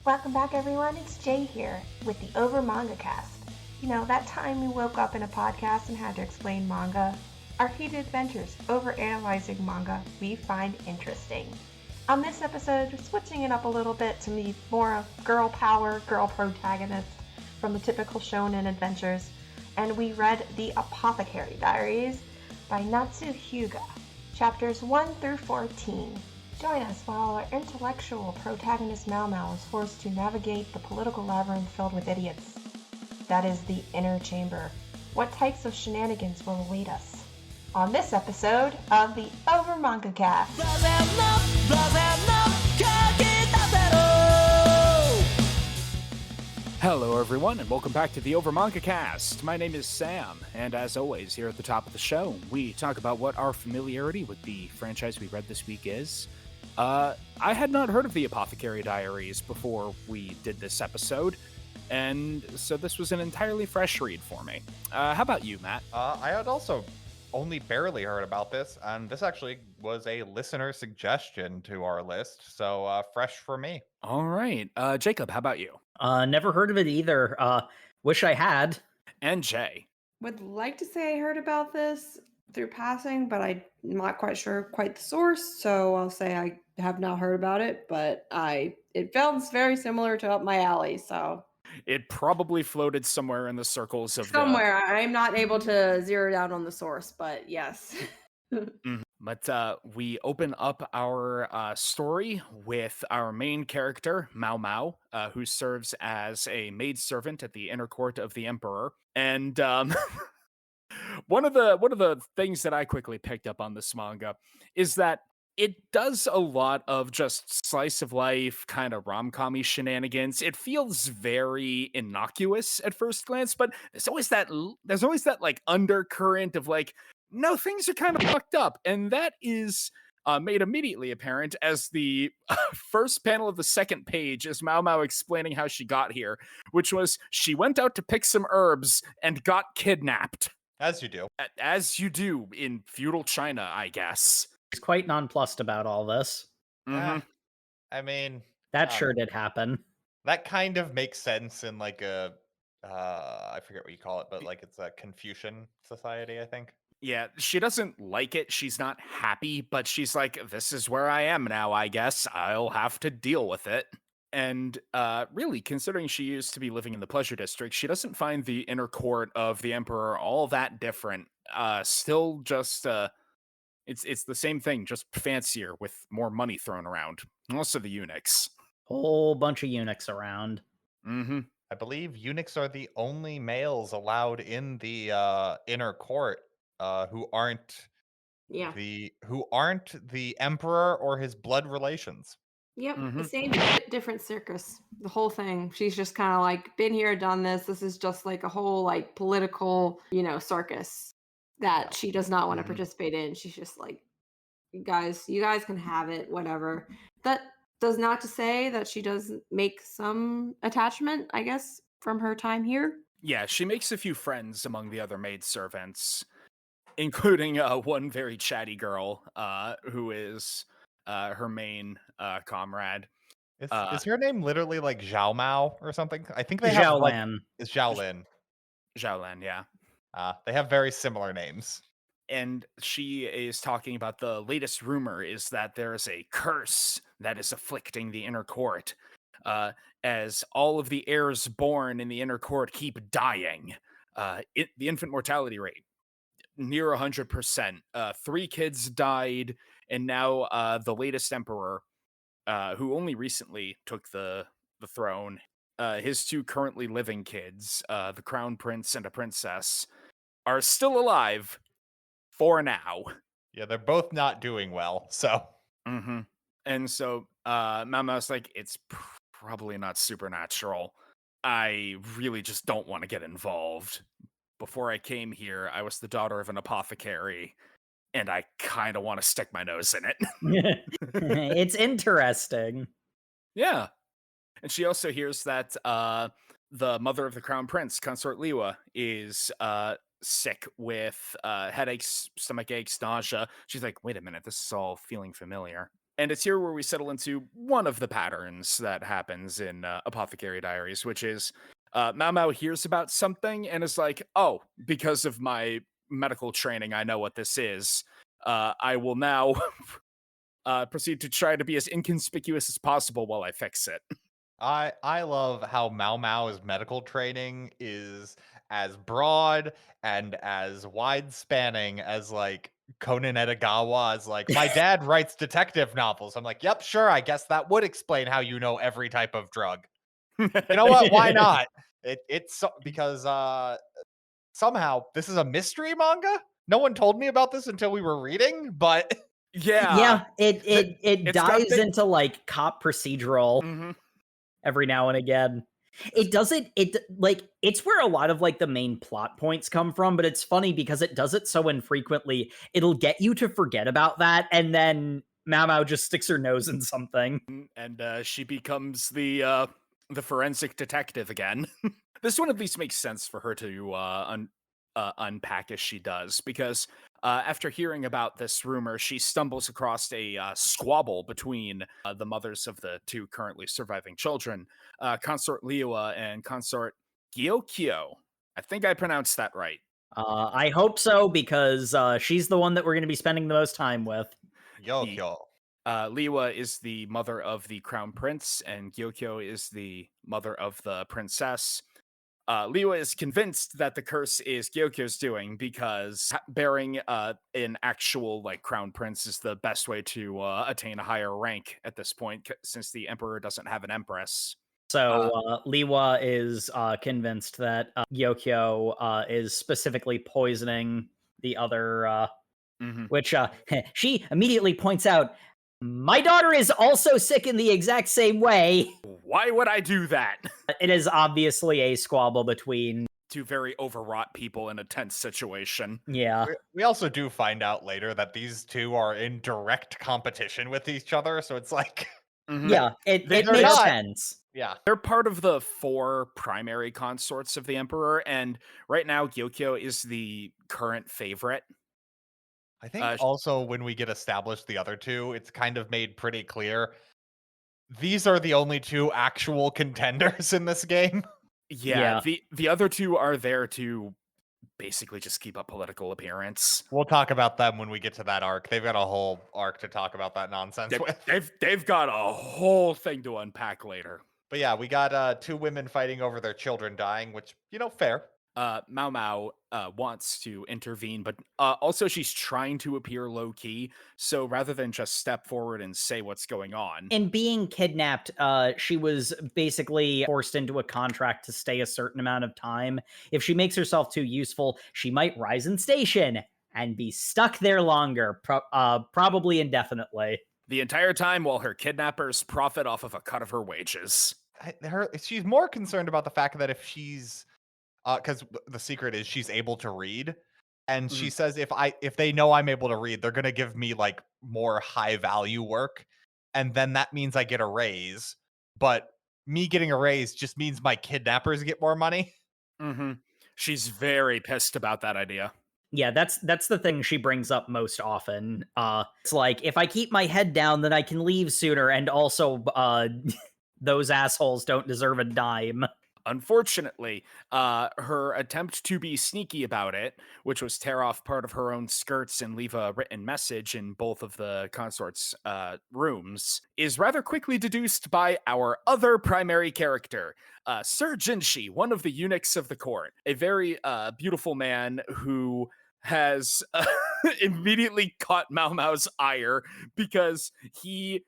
Welcome back, everyone. It's Jay here with the Over Manga Cast. You know, that time we woke up in a podcast and had to explain manga. Our heated adventures over analyzing manga we find interesting. On this episode, we're switching it up a little bit to be more of girl power, girl protagonist from the typical shonen adventures. And we read the Apothecary Diaries by Natsu Hyūga, chapters 1 through 14. Join us while our intellectual protagonist MaoMao is forced to navigate the political labyrinth filled with idiots. That is the inner chamber. What types of shenanigans will await us? On this episode of the Over Manga Cast. Hello everyone, and welcome back to the Over Manga Cast. My name is Sam, and as always, here at the top of the show, we talk about what our familiarity with the franchise we read this week is. I had not heard of the Apothecary Diaries before we did this episode, and so this was an entirely fresh read for me. How about you, Matt? I had also only barely heard about this, and this actually was a listener suggestion to our list, so fresh for me. All right. Jacob, how about you? Never heard of it either. Wish I had. And Jay? Would like to say I heard about this through passing, but I'm not quite sure quite the source, so I'll say I have not heard about it, but it feels very similar to up my alley, so It probably floated somewhere in the circles of somewhere. I'm not able to zero down on the source, but yes. But we open up our story with our main character, MaoMao, who serves as a maidservant at the inner court of the emperor. And one of the things that I quickly picked up on this manga is that it does a lot of just slice of life kind of rom-com-y shenanigans. It feels very innocuous at first glance, but there's always that like undercurrent of like, no, things are kind of fucked up, and that is made immediately apparent as the first panel of the second page is MaoMao explaining how she got here, which was she went out to pick some herbs and got kidnapped. As you do. As you do in feudal China, I guess. He's quite nonplussed about all this. Mm-hmm. I mean, That sure did happen. that kind of makes sense in like a, I forget what you call it, but like it's a Confucian society, I think. Yeah, she doesn't like it. She's not happy, but she's like, this is where I am now, I guess. I'll have to deal with it. And really, considering she used to be living in the pleasure district, she doesn't find the inner court of the emperor all that different. Still just, it's the same thing, just fancier with more money thrown around. Also the eunuchs. Whole bunch of eunuchs around. Mm-hmm. I believe eunuchs are the only males allowed in the inner court who aren't Yeah. the emperor or his blood relations. Yep. Mhm. The same different circus. The whole thing. She's just kind of like been here, done this. This is just like a whole like political, circus that she does not want to Mhm. participate in. She's just like, you guys can have it, whatever. That does not to say that she does make some attachment, I guess, from her time here. Yeah, she makes a few friends among the other maidservants, including one very chatty girl who is her main comrade. Is her name literally like Zhao Mao or something? I think they have like Xiaolan. is Zhaolin. Xiaolan, yeah. They have very similar names. And she is talking about the latest rumor is that there is a curse that is afflicting the inner court, as all of the heirs born in the inner court keep dying. The infant mortality rate near 100%. 3 kids died, and now the latest emperor, who only recently took the throne, his 2 currently living kids, the crown prince and a princess, are still alive for now. Yeah, they're both not doing well. So Mm-hmm. And so MaoMao's like, it's probably not supernatural. I really just don't want to get involved. Before I came here, I was the daughter of an apothecary, and I kind of want to stick my nose in it. It's interesting. Yeah. And she also hears that the mother of the crown prince, Consort Liwa, is sick with headaches, stomach aches, nausea. She's like, wait a minute, this is all feeling familiar. And it's here where we settle into one of the patterns that happens in Apothecary Diaries, which is MaoMao hears about something and is like, oh, because of my medical training, I know what this is. I will now proceed to try to be as inconspicuous as possible while I fix it. I love how MaoMao's medical training is as broad and as wide spanning as like Conan Edogawa's like, my dad writes detective novels. I'm like, yep, sure, I guess that would explain how you know every type of drug. You know what? Why not? It's because somehow this is a mystery manga. No one told me about this until we were reading, but Yeah, it it's got dives into like cop procedural Mhm. every now and again. It doesn't like it's where a lot of like the main plot points come from, but it's funny because it does it so infrequently. It'll get you to forget about that, and then MaoMao just sticks her nose in something. And she becomes the forensic detective again. This one at least makes sense for her to unpack as she does, because after hearing about this rumor, she stumbles across a squabble between the mothers of the two currently surviving children, Consort Liua and Consort Gyokyo. I think I pronounced that right. I hope so, because she's the one that we're going to be spending the most time with. Gyokyo. Liwa is the mother of the crown prince, and Gyokyo is the mother of the princess. Liwa is convinced that the curse is Gyokyo's doing because bearing an actual like crown prince is the best way to attain a higher rank at this point, since the emperor doesn't have an empress. So Liwa is convinced that Gyokyo is specifically poisoning the other, which she immediately points out, my daughter is also sick in the exact same way. Why would I do that? It is obviously a squabble between two very overwrought people in a tense situation. Yeah. We also do find out later that these two are in direct competition with each other, so it's like Yeah, it They're makes not- sense. yeah. They're part of the 4 primary consorts of the emperor, and right now Gyokyo is the current favorite. I think also when we get established the other two, it's kind of made pretty clear these are the only 2 actual contenders in this game. Yeah. The other 2 are there to basically just keep up political appearance. We'll talk about them when we get to that arc. They've got a whole arc to talk about that nonsense with. They've got a whole thing to unpack later. But yeah, we got 2 women fighting over their children dying, which, fair. MaoMao wants to intervene, but also she's trying to appear low-key, so rather than just step forward and say what's going on. In being kidnapped, she was basically forced into a contract to stay a certain amount of time. If she makes herself too useful, she might rise in station and be stuck there longer, probably indefinitely. The entire time while her kidnappers profit off of a cut of her wages. She's more concerned about the fact that if she's because the secret is she's able to read, and she says if they know I'm able to read, they're gonna give me like more high value work, and then that means I get a raise. But me getting a raise just means my kidnappers get more money. She's very pissed about that idea. Yeah, that's the thing she brings up most often. It's like, if I keep my head down, then I can leave sooner, and also those assholes don't deserve a dime. Unfortunately, her attempt to be sneaky about it, which was tear off part of her own skirts and leave a written message in both of the consorts' rooms, is rather quickly deduced by our other primary character, Sir Jinshi, one of the eunuchs of the court, a very beautiful man who has immediately caught MaoMao's ire because he,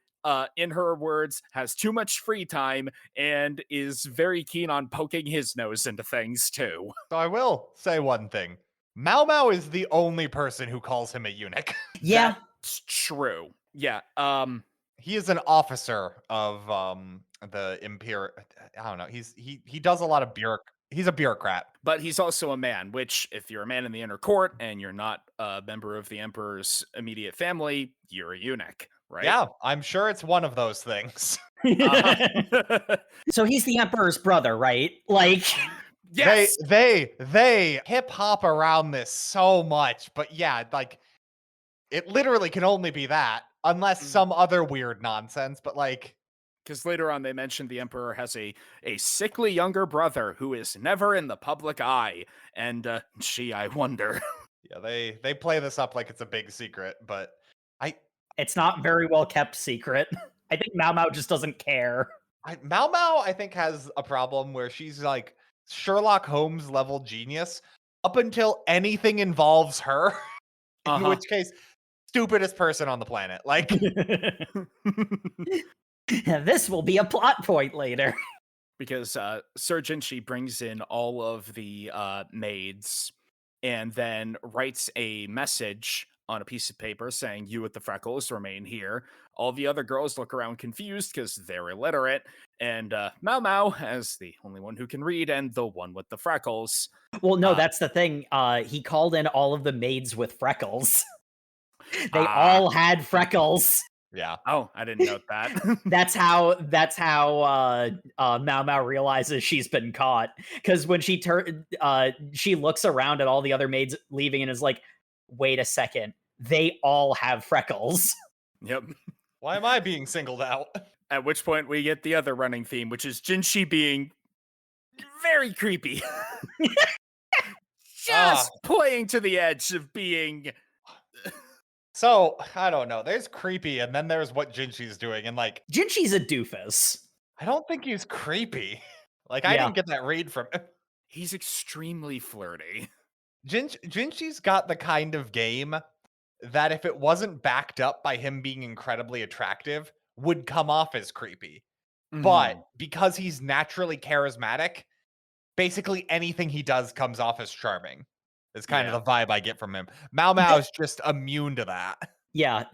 in her words, has too much free time and is very keen on poking his nose into things too. So I will say one thing. MaoMao is the only person who calls him a eunuch. Yeah. That's true. Yeah. He is an officer of the Imperial. I don't know. He does a lot of He's a bureaucrat. But he's also a man, which, if you're a man in the inner court and you're not a member of the emperor's immediate family, you're a eunuch, right? Yeah, I'm sure it's one of those things. So he's the emperor's brother, right? Like, yes! They hip hop around this so much, but yeah, like it literally can only be that. unless some other weird nonsense, but like... Because later on they mentioned the Emperor has a sickly younger brother who is never in the public eye. And I wonder. Yeah, they play this up like it's a big secret, but it's not very well kept secret. I think MaoMao just doesn't care. MaoMao, I think, has a problem where she's like Sherlock Holmes level genius up until anything involves her. In which case, stupidest person on the planet. Like, this will be a plot point later. Because Surgeon, she brings in all of the maids and then writes a message on a piece of paper saying, "You with the freckles remain here." All the other girls look around confused because they're illiterate. And MaoMao, as the only one who can read and the one with the freckles. Well, no, that's the thing. He called in all of the maids with freckles. They all had freckles. Yeah. Oh, I didn't note that. That's how MaoMao realizes she's been caught. Because when she looks around at all the other maids leaving and is like, wait a second, they all have freckles. Yep. Why am I being singled out? At which point we get the other running theme, which is Jinshi being very creepy. Just playing to the edge of being... So, I don't know. There's creepy, and then there's what Jinshi's doing, and like... Jinshi's a doofus. I don't think he's creepy. Like, I didn't get that read from him. He's extremely flirty. Jinshi's got the kind of game that if it wasn't backed up by him being incredibly attractive, would come off as creepy. But because he's naturally charismatic, basically anything he does comes off as charming. It's kind of the vibe I get from him. MaoMao is just immune to that. Yeah.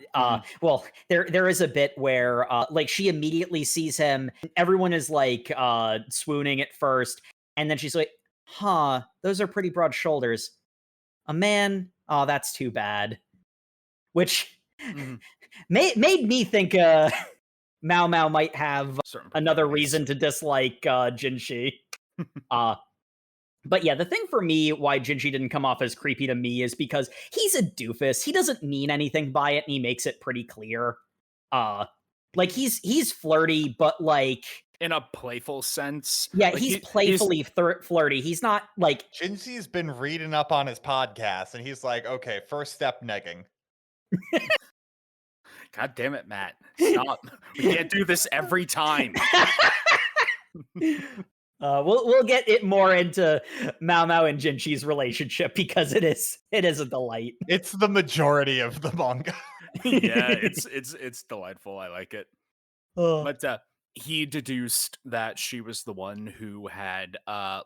Well, there is a bit where like she immediately sees him. Everyone is like swooning at first, and then she's like, "Huh, those are pretty broad shoulders. A man? Oh, that's too bad." Which made me think MaoMao might have another reason to dislike Jinshi. But yeah, the thing for me why Jinshi didn't come off as creepy to me is because he's a doofus. He doesn't mean anything by it, and he makes it pretty clear. Like he's flirty, but like in a playful sense. Yeah, like he's playfully flirty. He's not like... Jinshi's been reading up on his podcast, and he's like, okay, first step, negging. God damn it, Matt. Stop. We can't do this every time. We'll get it more into MaoMao and Jinshi's relationship because it is a delight. It's the majority of the manga. Yeah, it's delightful. I like it. But he deduced that she was the one who had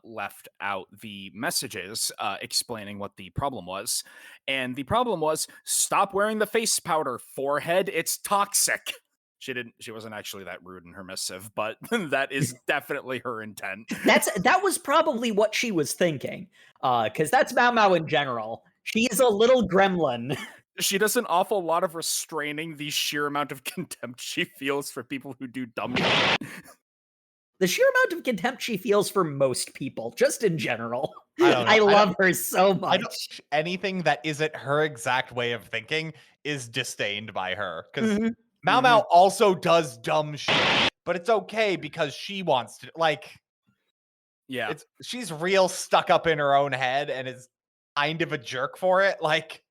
left out the messages explaining what the problem was. And the problem was, stop wearing the face powder, forehead, it's toxic. She wasn't actually that rude in her missive, but that is definitely her intent. That was probably what she was thinking. Because that's MaoMao in general. She is a little gremlin. She does an awful lot of restraining the sheer amount of contempt she feels for people who do dumb shit. The sheer amount of contempt she feels for most people, just in general. I love her so much. Anything that isn't her exact way of thinking is disdained by her. Because MaoMao also does dumb shit, but it's okay because she wants to. Like, yeah, she's real stuck up in her own head and is kind of a jerk for it. Like,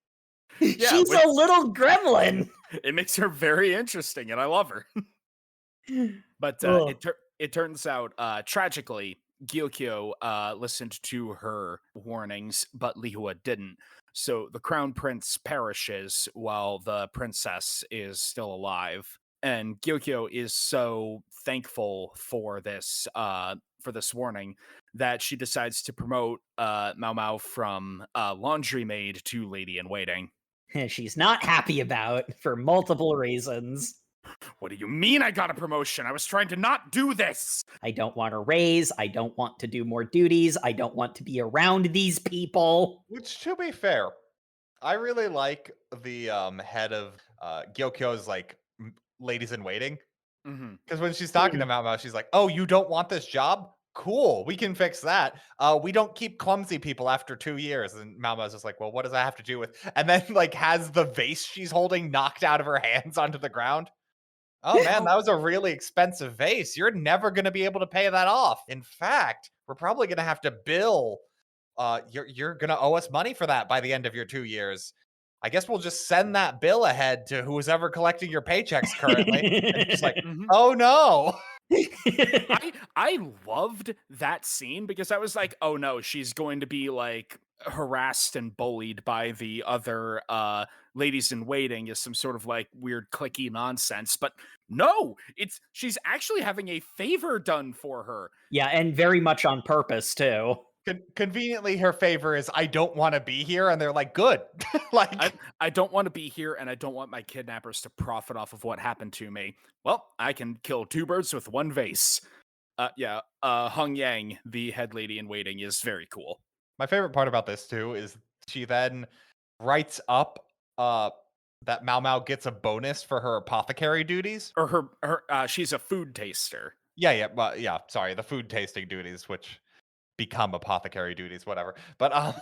yeah, she's a little gremlin. It makes her very interesting, and I love her. But it turns out, tragically, Gyokyo listened to her warnings, but Lihua didn't. So the crown prince perishes while the princess is still alive. And Gyokyo is so thankful for this warning that she decides to promote MaoMao from laundry maid to lady-in-waiting. She's not happy about, for multiple reasons. What do you mean I got a promotion? I was trying to not do this. I don't want a raise. I don't want to do more duties. I don't want to be around these people. Which, to be fair, I really like the head of Gyokyo's like ladies in waiting. Because when she's talking to MaoMao, she's like, "Oh, you don't want this job? cool, we can fix that. We don't keep clumsy people after 2 years. And MaoMao's just like, well, what does that have to do with? And then like has the vase she's holding knocked out of her hands onto the ground. Oh man, that was a really expensive vase. You're never going to be able to pay that off. In fact, we're probably going to have to bill. You're going to owe us money for that by the end of your 2 years. I guess we'll just send that bill ahead to who's ever collecting your paychecks currently. And she's like, oh no. I loved that scene because I was like, oh no, she's going to be like harassed and bullied by the other ladies in waiting as some sort of like weird cliquey nonsense. But no, she's actually having a favor done for her. Yeah, and very much on purpose too. Conveniently, her favor is I don't want to be here, and they're like, good. Like I don't want to be here, and I don't want my kidnappers to profit off of what happened to me. Well, I can kill 2 birds with 1 vase. Hung Yang, the head lady in waiting, is very cool. My favorite part about this too is she then writes up that MaoMao gets a bonus for her apothecary duties. Or her she's a food taster. Yeah, sorry, the food tasting duties, which become apothecary duties, whatever. But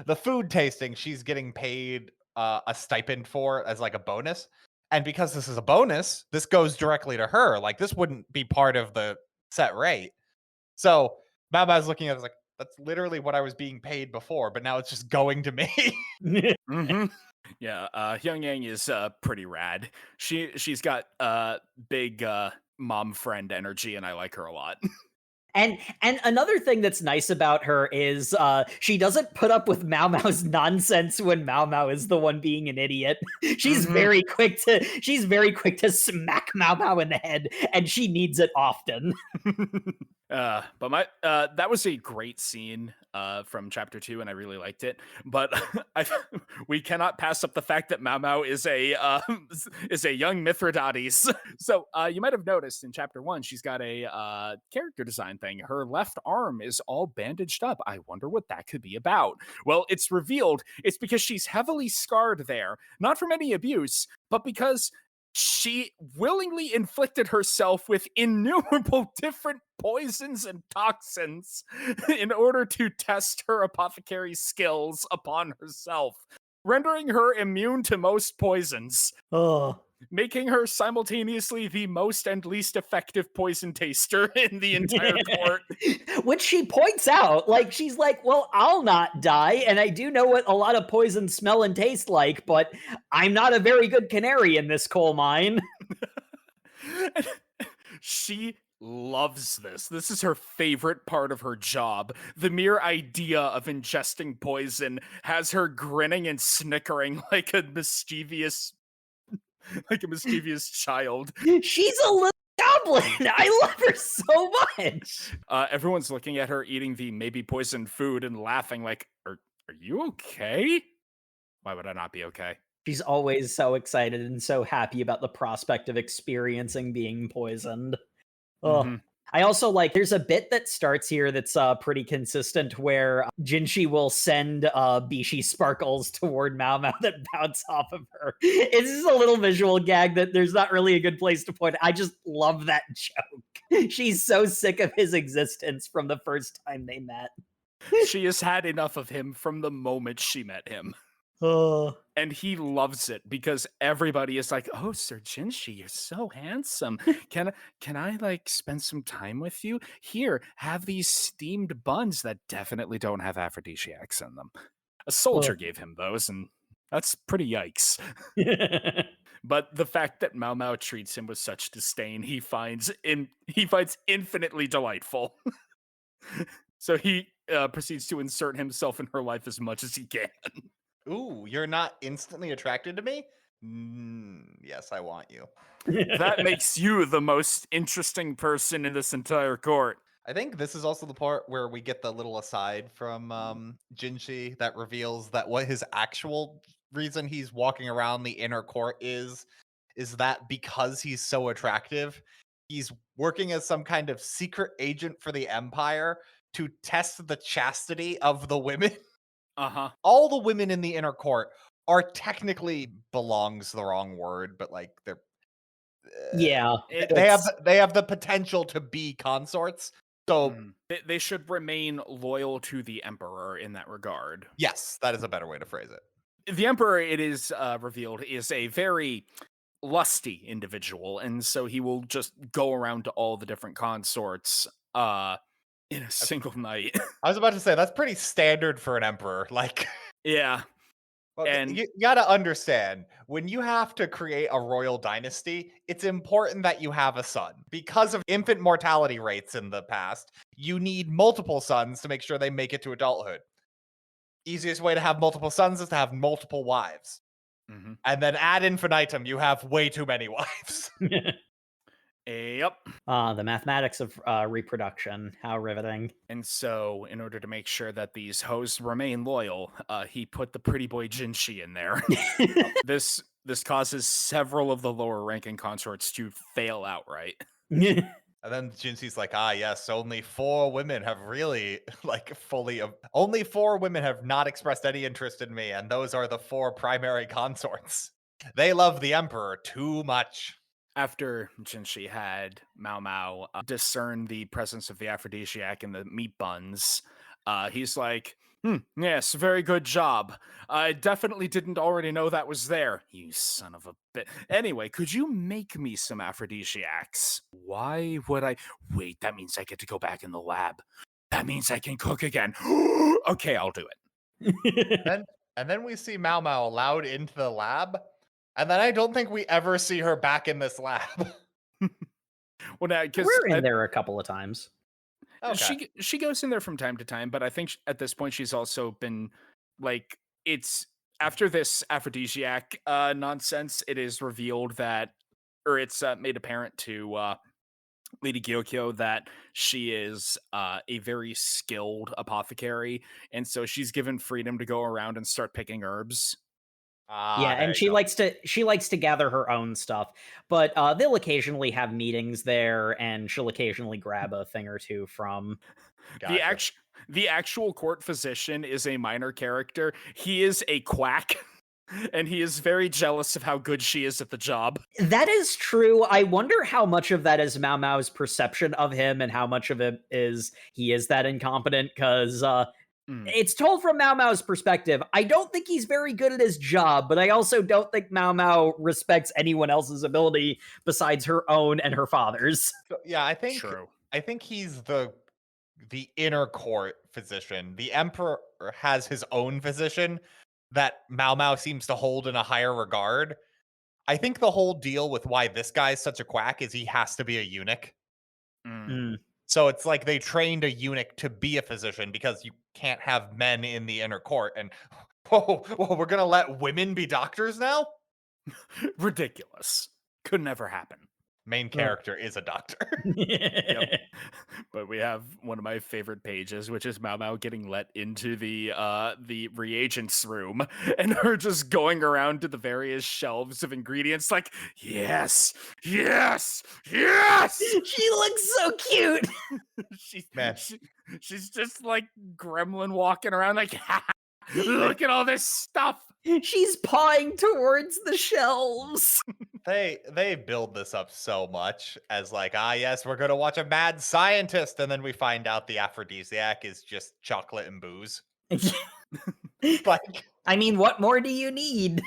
the food tasting, she's getting paid a stipend for as like a bonus. And because this is a bonus, this goes directly to her. Like this wouldn't be part of the set rate. So MaoMao's looking at it like, that's literally what I was being paid before, but now it's just going to me. Yeah, Hyung Yang is pretty rad. She's got big mom friend energy, and I like her a lot. And another thing that's nice about her is she doesn't put up with MaoMao's nonsense when MaoMao is the one being an idiot. She's very quick to smack MaoMao in the head, and she needs it often. But that was a great scene from chapter 2, and I really liked it. But we cannot pass up the fact that MaoMao is a young Mithridates. So you might have noticed in chapter 1, she's got a character design thing. Her left arm is all bandaged up. I wonder what that could be about. Well, it's revealed it's because she's heavily scarred there, not from any abuse, but because she willingly inflicted herself with innumerable different poisons and toxins in order to test her apothecary skills upon herself, rendering her immune to most poisons. Making her simultaneously the most and least effective poison taster in the entire court. Which she points out, like, she's like, well, I'll not die, and I do know what a lot of poisons smell and taste like, but I'm not a very good canary in this coal mine. She loves this. This is her favorite part of her job. The mere idea of ingesting poison has her grinning and snickering like a mischievous child. She's a little goblin. I love her so much. Everyone's looking at her eating the maybe poisoned food and laughing like, are you okay? Why would I not be okay? She's always so excited and so happy about the prospect of experiencing being poisoned. I also like, there's a bit that starts here that's pretty consistent where Jinshi will send Bishi sparkles toward MaoMao that bounce off of her. It's just a little visual gag that there's not really a good place to point. I just love that joke. She's so sick of his existence from the first time they met. She has had enough of him from the moment she met him. And he loves it because everybody is like, oh, Sir Jinshi, you're so handsome. Can I like spend some time with you? Here, have these steamed buns that definitely don't have aphrodisiacs in them. A soldier gave him those, and that's pretty yikes. But the fact that MaoMao treats him with such disdain, he finds infinitely delightful. So he proceeds to insert himself in her life as much as he can. Ooh, you're not instantly attracted to me? Yes, I want you. That makes you the most interesting person in this entire court. I think this is also the part where we get the little aside from Jinshi that reveals that what his actual reason he's walking around the inner court is that because he's so attractive, he's working as some kind of secret agent for the Empire to test the chastity of the women. All the women in the inner court are technically, belongs the wrong word, but like they're yeah, they have the potential to be consorts. So they should remain loyal to the emperor in that regard. Yes, that is a better way to phrase it. The emperor, it is revealed, is a very lusty individual, and so he will just go around to all the different consorts in a single night. I was about to say, that's pretty standard for an emperor. Like, yeah. well, And you gotta understand, when you have to create a royal dynasty, it's important that you have a son. Because of infant mortality rates in the past, you need multiple sons to make sure they make it to adulthood. Easiest way to have multiple sons is to have multiple wives. And then ad infinitum, you have way too many wives. Yep. The mathematics of reproduction. How riveting. And so, in order to make sure that these hoes remain loyal, he put the pretty boy Jinshi in there. This causes several of the lower ranking consorts to fail outright. And then Jinshi's like, yes, only 4 women have really, only 4 women have not expressed any interest in me, and those are the 4 primary consorts. They love the emperor too much. After Jinshi had MaoMao discern the presence of the aphrodisiac in the meat buns, he's like, yes, very good job. I definitely didn't already know that was there. You son of a bit. Anyway, could you make me some aphrodisiacs? Why would I? Wait, that means I get to go back in the lab. That means I can cook again. Okay, I'll do it. And then we see MaoMao allowed into the lab. And then I don't think we ever see her back in this lab. Well, now, we're in there a couple of times. Okay. She goes in there from time to time, but I think at this point she's also been like, it's after this aphrodisiac nonsense, it is revealed that, or it's made apparent to Lady Gyokyo that she is a very skilled apothecary, and so she's given freedom to go around and start picking herbs. Yeah, and she likes to gather her own stuff, but they'll occasionally have meetings there, and she'll occasionally grab a thing or two from. Gotcha. The actual court physician is a minor character. He is a quack, and he is very jealous of how good she is at the job. That is true. I wonder how much of that is MaoMao's perception of him, and how much of it is he is that incompetent, because it's told from MaoMao's perspective. I don't think he's very good at his job, but I also don't think MaoMao respects anyone else's ability besides her own and her father's. Yeah, I think he's the inner court physician. The emperor has his own physician that MaoMao seems to hold in a higher regard. I think the whole deal with why this guy is such a quack is he has to be a eunuch. So it's like they trained a eunuch to be a physician because you can't have men in the inner court. And whoa, we're going to let women be doctors now? Ridiculous. Could never happen. Main character is a doctor. Yep. But we have one of my favorite pages, which is MaoMao getting let into the reagents room, and her just going around to the various shelves of ingredients like, yes, yes, yes. She looks so cute. She's just like Gremlin walking around like, look at all this stuff. She's pawing towards the shelves. They build this up so much as like, yes, we're going to watch a mad scientist. And then we find out the aphrodisiac is just chocolate and booze. Like, I mean, what more do you need?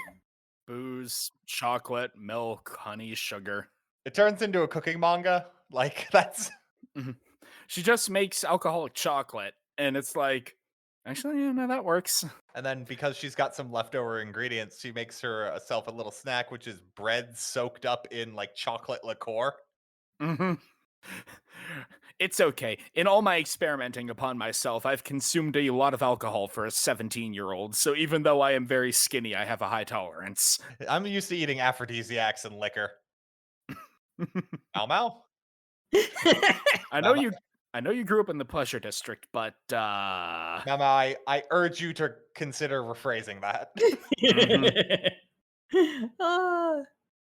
Booze, chocolate, milk, honey, sugar. It turns into a cooking manga. Like, that's... She just makes alcoholic chocolate. And it's like, actually, yeah, no, that works. And then because she's got some leftover ingredients, she makes herself a little snack, which is bread soaked up in like chocolate liqueur. It's okay. In all my experimenting upon myself, I've consumed a lot of alcohol for a 17-year-old. So even though I am very skinny, I have a high tolerance. I'm used to eating aphrodisiacs and liquor. MaoMao? I know you grew up in the pleasure district, but MaoMao, I urge you to consider rephrasing that.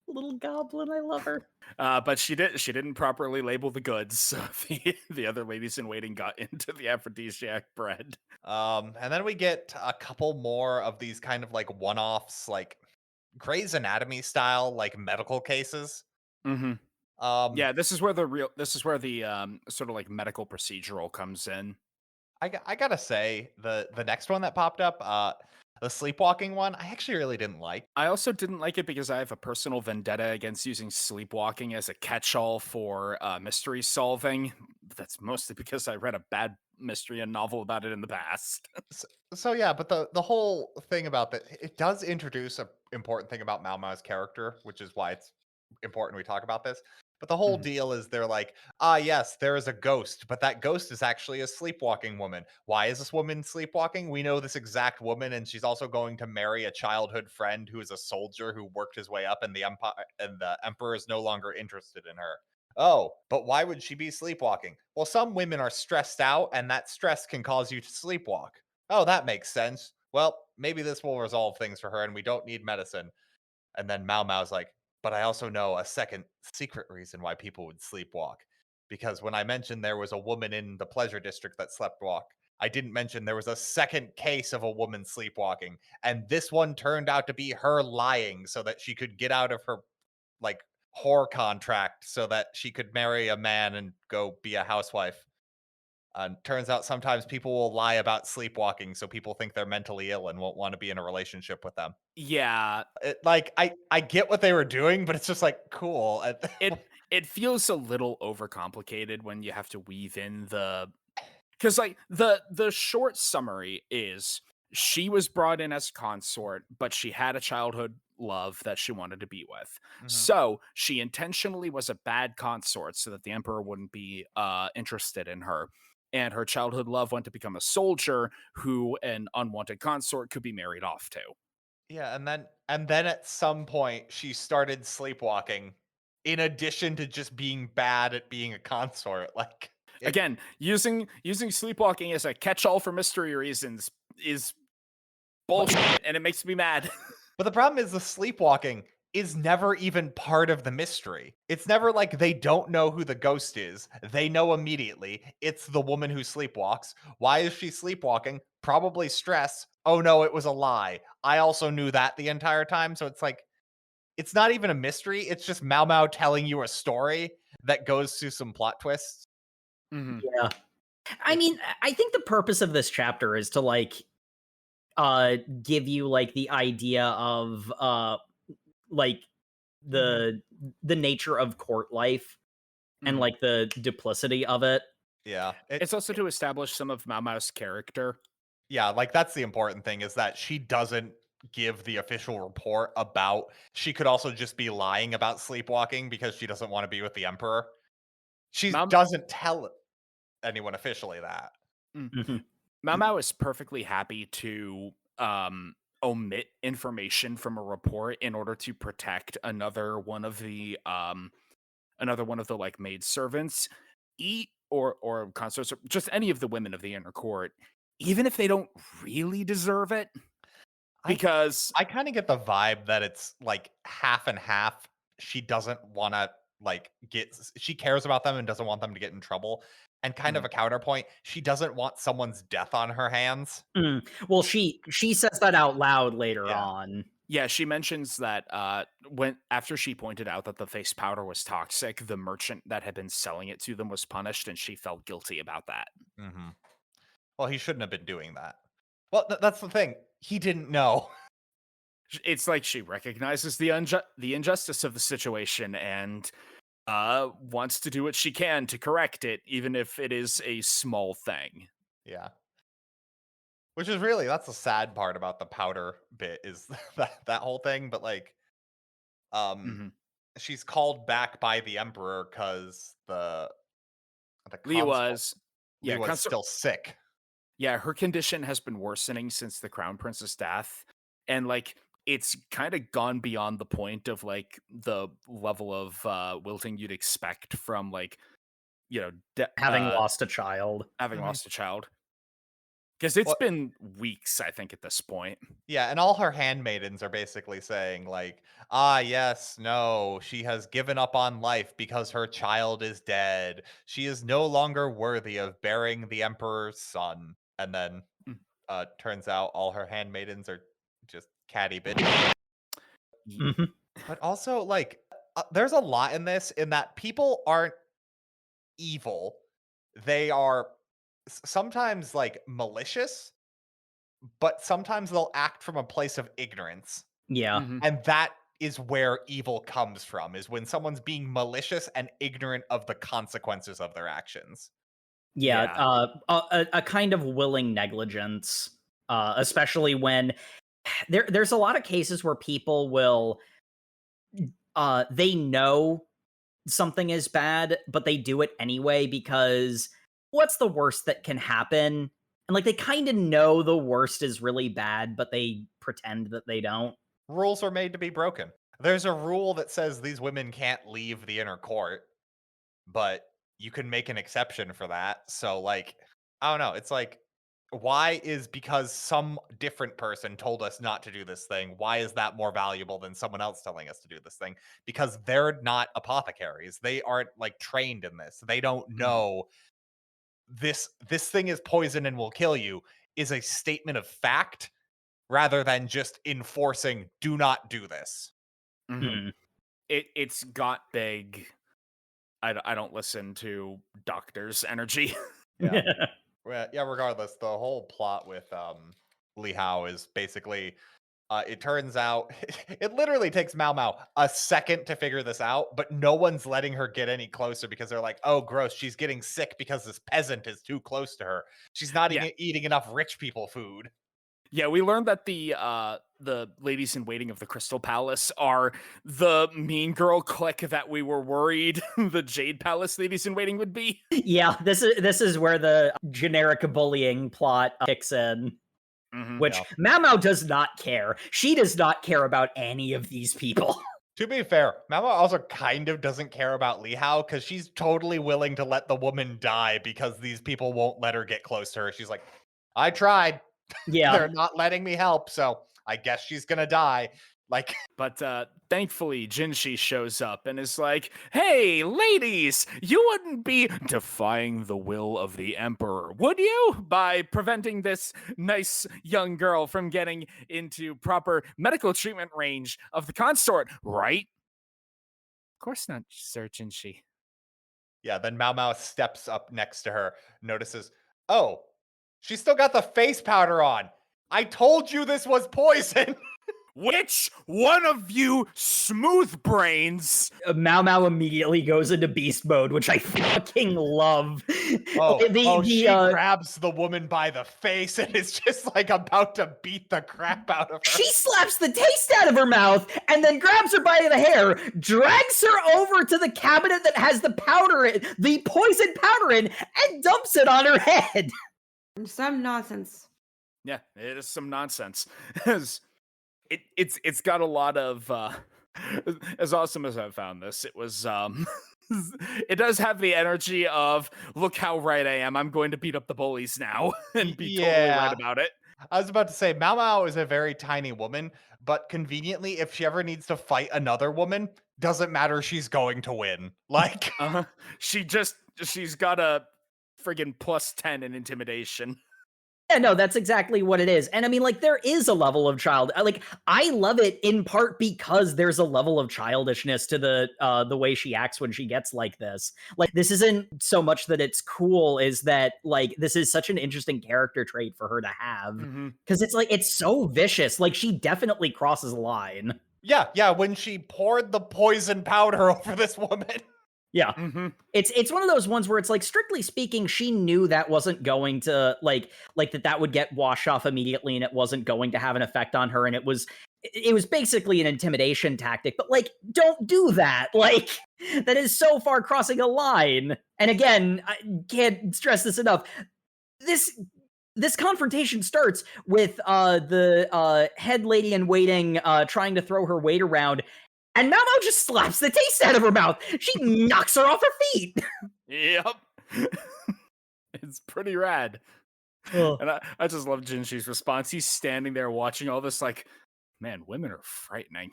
Little goblin, I love her. But she didn't properly label the goods, so the other ladies in waiting got into the aphrodisiac bread. And then we get a couple more of these kind of like one-offs, like Grey's Anatomy style, like medical cases. Yeah, this is where the sort of like medical procedural comes in. I gotta say, the next one that popped up, the sleepwalking one, I actually really didn't like. I also didn't like it because I have a personal vendetta against using sleepwalking as a catch-all for mystery solving. That's mostly because I read a bad mystery and novel about it in the past. So yeah, but the whole thing about that, it does introduce a important thing about Mao Mao's character, which is why it's important we talk about this. But the whole Mhm. deal is they're like, ah, yes, there is a ghost, but that ghost is actually a sleepwalking woman. Why is this woman sleepwalking? We know this exact woman, and she's also going to marry a childhood friend who is a soldier who worked his way up, and the empire and the emperor is no longer interested in her. Oh, but why would she be sleepwalking? Well, some women are stressed out, and that stress can cause you to sleepwalk. Oh, that makes sense. Well, maybe this will resolve things for her and we don't need medicine. And then Mao Mao's like, but I also know a second secret reason why people would sleepwalk. Because when I mentioned there was a woman in the pleasure district that sleepwalk, I didn't mention there was a second case of a woman sleepwalking. And this one turned out to be her lying so that she could get out of her like whore contract so that she could marry a man and go be a housewife. Turns out sometimes people will lie about sleepwalking so people think they're mentally ill and won't want to be in a relationship with them. Yeah, I get what they were doing, but it's just like cool. it feels a little overcomplicated when you have to weave in because like the short summary is she was brought in as a consort, but she had a childhood love that she wanted to be with. Mhm. So she intentionally was a bad consort so that the emperor wouldn't be interested in her. And her childhood love went to become a soldier who an unwanted consort could be married off to. Yeah, and then at some point she started sleepwalking in addition to just being bad at being a consort. Like it Again, using sleepwalking as a catch-all for mystery reasons is bullshit, and it makes me mad. But the problem is the sleepwalking is never even part of the mystery. It's never like they don't know who the ghost is. They know immediately. It's the woman who sleepwalks. Why is she sleepwalking? Probably stress. Oh no, it was a lie. I also knew that the entire time. So it's like, it's not even a mystery. It's just Mao Mao telling you a story that goes through some plot twists. Mhm. Yeah. I mean, I think the purpose of this chapter is to like give you like the idea of like the nature of court life and Mhm. like the duplicity of it. Yeah. It's also to establish some of Mao Mao's character. Yeah, like that's the important thing is that she doesn't give the official report about she could also just be lying about sleepwalking because she doesn't want to be with the emperor. She Mao doesn't tell anyone officially that. Mhm. Mao Mao is perfectly happy to omit information from a report in order to protect another one of the like maid servants, or consorts, or just any of the women of the inner court, even if they don't really deserve it, I because I kind of get the vibe that it's like half and half. She doesn't want to like she cares about them and doesn't want them to get in trouble. And kind of Mhm. a counterpoint, she doesn't want someone's death on her hands. Well, she says that out loud later Yeah. on. Yeah, she mentions that when after she pointed out that the face powder was toxic, the merchant that had been selling it to them was punished, and she felt guilty about that. Hmm. Well, he shouldn't have been doing that. Well, that's the thing. He didn't know. It's like she recognizes the injustice of the situation and wants to do what she can to correct it, even if it is a small thing. Yeah. Which is really that's the sad part about the powder bit is that whole thing, but like um Hmm. she's called back by the emperor cuz the consul Liwa's Lee yeah, was still sick. yeah, her condition has been worsening since the crown prince's death, and like it's kind of gone beyond the point of like the level of wilting you'd expect from like you know Having lost a child. having Mhm. lost a child, because it's Well, been weeks, I think, at this point. yeah, and all her handmaidens are basically saying like, "Ah, yes, no, she has given up on life because her child is dead. She is no longer worthy of bearing the emperor's son." And then Mm. turns out all her handmaidens are just catty bitches. Ye- Mhm. But also, like, there's a lot in this, in that people aren't evil. They are sometimes like malicious, but sometimes they'll act from a place of ignorance. Yeah. And that is where evil comes from, is when someone's being malicious and ignorant of the consequences of their actions. Yeah. A kind of willing negligence, especially when there's a lot of cases where people will they know something is bad, but they do it anyway because what's the worst that can happen? And like they kind of know the worst is really bad, but they pretend that they don't. Rules are made to be broken. There's a rule that says these women can't leave the inner court, but you can make an exception for that. So like, I don't know. It's like, why is because some different person told us not to do this thing, why is that more valuable than someone else telling us to do this thing? Because they're not apothecaries. They aren't like trained in this. They don't know this thing is poison and will kill you is a statement of fact rather than just enforcing do not do this. It's got big. I don't listen to doctors' energy. Yeah. Yeah, regardless, the whole plot with Li Hao is basically it turns out it literally takes MaoMao a second to figure this out, but no one's letting her get any closer because they're like, oh gross, she's getting sick because this peasant is too close to her. She's not eating enough rich people food. Yeah, we learned that the ladies in waiting of the Crystal Palace are the mean girl clique that we were worried the Jade Palace ladies in waiting would be. Yeah, this is where the generic bullying plot kicks in. Which MaoMao does not care. She does not care about any of these people. To be fair, MaoMao also kind of doesn't care about Li Hao because she's totally willing to let the woman die because these people won't let her get close to her. She's like, I tried. Yeah. They're not letting me help, so I guess she's gonna die. Like, but thankfully Jinshi shows up and is like, hey ladies, you wouldn't be defying the will of the emperor, would you, by preventing this nice young girl from getting into proper medical treatment range of the consort, right? Of course not, Sir Jinshi. Yeah, then MaoMao steps up next to her, notices, oh, she's still got the face powder on. I told you this was poison. Which one of you smooth brains? MaoMao immediately goes into beast mode, which I fucking love. She grabs the woman by the face and is just like about to beat the crap out of her. She slaps the taste out of her mouth and then grabs her by the hair, drags her over to the cabinet that has the powder in, the poison powder in, and dumps it on her head. Some nonsense. Yeah, it is some nonsense. It's got a lot of as awesome as I found this, it was it does have the energy of look how right I am. I'm going to beat up the bullies now and be totally right about it. I was about to say MaoMao is a very tiny woman, but conveniently, if she ever needs to fight another woman, doesn't matter, she's going to win. Like she's got a friggin' +10 in intimidation. Yeah, no, that's exactly what it is. And I mean, like, there is a level of I love it in part because there's a level of childishness to the way she acts when she gets like this. Like, this isn't so much that it's cool, is that, like, this is such an interesting character trait for her to have. Because it's like, it's so vicious. Like, she definitely crosses a line. Yeah, when she poured the poison powder over this woman. Yeah. It's one of those ones where it's like, strictly speaking, she knew that wasn't going to like that would get washed off immediately and it wasn't going to have an effect on her. And it was basically an intimidation tactic, but like, don't do that. Like, that is so far crossing a line. And again, I can't stress this enough. This confrontation starts with the head lady in waiting trying to throw her weight around. And MaoMao just slaps the taste out of her mouth. She knocks her off her feet. Yep. It's pretty rad. Oh. And I just love Jinshi's response. He's standing there watching all this like, man, women are frightening.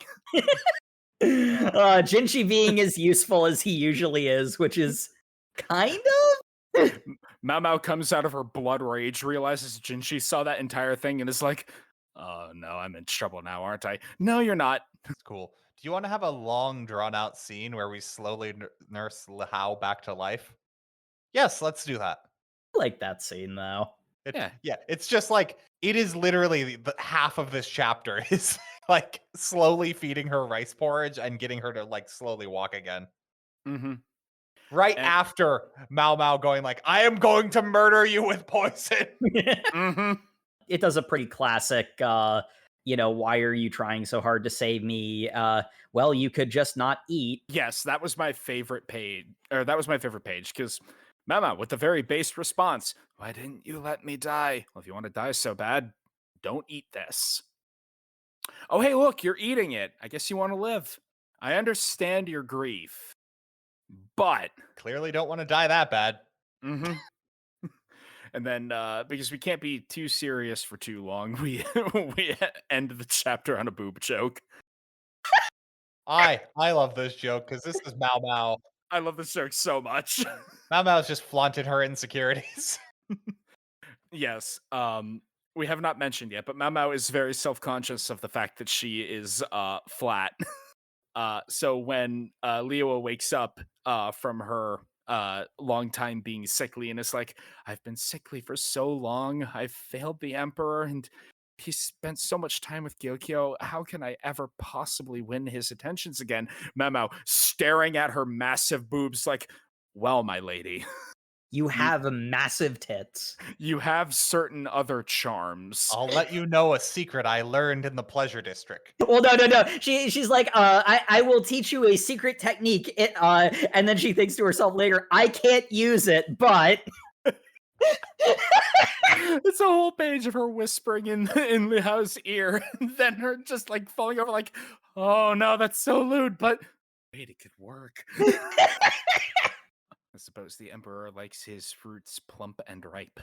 Jinshi being as useful as he usually is, which is kind of... MaoMao comes out of her blood rage, realizes Jinshi saw that entire thing, and is like, oh no, I'm in trouble now, aren't I? No, you're not. That's cool. Do you want to have a long, drawn-out scene where we slowly nurse Hao back to life? Yes, let's do that. I like that scene, though. Yeah, it's just like, it is literally the half of this chapter is like slowly feeding her rice porridge and getting her to like slowly walk again. Mm-hmm. Right after MaoMao going like, I am going to murder you with poison. Mm-hmm. It does a pretty classic, why are you trying so hard to save me? Well, you could just not eat. Yes, that was my favorite page, because Mama, with the very base response, why didn't you let me die? Well, if you want to die so bad, don't eat this. Oh, hey, look, you're eating it. I guess you want to live. I understand your grief, but... Clearly don't want to die that bad. Mm-hmm. And then, because we can't be too serious for too long, we end the chapter on a boob joke. I love this joke because this is MaoMao. I love this joke so much. MaoMao's just flaunted her insecurities. Yes. We have not mentioned yet, but MaoMao is very self-conscious of the fact that she is flat. So when Leo wakes up from her long time being sickly and is like, I've been sickly for so long, I've failed the Emperor, and he spent so much time with Gyokyo. How can I ever possibly win his attentions again? MaoMao staring at her massive boobs like, well, my lady, You have massive tits. you have certain other charms. I'll let you know a secret I learned in the pleasure district. Well, no. She's like, I will teach you a secret technique. And then she thinks to herself later, I can't use it, but It's a whole page of her whispering in Liao's ear, and then her just like falling over, like, oh no, that's so lewd, but wait, it could work. I suppose the Emperor likes his fruits plump and ripe.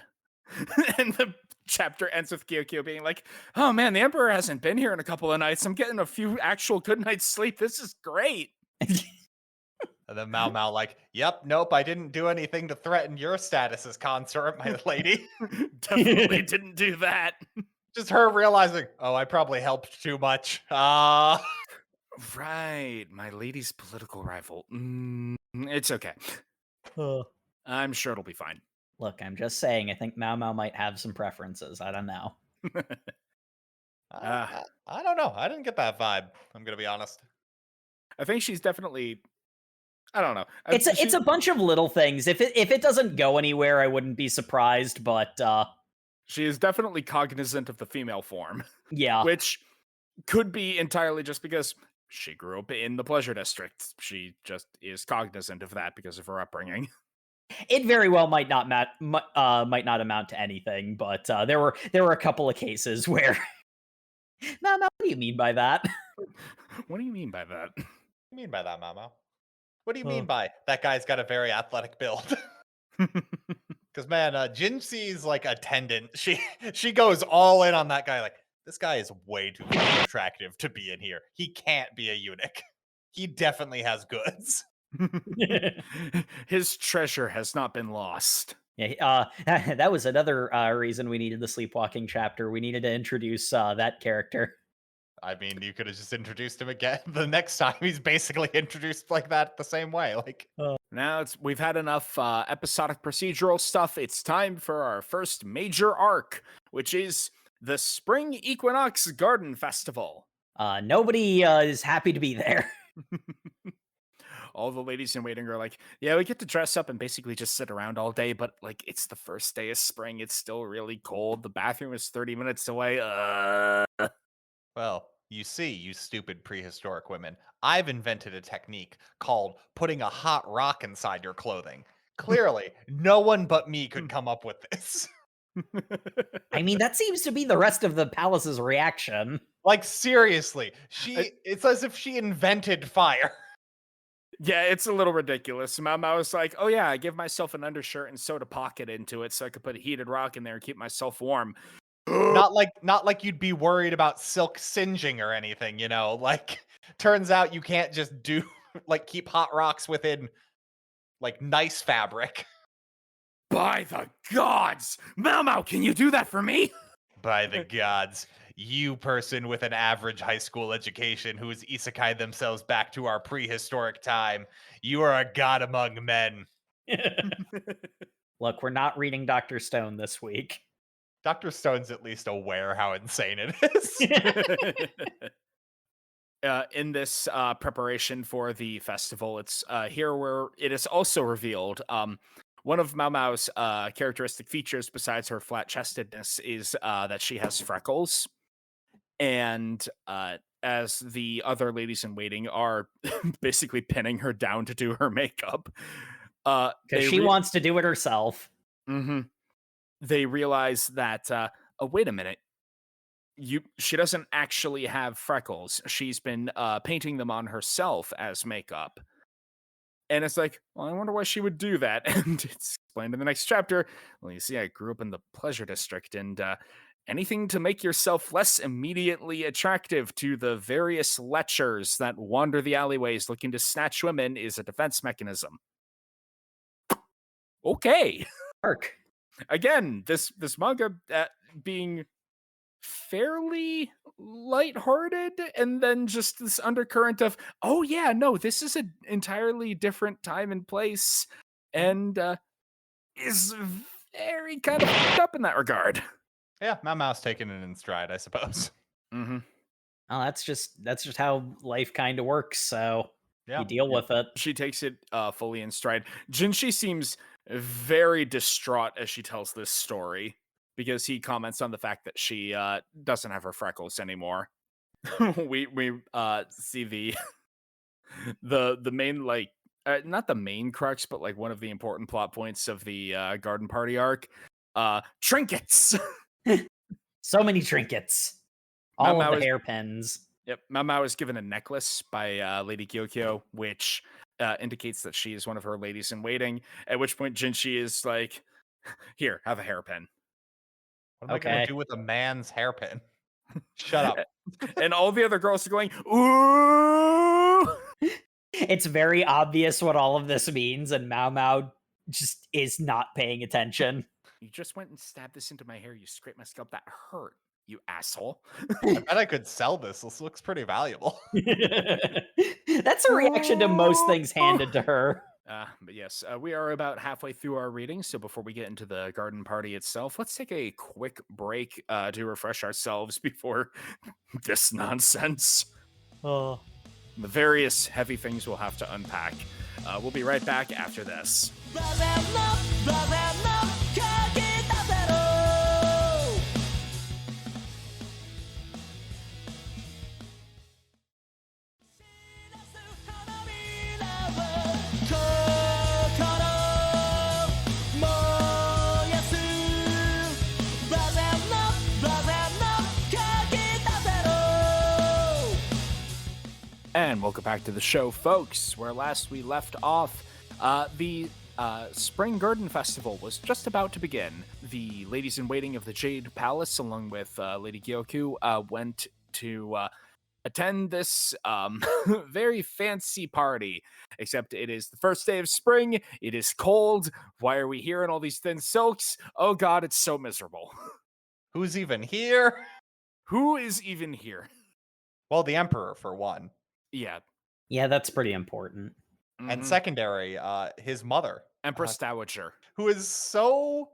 And the chapter ends with Gyokyo being like, oh man, the Emperor hasn't been here in a couple of nights. I'm getting a few actual good nights sleep. This is great. And then MaoMao like, yep, nope, I didn't do anything to threaten your status as consort, my lady. Definitely didn't do that. Just her realizing, oh, I probably helped too much. Right, my lady's political rival. It's okay. I'm sure it'll be fine. Look, I'm just saying, I think MaoMao might have some preferences. I don't know. I don't know. I didn't get that vibe. I'm gonna be honest. I think she's definitely, I don't know. It's a bunch of little things. If it doesn't go anywhere, I wouldn't be surprised. But she is definitely cognizant of the female form. Yeah, Which could be entirely just because she grew up in the pleasure district. She just is cognizant of that because of her upbringing. it very well might not amount to anything. But there were a couple of cases where. No, what do you mean by that? What do you mean by that? What do you mean by that, MaoMao? What do you mean by that guy's got a very athletic build? Because man, Jinxi's like attendant. She goes all in on that guy. Like, this guy is way too attractive to be in here. He can't be a eunuch. He definitely has goods. His treasure has not been lost. Yeah, that was another reason we needed the sleepwalking chapter. We needed to introduce that character. I mean, you could have just introduced him again. The next time he's basically introduced like that the same way. Like, now we've had enough episodic procedural stuff. It's time for our first major arc, which is the Spring Equinox Garden Festival. Nobody is happy to be there. All the ladies in waiting are like, yeah, we get to dress up and basically just sit around all day, but like, it's the first day of spring. It's still really cold. The bathroom is 30 minutes away. Well, you see, you stupid prehistoric women, I've invented a technique called putting a hot rock inside your clothing. Clearly, no one but me could come up with this. I mean, that seems to be the rest of the palace's reaction. Like, seriously, it's as if she invented fire. Yeah, it's a little ridiculous. MaoMao was like, oh yeah, I give myself an undershirt and sewed a pocket into it so I could put a heated rock in there and keep myself warm. Not like you'd be worried about silk singeing or anything, you know? Like, turns out you can't just keep hot rocks within, like, nice fabric. By the gods! MaoMao, can you do that for me? By the gods. you person with an average high school education who has isekai themselves back to our prehistoric time, you are a god among men. Look, we're not reading Dr. Stone this week. Dr. Stone's at least aware how insane it is. In this preparation for the festival, it's here where it is also revealed one of MaoMao's characteristic features, besides her flat-chestedness, is that she has freckles. And as the other ladies in waiting are basically pinning her down to do her makeup, because she wants to do it herself. Mm-hmm. They realize that, oh, wait a minute. She doesn't actually have freckles. She's been painting them on herself as makeup. And it's like, well, I wonder why she would do that. And it's explained in the next chapter. Well, you see, I grew up in the pleasure district, and anything to make yourself less immediately attractive to the various lechers that wander the alleyways looking to snatch women is a defense mechanism. Okay. Arc. Again, this manga being fairly lighthearted, and then just this undercurrent of, oh yeah, no, this is an entirely different time and place, and is very kind of fucked up in that regard. Yeah, MaoMao's taking it in stride, I suppose. Mm-hmm. Oh, that's just how life kind of works. So you deal with it. She takes it fully in stride. Jinshi seems very distraught as she tells this story, because he comments on the fact that she doesn't have her freckles anymore. we see the main, like, not the main crux, but like one of the important plot points of the garden party arc. Trinkets. So many trinkets. All of the hairpins. Yep, MaoMao is given a necklace by Lady Gyokyo, which indicates that she is one of her ladies in waiting. At which point Jinshi is like, "Here, have a hairpin." What am I going to do with a man's hairpin? Shut up. And all the other girls are going, ooh! It's very obvious what all of this means, and MaoMao just is not paying attention. You just went and stabbed this into my hair. You scraped my scalp. That hurt, you asshole. I bet I could sell this. This looks pretty valuable. That's a reaction to most things handed to her. But yes, we are about halfway through our reading, so before we get into the garden party itself, let's take a quick break to refresh ourselves before this nonsense. Oh. The various heavy things we'll have to unpack. We'll be right back after this. And welcome back to the show, folks. Where last we left off, the Spring Garden Festival was just about to begin. The ladies in waiting of the Jade Palace, along with Lady Gyokyo, went to attend this very fancy party. Except it is the first day of spring. It is cold. Why are we here in all these thin silks? Oh God, it's so miserable. Who's even here? Who is even here? Well, the Emperor, for one. Yeah. Yeah, that's pretty important. Mm-hmm. And secondary, his mother. Empress Dowager. Who is so...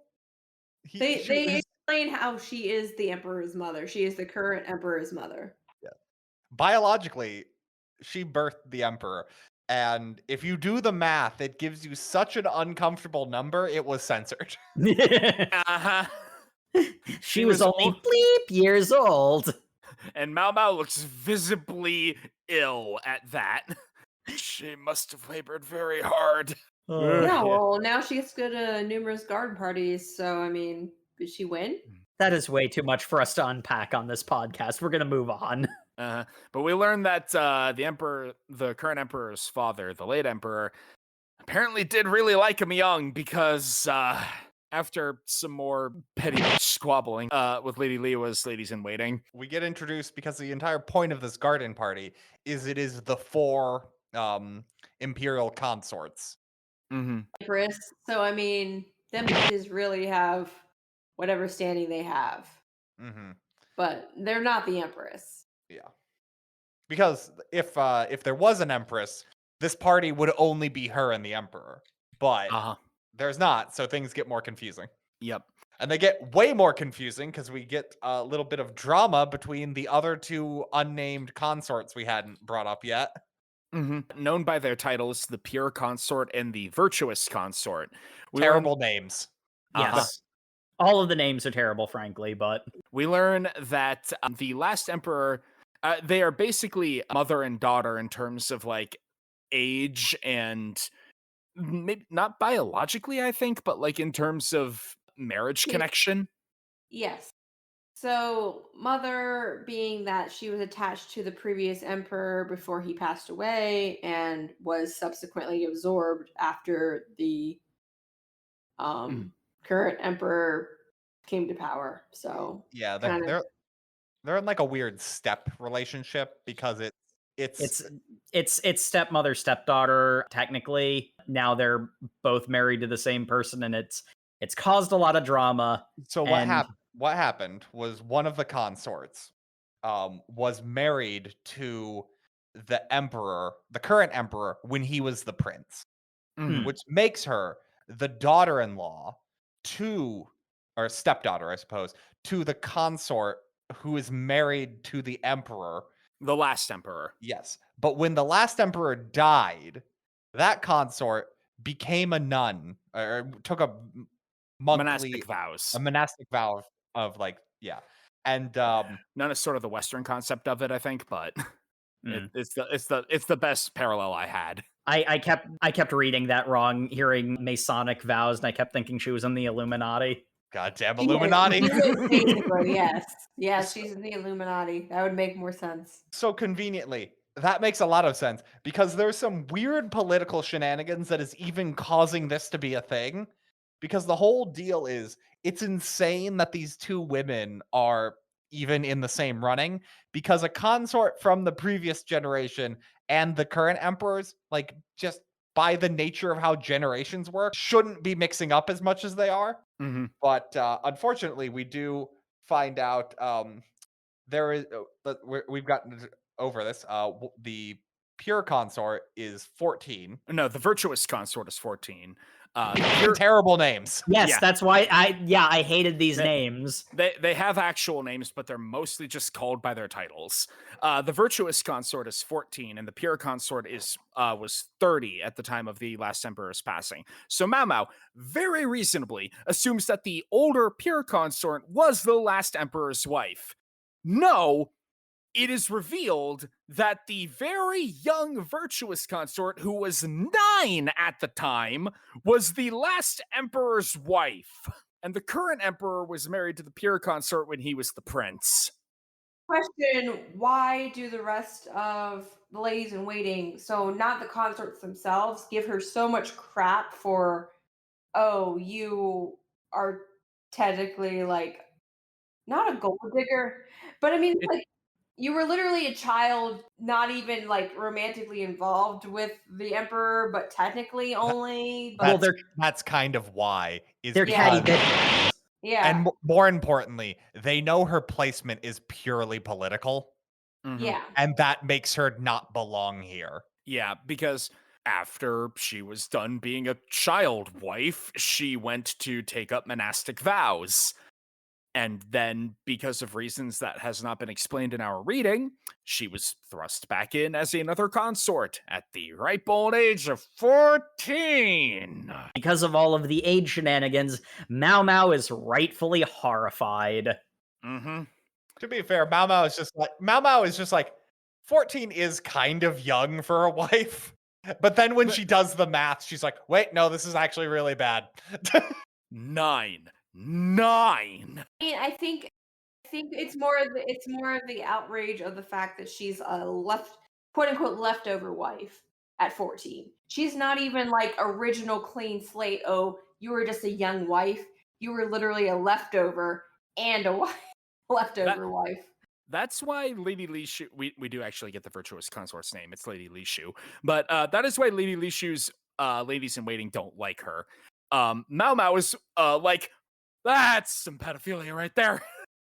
They explain how she is the Emperor's mother. She is the current Emperor's mother. Yeah. Biologically, she birthed the Emperor. And if you do the math, it gives you such an uncomfortable number, it was censored. Uh-huh. She was only bleep years old. And MaoMao looks visibly ill at that. She must have labored very hard. Yeah, well, now she gets to go to numerous garden parties, so, I mean, did she win? That is way too much for us to unpack on this podcast. We're going to move on. But we learned that the current emperor's father, the late emperor, apparently did really like him young, because after some more petty squabbling with Lady Liwa's ladies in waiting, we get introduced, because the entire point of this garden party is it is the 4 imperial consorts. Mm-hmm. Empress. So, I mean, them bitches really have whatever standing they have. Mm-hmm. but they're not the Empress. Yeah. Because if there was an Empress, this party would only be her and the Emperor. But there's not, so things get more confusing. Yep. And they get way more confusing because we get a little bit of drama between the other two unnamed consorts we hadn't brought up yet. Known by their titles, the Pure Consort and the Virtuous Consort. Terrible names. Yes. All of the names are terrible, frankly, but... We learn that the last Emperor, they are basically mother and daughter in terms of, like, age and... maybe not biologically, I think, but, like, in terms of marriage connection. Yes. So, mother being that she was attached to the previous emperor before he passed away and was subsequently absorbed after the current emperor came to power. So, yeah, they're in like a weird step relationship because it's stepmother, stepdaughter. Technically, now they're both married to the same person, and it's caused a lot of drama. So what happened was one of the consorts was married to the emperor, the current emperor, when he was the prince, which makes her the daughter-in-law or stepdaughter, I suppose, to the consort who is married to the emperor. The last emperor. Yes. But when the last emperor died, that consort became a nun, or took a monastic vows. A monastic vow of like, yeah. And none is sort of the Western concept of it, I think, but it's the best parallel I had. I kept reading that wrong, hearing Masonic vows, and I kept thinking she was in the Illuminati. Goddamn Illuminati. Basically, yes. Yes, she's in the Illuminati. That would make more sense. So conveniently, that makes a lot of sense because there's some weird political shenanigans that is even causing this to be a thing. Because the whole deal is, it's insane that these two women are even in the same running, because a consort from the previous generation and the current emperors, like, just by the nature of how generations work, shouldn't be mixing up as much as they are. But unfortunately, we do find out there is we've gotten over this. The pure consort is 14. No, the virtuous consort is 14. Terrible names. Yes, yeah. That's why I hated these names. They have actual names, but they're mostly just called by their titles. The virtuous consort is 14, and the pure consort was 30 at the time of the last emperor's passing. So MaoMao very reasonably assumes that the older pure consort was the last emperor's wife. No, it is revealed that the very young virtuous consort, who was 9 at the time, was the last emperor's wife. And the current emperor was married to the pure consort when he was the prince. Question, why do the rest of the ladies in waiting, so not the consorts themselves, give her so much crap for, oh, you are technically, like, not a gold digger, but I mean, like, you were literally a child, not even, like, romantically involved with the emperor, but technically only. But that's kind of why. They're catty bitches. Yeah. And more importantly, they know her placement is purely political. Yeah. And that makes her not belong here. Yeah, because after she was done being a child wife, she went to take up monastic vows. And then, because of reasons that has not been explained in our reading, she was thrust back in as another consort at the ripe old age of 14. Because of all of the age shenanigans, MaoMao is rightfully horrified. To be fair, MaoMao is just like 14 is kind of young for a wife. But then when she does the math, she's like, wait, no, this is actually really bad. 9. I mean, I think it's more of the outrage of the fact that she's a quote unquote leftover wife at 14. She's not even like original clean slate. Oh, you were just a young wife. You were literally a leftover and a leftover wife. That's why Lady Li Shu, we do actually get the virtuous consort's name. It's Lady Li Shu. But that is why Lady Li Shu's ladies in waiting don't like her. MaoMao is like, that's some pedophilia right there.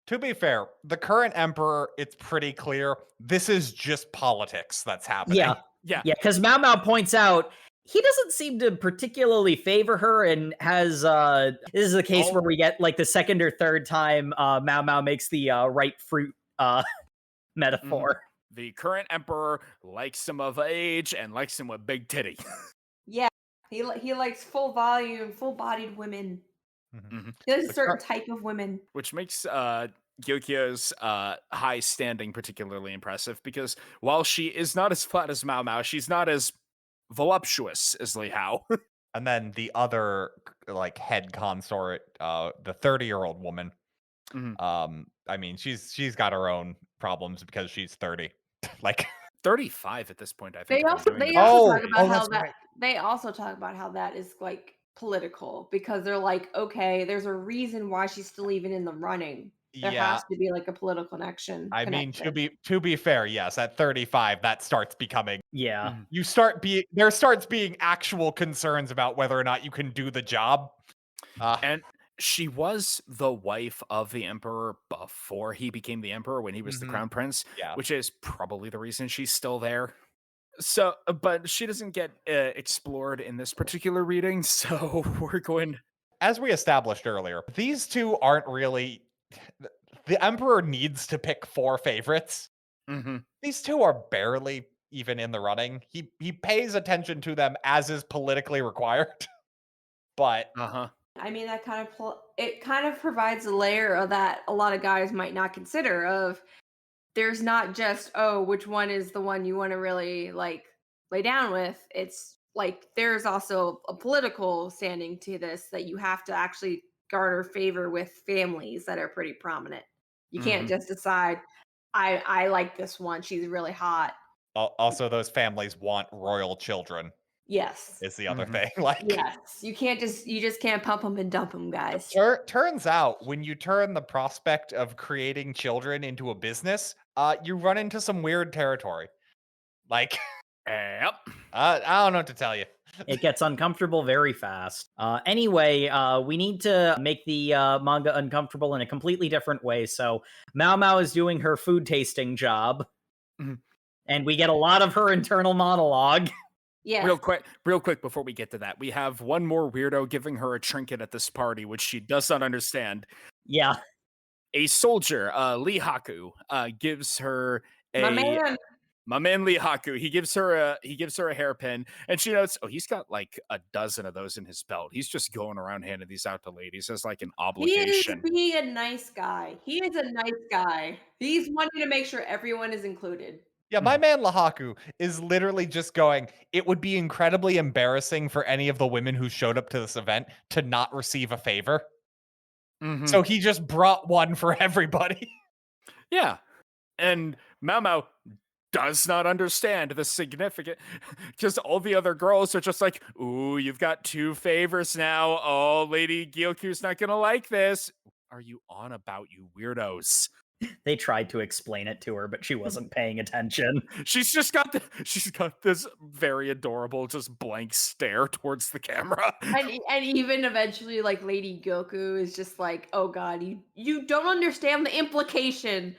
To be fair, the current emperor, it's pretty clear this is just politics that's happening. Yeah. Because MaoMao points out he doesn't seem to particularly favor her, and has this is the case where we get like the second or third time MaoMao makes the ripe fruit metaphor. The current emperor likes him of age and likes him with big titty. Yeah, he likes full volume, full-bodied women. Mhm. He likes a certain type of women. Which makes Gyokyo's high standing particularly impressive, because while she is not as flat as MaoMao, she's not as voluptuous as Li Hao. And then the other like head consort, the 30-year-old woman. I mean, she's got her own problems because she's 30. Like 35 at this point, I They think. also talk about how that they also talk about how that is like political, because they're like, okay, there's a reason why she's still even in the running. There has to be like a political connection. I mean, to be fair, yes, at 35, that starts becoming there starts being actual concerns about whether or not you can do the job. And she was the wife of the emperor before he became the emperor, when he was the crown prince, which is probably the reason she's still there. So, but she doesn't get explored in this particular reading, so we're going... As we established earlier, these two aren't really... The emperor needs to pick 4 favorites. These two are barely even in the running. He pays attention to them as is politically required. But... I mean, that kind of provides a layer of that a lot of guys might not consider, of there's not just, oh, which one is the one you want to really like lay down with. It's like there's also a political standing to this, that you have to actually garner favor with families that are pretty prominent. You can't just decide, I like this one, she's really hot. Also, those families want royal children. Yes. Is the other thing. Like, yes. You just can't pump them and dump them, guys. Turns out, when you turn the prospect of creating children into a business, you run into some weird territory. Like, yep. I don't know what to tell you. It gets uncomfortable very fast. Anyway, we need to make the manga uncomfortable in a completely different way. So MaoMao is doing her food tasting job, and we get a lot of her internal monologue. Yeah. Real quick before we get to that, we have one more weirdo giving her a trinket at this party, which she does not understand. Yeah. A soldier, Lee Haku, gives her my man Lee Haku. He gives her a hairpin, and she notes, oh, he's got like a dozen of those in his belt. He's just going around handing these out to ladies as like an obligation. He is being a nice guy. He is a nice guy. He's wanting to make sure everyone is included. Yeah, my man Lahaku is literally just going, it would be incredibly embarrassing for any of the women who showed up to this event to not receive a favor. So he just brought one for everybody. Yeah. And MaoMao does not understand the significant, because all the other girls are just like, ooh, you've got 2 favors now. Oh, Lady Gyokyo's not going to like this. Are you on about, you weirdos? They tried to explain it to her, but she wasn't paying attention. She's got this very adorable, just blank stare towards the camera. And even eventually, like, Lady Goku is just like, oh god, you don't understand the implication,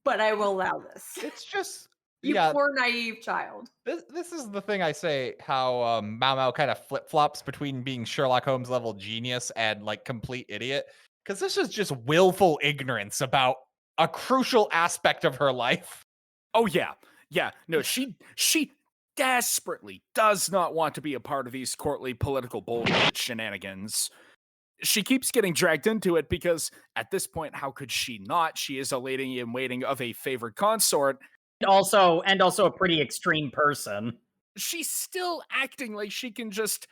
but I will allow this. It's just... You poor naive child. This is the thing I say, how MaoMao kind of flip-flops between being Sherlock Holmes level genius and like complete idiot. Because this is just willful ignorance about a crucial aspect of her life. Oh yeah. Yeah. No, she desperately does not want to be a part of these courtly political bullshit shenanigans. She keeps getting dragged into it because at this point, how could she not? She is a lady in waiting of a favored consort. Also a pretty extreme person. She's still acting like she can just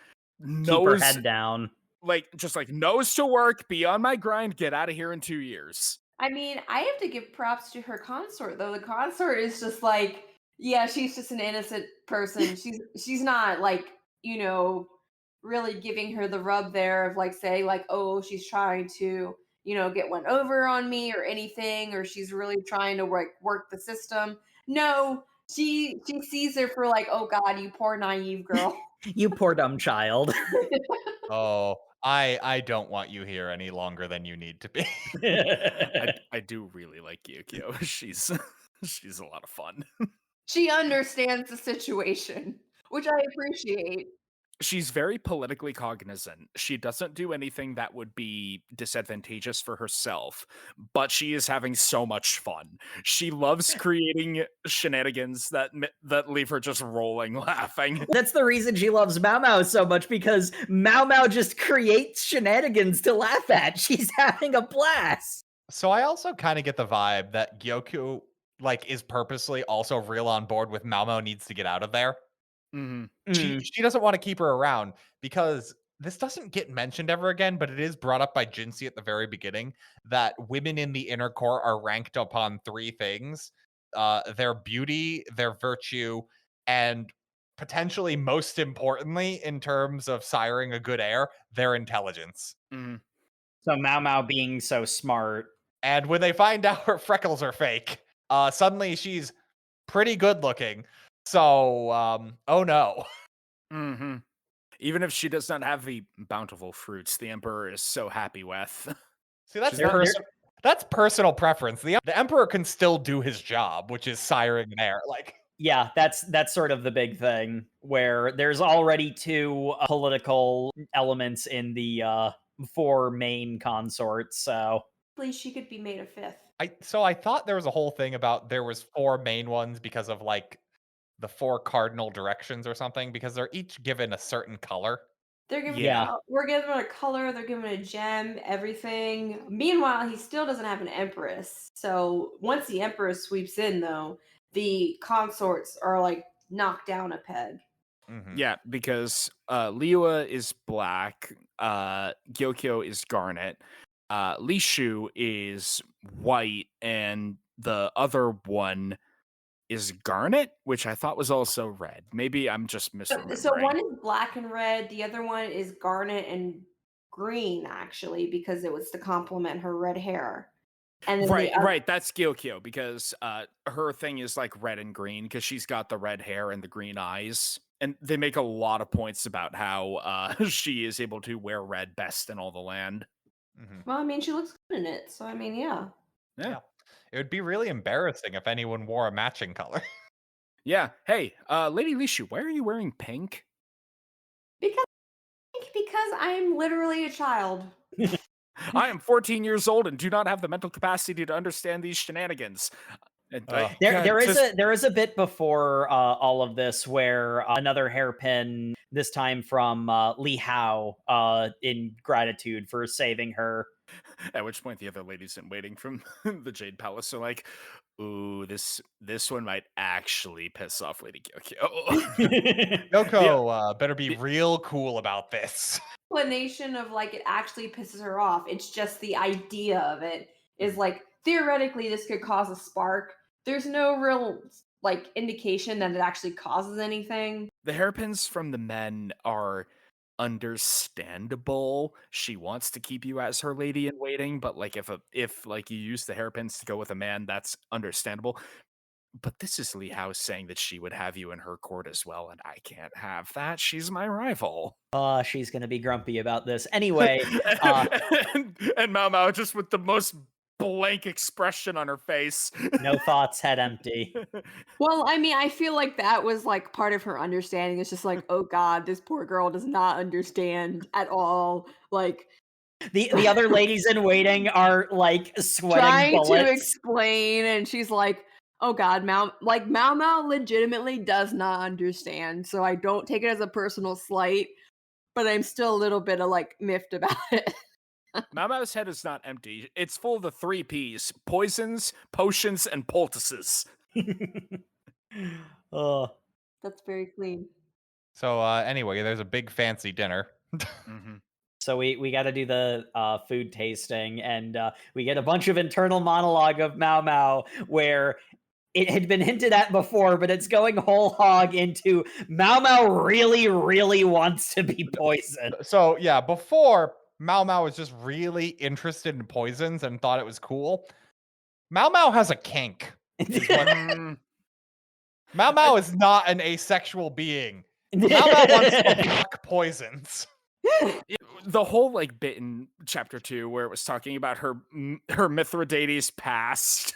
keep her head down. Like, just like, nose to work, be on my grind, get out of here in 2 years. I mean, I have to give props to her consort, though. The consort is just like, yeah, she's just an innocent person. She's not like, you know, really giving her the rub there of like, say, like, oh, she's trying to, you know, get one over on me or anything, or she's really trying to work the system. No, she sees her for like, oh god, you poor naive girl. You poor dumb child. Oh, I don't want you here any longer than you need to be. I do really like Gyokyo. She's a lot of fun. She understands the situation, which I appreciate. She's very politically cognizant. She doesn't do anything that would be disadvantageous for herself, but she is having so much fun. She loves creating shenanigans that leave her just rolling laughing. That's the reason she loves MaoMao so much, because MaoMao just creates shenanigans to laugh at. She's having a blast. So I also kind of get the vibe that Gyokyo is purposely also real on board with MaoMao needs to get out of there. Mm-hmm. She doesn't want to keep her around because this doesn't get mentioned ever again, but it is brought up by Jinsei at the very beginning that women in the inner court are ranked upon 3 things: their beauty, their virtue, and potentially most importantly, in terms of siring a good heir, their intelligence. Mm-hmm. So MaoMao being so smart. And when they find out her freckles are fake, suddenly she's pretty good looking. So, oh no. Mm-hmm. Even if she does not have the bountiful fruits the Emperor is so happy with. See, that's personal preference. The Emperor can still do his job, which is siring an heir. Yeah, that's sort of the big thing, where there's already 2 political elements in the 4 main consorts, so Please, she could be made a 5th. I thought there was a whole thing about there was 4 main ones because of the 4 cardinal directions or something, because they're each given a certain color. They're giving we're giving a color, they're giving a gem, everything. Meanwhile, he still doesn't have an empress. So once the empress sweeps in, though, the consorts are knocked down a peg. Mm-hmm. Yeah, because Liua is black, Gyokyo is garnet, Lishu is white, and the other one is garnet, which I thought was also red. Maybe I'm just misremembering. So one is black and red, the other one is garnet and green, actually, because it was to complement her red hair. And then right, that's Gyokyo, because her thing is red and green because she's got the red hair and the green eyes. And they make a lot of points about how she is able to wear red best in all the land. Mm-hmm. Well, I mean, she looks good in it, so I mean, yeah. It would be really embarrassing if anyone wore a matching color. Yeah. Hey, Lady Lishu, why are you wearing pink? Because I'm literally a child. I am 14 years old and do not have the mental capacity to understand these shenanigans. There is a bit before all of this where another hairpin, this time from Li Hao, in gratitude for saving her. At which point the other ladies in waiting from the Jade Palace are like, ooh, this one might actually piss off Lady Gyokyo. Gyokyo better be real cool about this. Explanation of it actually pisses her off. It's just the idea of it is theoretically this could cause a spark. There's no real indication that it actually causes anything. The hairpins from the men are understandable. She wants to keep you as her lady in waiting, but if you use the hairpins to go with a man, that's understandable. But this is Li Hao saying that she would have you in her court as well, and I can't have that. She's my rival. She's gonna be grumpy about this anyway. And MaoMao just with the most blank expression on her face. No thoughts, head empty. Well, I mean, I feel like that was part of her understanding. It's just oh God, this poor girl does not understand at all. The other ladies in waiting are sweating trying bullets. To explain, and she's like, oh God, MaoMao legitimately does not understand. So I don't take it as a personal slight, but I'm still a little bit of miffed about it. MaoMao's head is not empty. It's full of the 3 Ps: poisons, potions, and poultices. That's very clean. So anyway, there's a big fancy dinner. Mm-hmm. So we got to do the food tasting, and we get a bunch of internal monologue of MaoMao where it had been hinted at before, but it's going whole hog into MaoMao really, really wants to be poisoned. So yeah, before MaoMao was just really interested in poisons and thought it was cool. MaoMao has a kink. MaoMao is not an asexual being. MaoMao wants to fuck poisons. the whole like bit in chapter 2 where it was talking about her Mithridates past,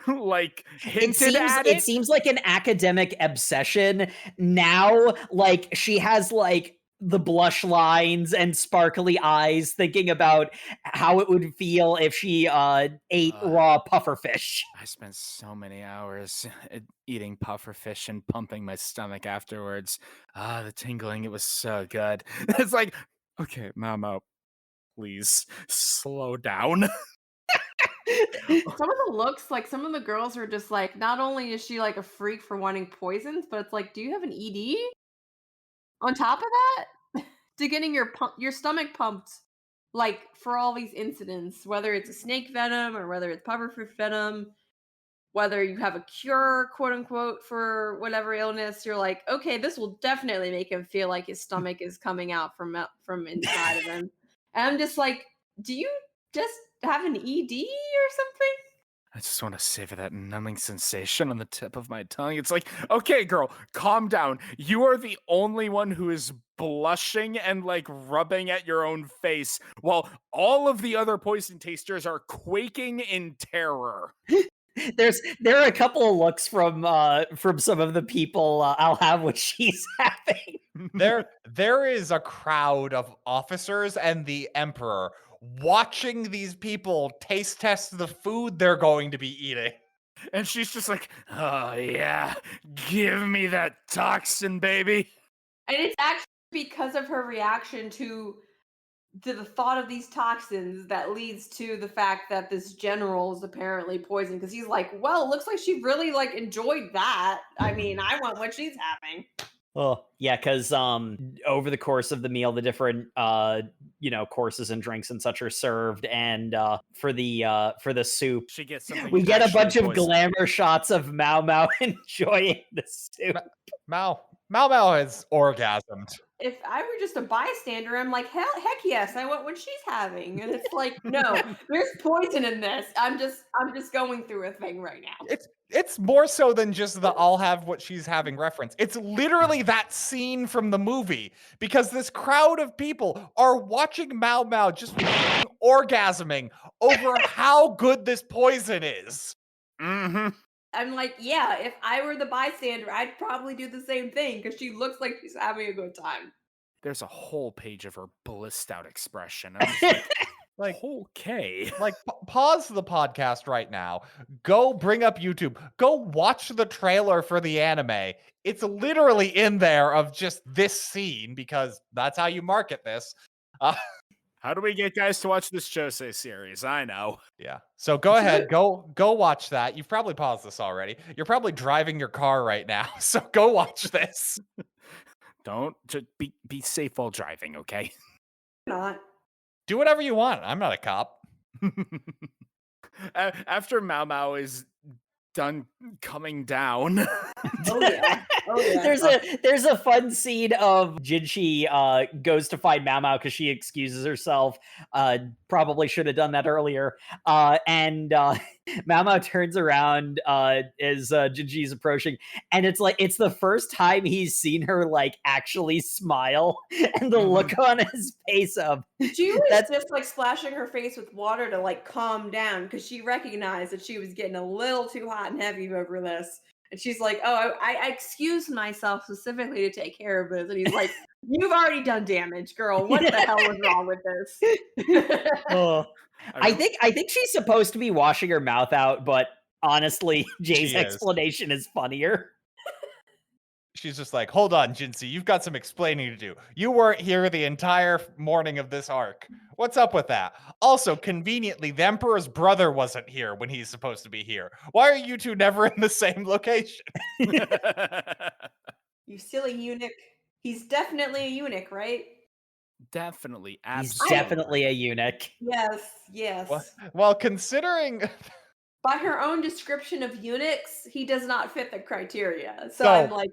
like hinted at it seems like an academic obsession now. Like she has like the blush lines and sparkly eyes, thinking about how it would feel if she ate raw pufferfish. I spent so many hours eating pufferfish and pumping my stomach afterwards. The tingling, it was so good. It's like, okay, MaoMao, please slow down. Some of the looks, like some of the girls are just like, not only is she like a freak for wanting poisons, but it's like, do you have an ED on top of that? To getting your stomach pumped, like for all these incidents, whether it's a snake venom or whether it's pufferfish venom, whether you have a cure, quote unquote, for whatever illness, you're like, okay, this will definitely make him feel like his stomach is coming out from inside of him. And I'm just like, do you just have an ED or something? I just want to savor that numbing sensation on the tip of my tongue. It's like, okay, girl, calm down. You are the only one who is blushing and like rubbing at your own face, while all of the other poison tasters are quaking in terror. There are a couple of looks from some of the people I'll have what she's having. There is a crowd of officers and the Emperor watching these people taste test the food they're going to be eating. And she's just like, oh yeah, give me that toxin, baby. And it's actually because of her reaction to the thought of these toxins that leads to the fact that this general is apparently poisoned, because he's like, well, it looks like she really like enjoyed that. I mean, I want what she's having. Oh, yeah, because over the course of the meal, the different courses and drinks and such are served, and for the soup, she gets something. We get a bunch of glamour shots of MaoMao enjoying the soup. MaoMao has orgasmed. If I were just a bystander, I'm like, heck yes, I want what she's having. And it's like, no, there's poison in this. I'm just going through a thing right now. It's more so than just the I'll have what she's having reference. It's literally that scene from the movie, because this crowd of people are watching MaoMao just orgasming over how good this poison is. Mm-hmm. I'm like, yeah, if I were the bystander, I'd probably do the same thing, because she looks like she's having a good time. There's a whole page of her blissed out expression. I'm just like, okay. Like, pause the podcast right now. Go bring up YouTube. Go watch the trailer for the anime. It's literally in there of just this scene, because that's how you market this. How do we get guys to watch this Josei series? I know. Yeah. So go ahead. Go watch that. You've probably paused this already. You're probably driving your car right now. So go watch this. Don't just be safe while driving, okay? Not. Do whatever you want. I'm not a cop. After MaoMao is done coming down. Oh yeah. There's a fun scene of Jinchi goes to find MaoMao because she excuses herself. Probably should have done that earlier. And MaoMao turns around as Jinchi's approaching, and it's the first time he's seen her like actually smile, and the look on his face of she was just like splashing her face with water to like calm down, because she recognized that she was getting a little too hot and heavy over this. And she's like, oh, I excused myself specifically to take care of this. And he's like, you've already done damage, girl. What the hell was wrong with this? I think she's supposed to be washing her mouth out, but honestly, Jay's explanation is funnier. She's just like, hold on, Jinchi, you've got some explaining to do. You weren't here the entire morning of this arc. What's up with that? Also, conveniently, the Emperor's brother wasn't here when he's supposed to be here. Why are you two never in the same location? You silly eunuch. He's definitely a eunuch, right? Definitely. He's Absolutely. definitely a eunuch. Yes. Well, considering... By her own description of eunuchs, he does not fit the criteria. So I'm like...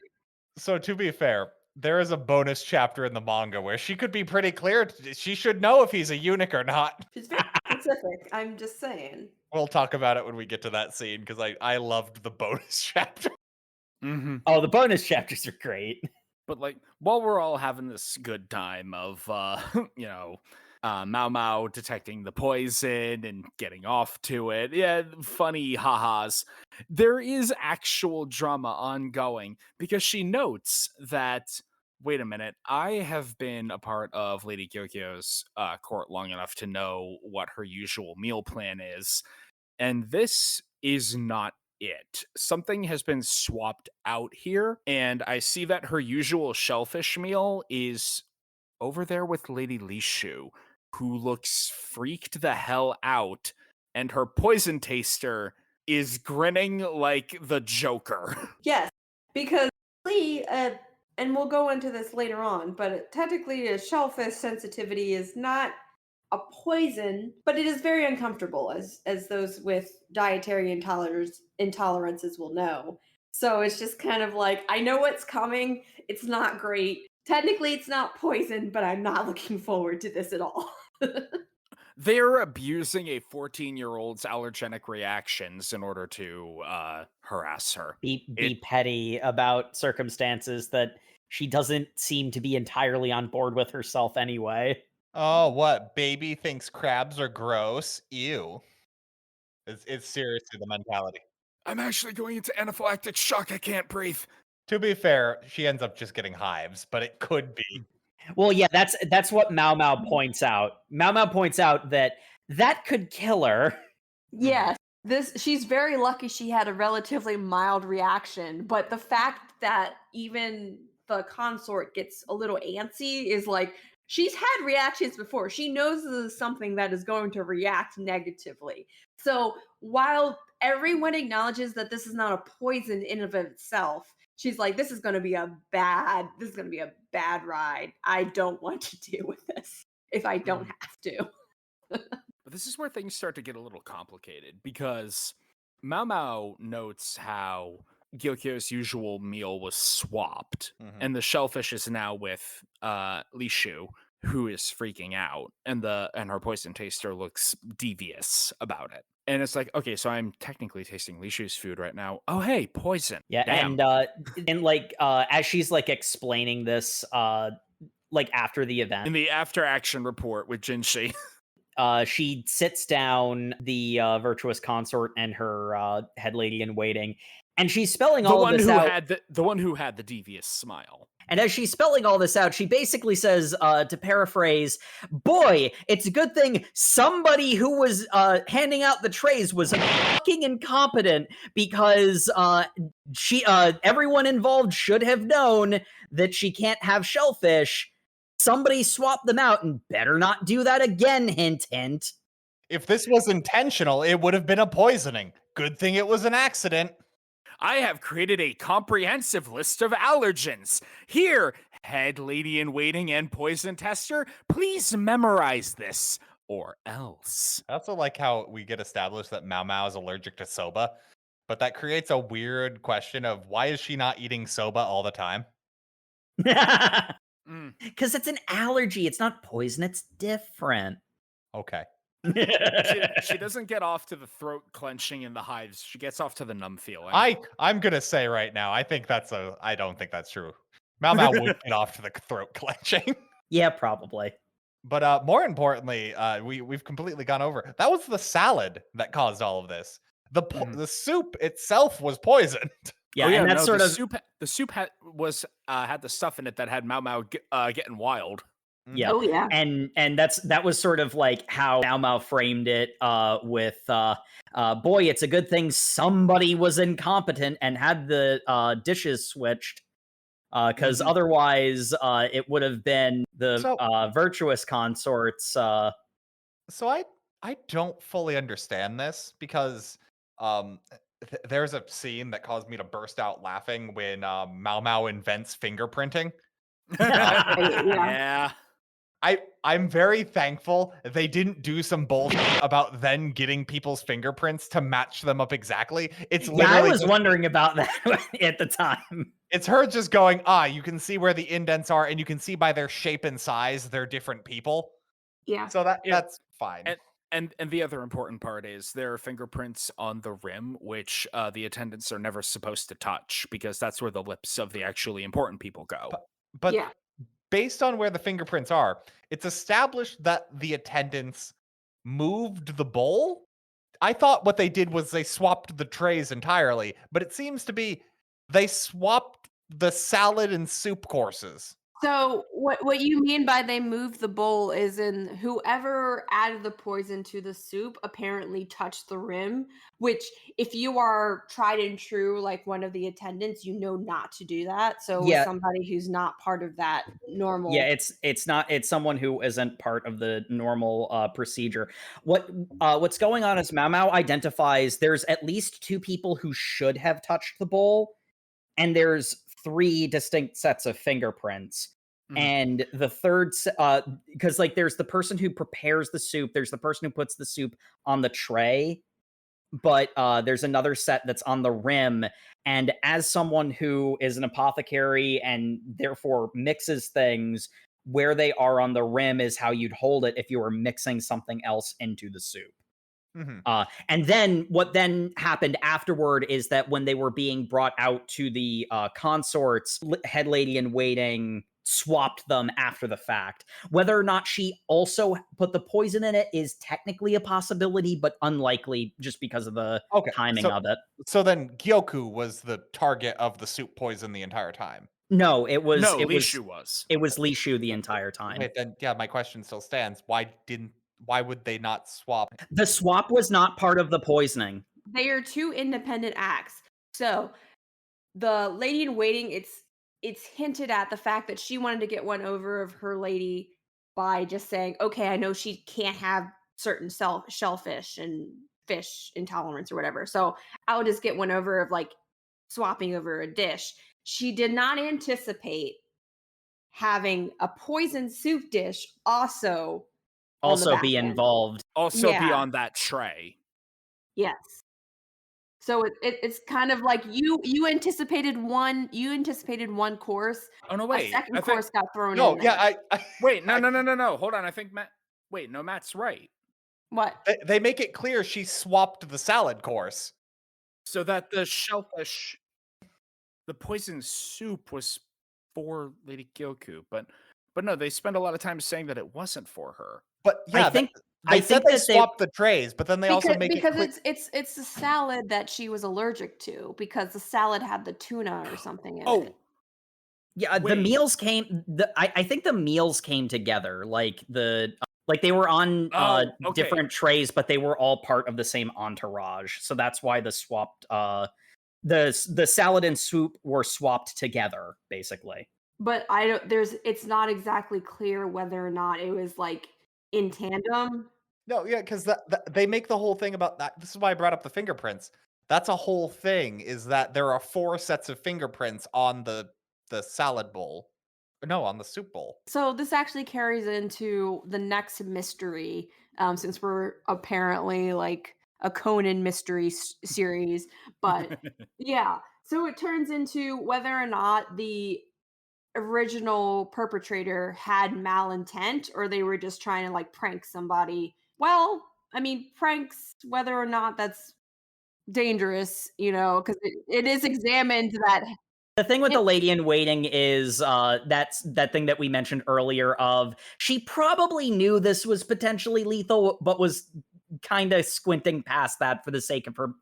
So to be fair, there is a bonus chapter in the manga where she could be pretty clear. She should know if he's a eunuch or not. She's very specific. I'm just saying. We'll talk about it when we get to that scene, because I loved the bonus chapter. Mm-hmm. Oh, the bonus chapters are great. But like while we're all having this good time of MaoMao detecting the poison and getting off to it, yeah, funny ha-has, there is actual drama ongoing because she notes that, wait a minute, I have been a part of Lady Gyokyo's court long enough to know what her usual meal plan is, and this is not it. Something has been swapped out here, and I see that her usual shellfish meal is over there with Lady Lishu, who looks freaked the hell out, and her poison taster is grinning like the Joker. Yes, because Lee, and we'll go into this later on, but technically a shellfish sensitivity is not a poison, but it is very uncomfortable, as those with dietary intolerances will know. So it's just kind of like, I know what's coming. It's not great. Technically, it's not poison, but I'm not looking forward to this at all. They're abusing a 14-year-old's allergenic reactions in order to harass her. Be petty about circumstances that she doesn't seem to be entirely on board with herself anyway. Oh, what? Baby thinks crabs are gross? Ew. It's seriously the mentality. I'm actually going into anaphylactic shock. I can't breathe. To be fair, she ends up just getting hives, but it could be. Well, yeah, that's what MaoMao points out. MaoMao points out that could kill her. Yes. She's very lucky she had a relatively mild reaction, but the fact that even the consort gets a little antsy is like, she's had reactions before. She knows this is something that is going to react negatively. So while everyone acknowledges that this is not a poison in of itself, she's like, this is going to be a bad ride. I don't want to deal with this if I don't have to. But this is where things start to get a little complicated because MaoMao notes how Gyokyo's usual meal was swapped, and the shellfish is now with Lishu, who is freaking out, and her poison taster looks devious about it. And it's like, okay, so I'm technically tasting Lishu's food right now. Oh, hey, poison. Yeah, damn. and like as she's like explaining this, like after the event, in the after action report with Jinshi. She sits down the virtuous consort and her head lady in waiting, and she's spelling all of this out. The one who had the devious smile. And as she's spelling all this out, she basically says, to paraphrase, boy, it's a good thing somebody who was handing out the trays was fucking incompetent, because everyone involved should have known that she can't have shellfish. Somebody swapped them out and better not do that again, hint, hint. If this was intentional, it would have been a poisoning. Good thing it was an accident. I have created a comprehensive list of allergens. Here, head lady in waiting and poison tester, please memorize this, or else. I also like how we get established that MaoMao is allergic to soba, but that creates a weird question of why is she not eating soba all the time? Because it's an allergy. It's not poison. It's different. Okay. She doesn't get off to the throat clenching and the hives. She gets off to the numb feeling. I'm gonna say right now, I don't think that's true. MaoMao would get off to the throat clenching. Yeah, probably. But more importantly, we've completely gone over. That was the salad that caused all of this. The soup itself was poisoned. Yeah, and that's sort of the soup had the stuff in it that had MaoMao getting wild. Yeah. Oh yeah. And that was sort of like how MaoMao framed it with boy, it's a good thing somebody was incompetent and had the dishes switched, because otherwise it would have been the virtuous consorts. So I don't fully understand this because there's a scene that caused me to burst out laughing when MaoMao invents fingerprinting. Yeah. I'm very thankful they didn't do some bullshit about then getting people's fingerprints to match them up exactly. It's literally I was wondering about that at the time. It's her just going, you can see where the indents are, and you can see by their shape and size they're different people. Yeah. So that's fine. And the other important part is there are fingerprints on the rim, which the attendants are never supposed to touch, because that's where the lips of the actually important people go. But Yeah. based on where the fingerprints are, it's established that the attendants moved the bowl. I thought what they did was they swapped the trays entirely, but it seems to be they swapped the salad and soup courses. So what you mean by they moved the bowl is in whoever added the poison to the soup apparently touched the rim, which if you are tried and true like one of the attendants, you know not to do that. So with Yeah. somebody who's not part of that normal Yeah, it's someone who isn't part of the normal procedure. What's going on is MaoMao identifies there's at least 2 people who should have touched the bowl, and there's 3 distinct sets of fingerprints. And the third, because like there's the person who prepares the soup, there's the person who puts the soup on the tray, but there's another set that's on the rim. And as someone who is an apothecary and therefore mixes things, where they are on the rim is how you'd hold it if you were mixing something else into the soup. And then what then happened afterward is that when they were being brought out to the consorts, head lady in waiting swapped them after the fact. Whether or not she also put the poison in it is technically a possibility, but unlikely just because of the timing of it. So then Gyoku was the target of the soup poison the entire time. No, it was Lishu was. It was Lishu the entire time. Wait, then yeah, my question still stands. Why would they not swap? The swap was not part of the poisoning. They are 2 independent acts. So the lady in waiting, it's hinted at the fact that she wanted to get one over of her lady by just saying, okay, I know she can't have certain shellfish and fish intolerance or whatever. So I'll just get one over of like swapping over a dish. She did not anticipate having a poison soup dish also be involved. Also be on that tray. Yes. So it's kind of like you anticipated one course. Oh no, wait. A second course got thrown in. No, yeah, wait, no. Hold on. I think Matt's right. What? They make it clear she swapped the salad course. So that the shellfish, the poison soup was for Lady Gyoku, but no, they spend a lot of time saying that it wasn't for her. But yeah, I think they swapped the trays, but then they also make it clear. it's the salad that she was allergic to because the salad had the tuna or something in it. Yeah, the meals came. I think the meals came together. Like they were on different trays, but they were all part of the same entourage. So that's why the swapped the salad and soup were swapped together, basically. But it's not exactly clear whether or not it was like in tandem. No, yeah, because they make the whole thing about that. This is why I brought up the fingerprints. That's a whole thing, is that there are 4 sets of fingerprints on the salad bowl. No, on the soup bowl. So this actually carries into the next mystery, since we're apparently like a Conan mystery series. But yeah, so it turns into whether or not the original perpetrator had malintent or they were just trying to like prank somebody. Well, I mean, pranks, whether or not that's dangerous, because it is examined that the thing with the lady in waiting is that's that thing that we mentioned earlier of she probably knew this was potentially lethal, but was kind of squinting past that for the sake of her.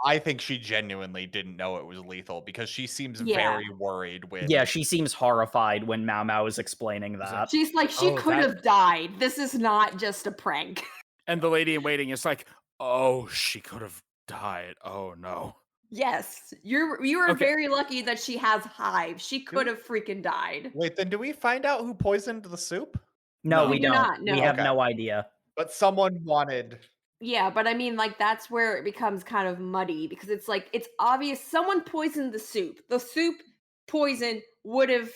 I think she genuinely didn't know it was lethal because she seems very worried with. Yeah, she seems horrified when MaoMao is explaining that. She's like, she could have died. This is not just a prank. And the lady in waiting is like, oh, she could have died. Oh no. Yes, you were very lucky that she has hives. She could have freaking died. Wait, then do we find out who poisoned the soup? No, we don't. We have no idea. But someone wanted. Yeah, but I mean, like, that's where it becomes kind of muddy because it's like, it's obvious someone poisoned the soup. The soup poison would have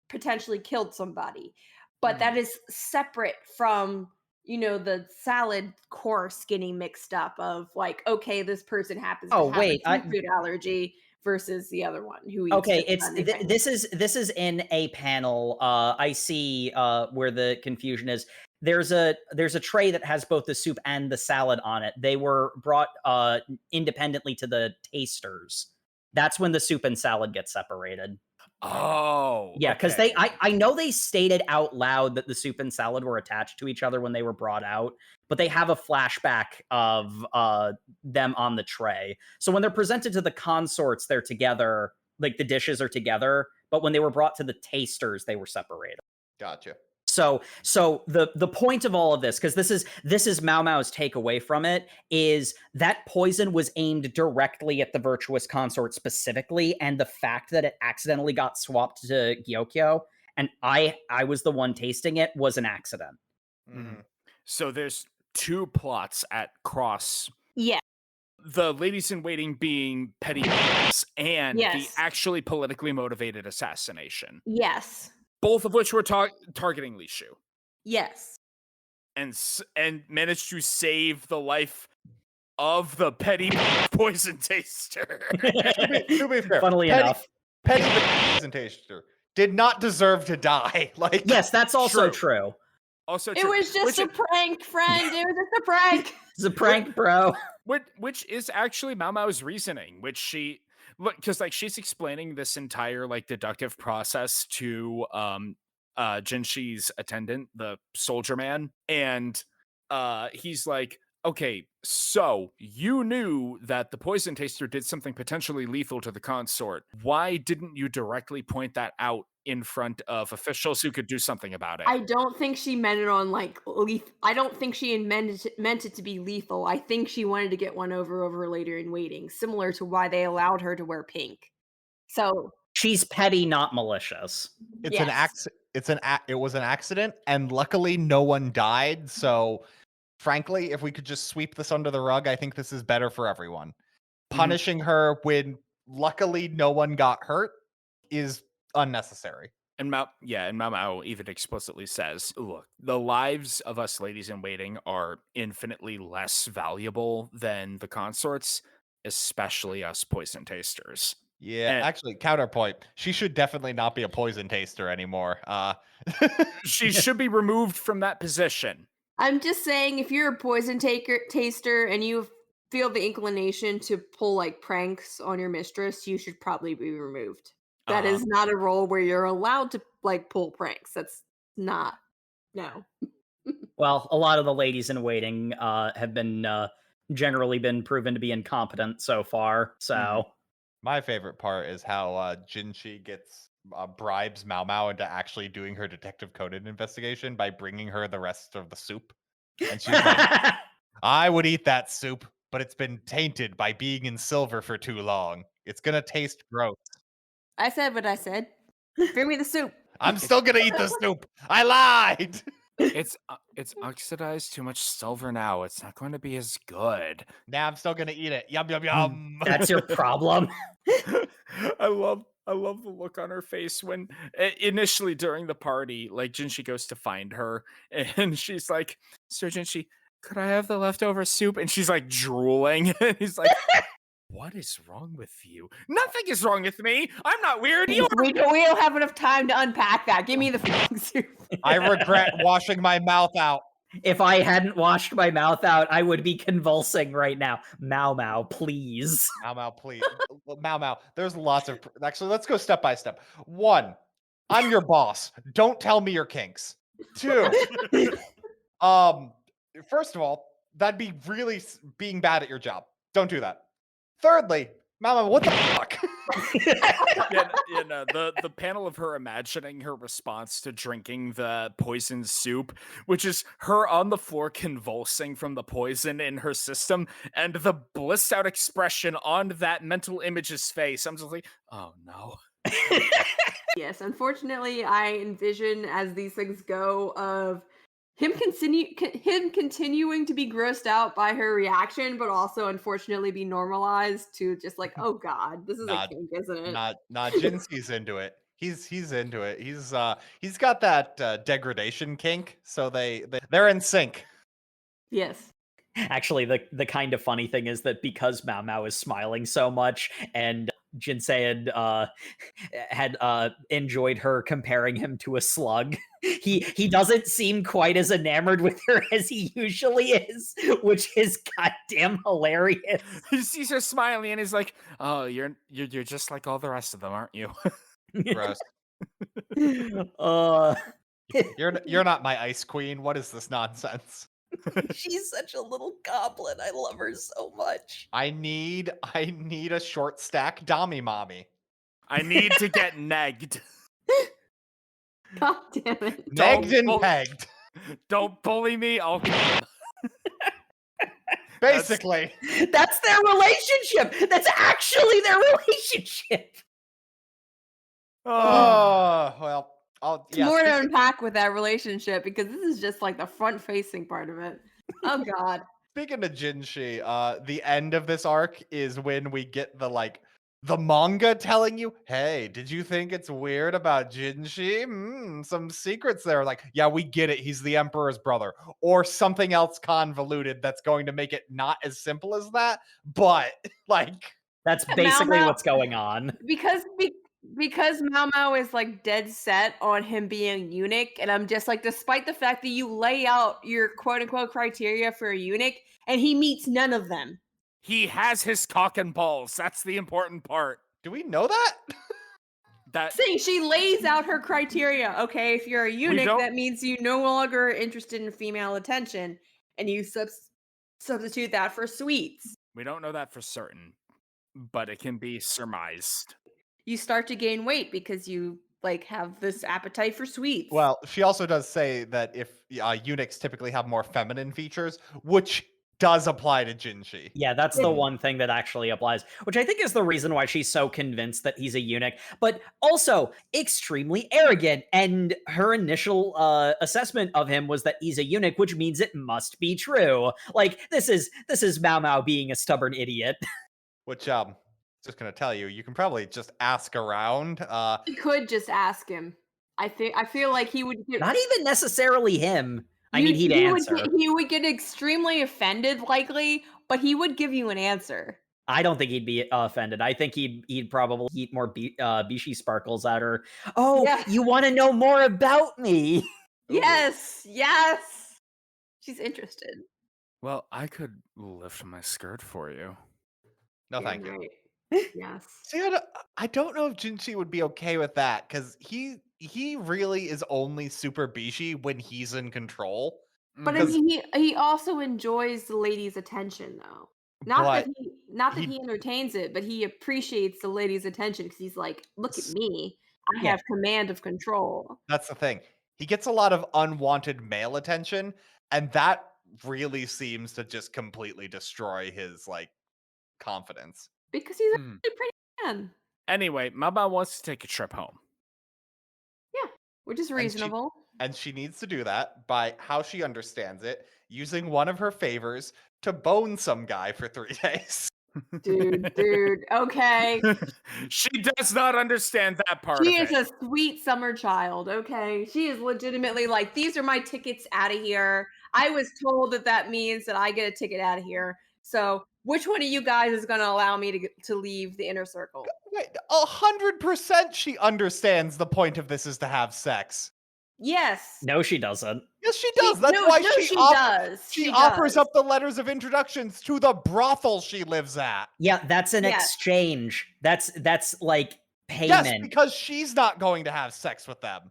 potentially killed somebody. But that is separate from, the salad course getting mixed up of like, okay, this person happens to have a food allergy versus the other one who eats this is in a panel. I see where the confusion is. There's a tray that has both the soup and the salad on it. They were brought independently to the tasters. That's when the soup and salad get separated. Oh, Yeah, because okay. I know they stated out loud that the soup and salad were attached to each other when they were brought out, but they have a flashback of them on the tray. So when they're presented to the consorts, they're together, like the dishes are together, but when they were brought to the tasters, they were separated. Gotcha. So the point of all of this, because this is MaoMao's takeaway from it, is that poison was aimed directly at the virtuous consort specifically, and the fact that it accidentally got swapped to Gyokyo, and I was the one tasting it, was an accident. Mm-hmm. So there's two plots at cross. Yeah. The ladies in waiting being petty and the actually politically motivated assassination. Yes. Both of which were targeting Li Shu. Yes. And managed to save the life of the petty poison taster. to be fair, funnily enough, petty poison taster did not deserve to die. Like, yes, that's also true. Also It true. was just a prank, friend. It was just a prank. It's a prank, bro. Which is actually MaoMao's reasoning, which she because like she's explaining this entire like deductive process to Jinshi's attendant, the soldier man, and he's like, okay, so you knew that the poison taster did something potentially lethal to the consort. Why didn't you directly point that out in front of officials who could do something about it? I don't think she meant it on like lethal. I don't think she meant it to be lethal. I think she wanted to get one over later in waiting, similar to why they allowed her to wear pink. So she's petty, not malicious. It's an it was an accident, and luckily no one died. So frankly, if we could just sweep this under the rug, I think this is better for everyone. Punishing her when luckily no one got hurt is unnecessary. And MaoMao even explicitly says, look, the lives of us ladies in waiting are infinitely less valuable than the consorts, especially us poison tasters. Yeah, actually, counterpoint. She should definitely not be a poison taster anymore. She should be removed from that position. I'm just saying, if you're a poison taster and you feel the inclination to pull like pranks on your mistress, you should probably be removed. That is not a role where you're allowed to like pull pranks. That's not. No. Well, a lot of the ladies in waiting have been generally been proven to be incompetent so far. So my favorite part is how Jinshi gets bribes MaoMao into actually doing her Detective Conan investigation by bringing her the rest of the soup. And she's like, I would eat that soup, but it's been tainted by being in silver for too long. It's going to taste gross. I said what I said. Bring me the soup. I'm still going to eat the soup. I lied. It's oxidized too much silver now. It's not going to be as good. Now I'm still going to eat it. Yum, yum, yum. That's your problem. I love the look on her face when initially during the party, like Jinshi goes to find her and she's like, "Sir Jinshi, could I have the leftover soup?" And she's like drooling. And he's like, what is wrong with you? Nothing is wrong with me. I'm not weird. We don't have enough time to unpack that. Give me the fucking soup. I regret washing my mouth out. If I hadn't washed my mouth out, I would be convulsing right now. MaoMao, please. MaoMao, please. MaoMao, there's lots of... Actually, let's go step by step. 1, I'm your boss. Don't tell me your kinks. 2, first of all, that'd be really being bad at your job. Don't do that. Thirdly, MaoMao, what the fuck? The panel of her imagining her response to drinking the poison soup, which is her on the floor convulsing from the poison in her system, and the blissed out expression on that mental image's face. I'm just like, oh no. Yes, unfortunately, I envision as these things go of him continuing to be grossed out by her reaction, but also unfortunately be normalized to just like, oh god, this is a kink, isn't it? Not Jinsei's into it. He's into it. He's got that degradation kink, so they're in sync. Yes. Actually, the kind of funny thing is that because MaoMao is smiling so much and Jinsei had enjoyed her comparing him to a slug, he doesn't seem quite as enamored with her as he usually is, which is goddamn hilarious. He sees her smiling and he's like, "Oh, you're just like all the rest of them, aren't you?" Gross. You're not my ice queen. What is this nonsense? She's such a little goblin. I love her so much. I need a short stack Dami mommy. I need to get negged. God damn it. Negged and pegged. Don't bully me, I'll come. Basically. That's their relationship. That's actually their relationship. Oh, well. More to unpack with that relationship because this is just like the front-facing part of it. Oh God. Speaking of Jinshi, the end of this arc is when we get the manga telling you, hey, did you think it's weird about Jinshi? Some secrets there. Like, yeah, we get it. He's the Emperor's brother. Or something else convoluted that's going to make it not as simple as that. But, that's basically what's going on. Because MaoMao is like dead set on him being a eunuch, and I'm just like, despite the fact that you lay out your quote-unquote criteria for a eunuch, and he meets none of them. He has his cock and balls. That's the important part. Do we know that? Saying she lays out her criteria. Okay, if you're a eunuch, that means you no longer are interested in female attention, and you substitute that for sweets. We don't know that for certain, but it can be surmised. You start to gain weight because you have this appetite for sweets. Well, she also does say that if eunuchs typically have more feminine features, which does apply to Jinshi. Yeah, that's the one thing that actually applies, which I think is the reason why she's so convinced that he's a eunuch, but also extremely arrogant. And her initial assessment of him was that he's a eunuch, which means it must be true. This is MaoMao being a stubborn idiot. Which just gonna tell you, you can probably just ask around. You could just ask him. I feel like he would get, not even necessarily him. He'd answer. He would get extremely offended, likely, but he would give you an answer. I don't think he'd be offended. I think he'd probably eat more Bishi sparkles at her. Oh, yeah. You want to know more about me? Yes. She's interested. Well, I could lift my skirt for you. No, thank you. Yes. See, I don't know if Jinshi would be okay with that, because he really is only super Bishi when he's in control. But I mean, he also enjoys the lady's attention, though. Not that he entertains it, but he appreciates the lady's attention because he's like, look at me. I have command of control. That's the thing. He gets a lot of unwanted male attention, and that really seems to just completely destroy his confidence. Because he's a pretty man. Anyway, MaoMao wants to take a trip home. Yeah, which is reasonable. And she needs to do that by how she understands it, using one of her favors to bone some guy for 3 days. Dude, okay. She does not understand that part She is a sweet summer child, okay? She is legitimately like, these are my tickets out of here. I was told that means that I get a ticket out of here. So which one of you guys is going to allow me to leave the inner circle? 100% she understands the point of this is to have sex. Yes. No, she doesn't. Yes, she does. That's why she does. She offers up the letters of introductions to the brothel she lives at. Yeah, that's an exchange. That's like payment. Yes, because she's not going to have sex with them.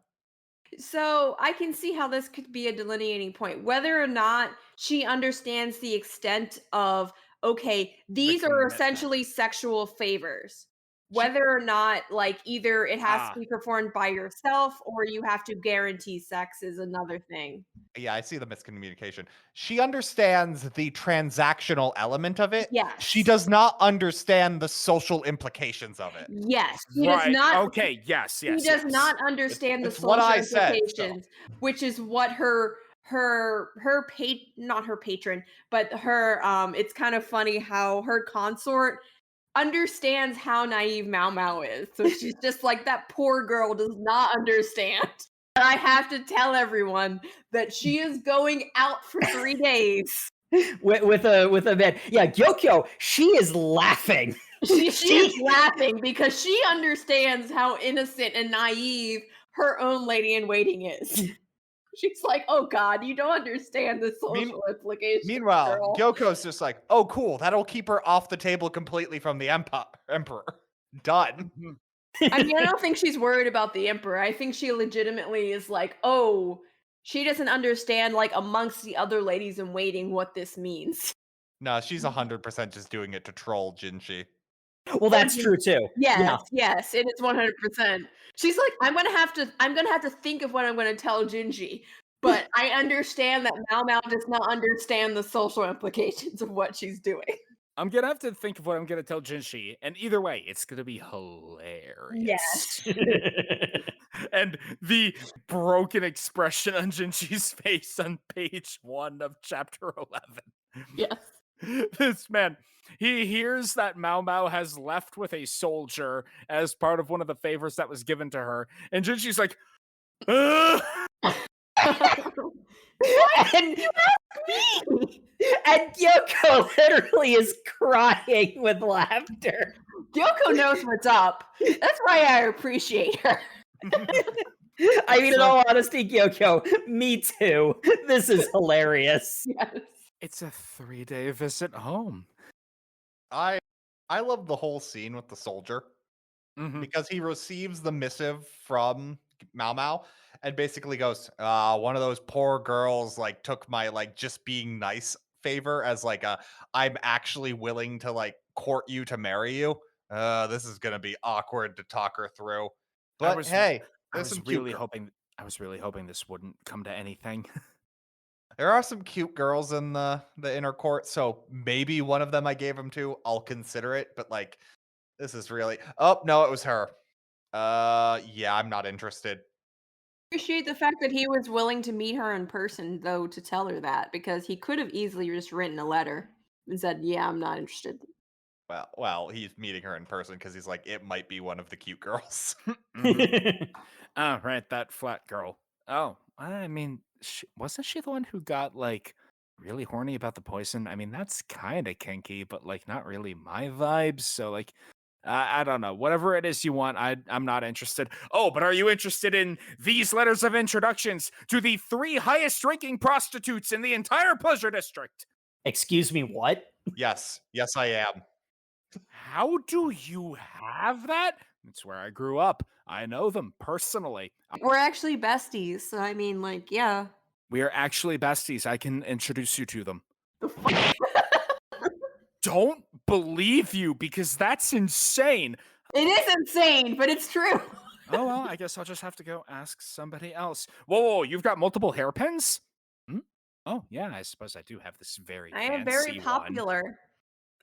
So I can see how this could be a delineating point. Whether or not she understands the extent of, okay, these are essentially sexual favors. Whether or not, either it has to be performed by yourself or you have to guarantee sex is another thing. Yeah, I see the miscommunication. She understands the transactional element of it. Yes. She does not understand the social implications of it. Yes. He does not. Okay, yes. He does not understand the social implications, which is what not her patron, but her, it's kind of funny how her consort understands how naive MaoMao is. So she's just like, that poor girl does not understand. But I have to tell everyone that she is going out for 3 days. with a man. Yeah, Gyokyo, she is laughing. She is laughing because she understands how innocent and naive her own lady-in-waiting is. She's like, oh God, you don't understand the social implications. Meanwhile, Gyoko's just like, oh cool, that'll keep her off the table completely from the emperor. Done. I mean, I don't think she's worried about the Emperor. I think she legitimately is like, oh, she doesn't understand, like, amongst the other ladies in waiting what this means. No, she's 100% just doing it to troll Jinshi. Well, that's true too. Yes, yes, it is 100%. She's like, I'm gonna have to think of what I'm gonna tell Jinji, but I understand that MaoMao does not understand the social implications of what she's doing. I'm gonna have to think of what I'm gonna tell Jinshi, and either way, it's gonna be hilarious. Yes. And the broken expression on Jinshi's face on page 1 of chapter 11. Yes. This man, he hears that MaoMao has left with a soldier as part of one of the favors that was given to her, and Jinshi's like, "Ugh!" and, and Yoko literally is crying with laughter. Yoko knows what's up. That's why I appreciate her. I mean, in all honesty, Yoko, me too. This is hilarious. Yes. It's a 3-day visit home. I love the whole scene with the soldier because he receives the missive from MaoMao and basically goes, one of those poor girls like took my like just being nice favor as like a I'm actually willing to like court you to marry you. This is gonna be awkward to talk her through. But hey, I there's was some cute really girls. hoping this wouldn't come to anything. There are some cute girls in the inner court, so maybe one of them I gave him to. I'll consider it, but like, this is really. Oh no, it was her. Yeah, I'm not interested. Appreciate the fact that he was willing to meet her in person, though, to tell her that, because he could have easily just written a letter and said, "Yeah, I'm not interested." Well, he's meeting her in person because he's like, it might be one of the cute girls. Oh, right, that flat girl. Oh, I mean, wasn't she the one who got like really horny about the poison? I mean, that's kind of kinky, but like not really my vibes. So like, I don't know. Whatever it is you want, I'm not interested. Oh, but are you interested in these letters of introductions to the 3 highest ranking prostitutes in the entire pleasure district? Excuse me, what? Yes, I am. How do you have that? It's where I grew up. I know them personally. We're actually besties, so I mean, like, yeah. We are actually besties. I can introduce you to them. The fuck? Don't believe you because that's insane. It is insane, but it's true. Oh, well, I guess I'll just have to go ask somebody else. Whoa, you've got multiple hairpins? Oh, yeah, I suppose I do have this very I fancy am very one. popular.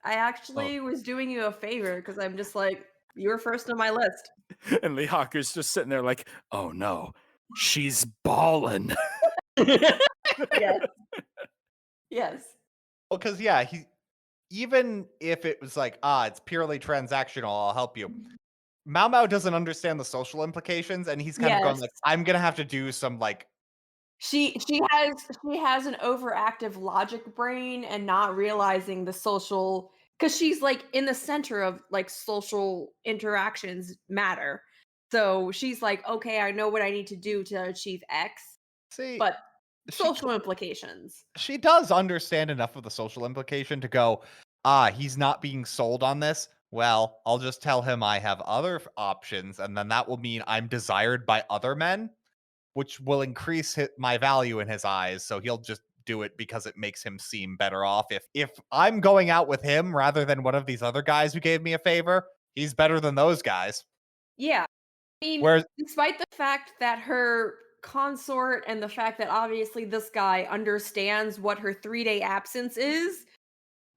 I actually was doing you a favor because I'm just like, you were first on my list. And Lee Hawker's just sitting there like, oh no, she's ballin'. Yes. Yes. Well, because yeah, even if it was like, it's purely transactional, I'll help you. MaoMao doesn't understand the social implications, and he's kind of going like, I'm gonna have to do some like. She has an overactive logic brain and not realizing the social, because she's like in the center of like social interactions matter. So she's like, okay, I know what I need to do to achieve X. See, but social implications. She does understand enough of the social implication to go, he's not being sold on this. Well, I'll just tell him I have other options, and then that will mean I'm desired by other men, which will increase my value in his eyes. So he'll just do it because it makes him seem better off. If I'm going out with him rather than one of these other guys who gave me a favor, he's better than those guys. Yeah. I mean, despite the fact that her consort and the fact that obviously this guy understands what her 3-day absence is,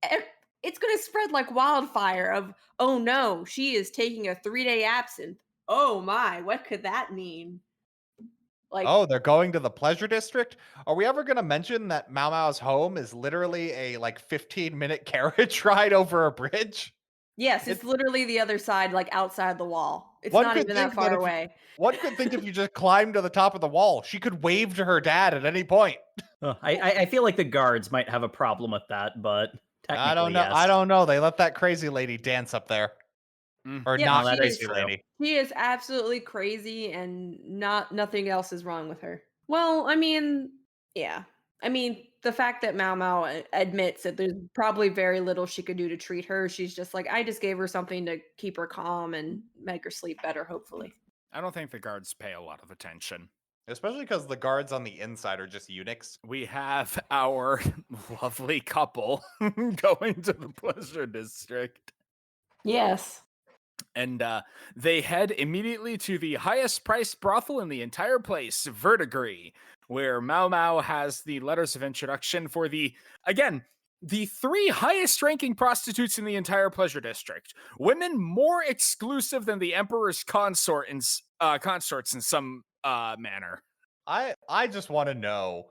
it's going to spread like wildfire of, oh no, she is taking a 3-day absence. Oh my, what could that mean? Like, oh, they're going to the pleasure district? Are we ever going to mention that MaoMao's home is literally a like 15-minute carriage ride over a bridge? Yes, it's literally the other side, like outside the wall. It's not even that far away. One could think if you just climbed to the top of the wall, she could wave to her dad at any point. I feel like the guards might have a problem with that, but technically, I don't know. Yes. I don't know. They let that crazy lady dance up there. Or Yeah, not crazy lady. She is absolutely crazy, and nothing else is wrong with her. Well, I mean, yeah. I mean, the fact that MaoMao admits that there's probably very little she could do to treat her. She's just like, I just gave her something to keep her calm and make her sleep better, hopefully. I don't think the guards pay a lot of attention. Especially because the guards on the inside are just eunuchs. We have our lovely couple going to the pleasure district. Yes. And they head immediately to the highest priced brothel in the entire place, Verdigris, where MaoMao has the letters of introduction for the 3 highest ranking prostitutes in the entire pleasure district. Women more exclusive than the emperor's consorts in some manner. I just want to know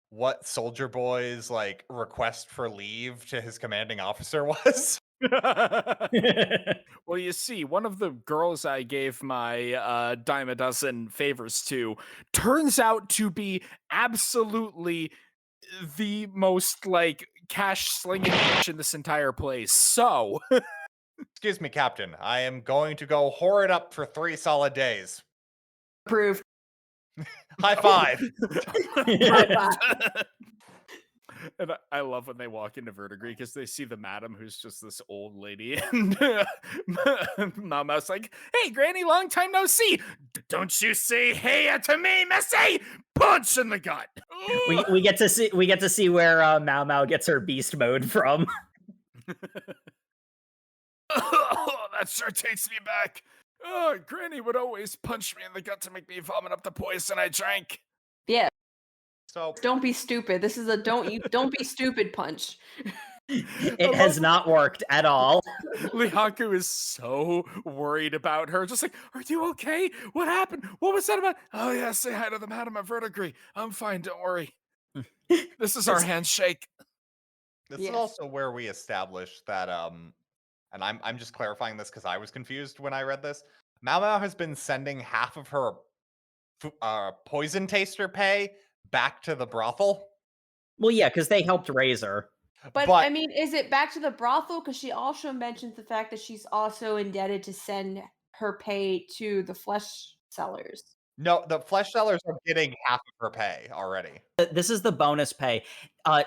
what Soldier Boy's like request for leave to his commanding officer was. Well, you see, one of the girls I gave my dime a dozen favors to turns out to be absolutely the most like cash slinging bitch in this entire place. So, Excuse me, Captain. I am going to go whore it up for 3 solid days. Approved. High five. And I love when they walk into Verdigris because they see the madam who's just this old lady, and MaoMao's like, "Hey, Granny, long time no see. Don't you say hey to me, Missy? Punch in the gut." we get to see where MaoMao gets her beast mode from. Oh, that sure takes me back. Oh, Granny would always punch me in the gut to make me vomit up the poison I drank. Yeah. So Don't be stupid. This is a don't be stupid punch. It has not worked at all. Lihaku is so worried about her. Just like, are you okay? What happened? What was that about? Oh yeah, say hi to the madam at Verdigris. I'm fine, don't worry. This is our handshake. this is also where we established that and I'm just clarifying this because I was confused when I read this. MaoMao has been sending half of her poison taster pay back to the brothel. Well, yeah, because they helped raise her. But I mean, is it back to the brothel? Because she also mentions the fact that she's also indebted to send her pay to the flesh sellers. No, the flesh sellers are getting half of her pay already. This is the bonus pay.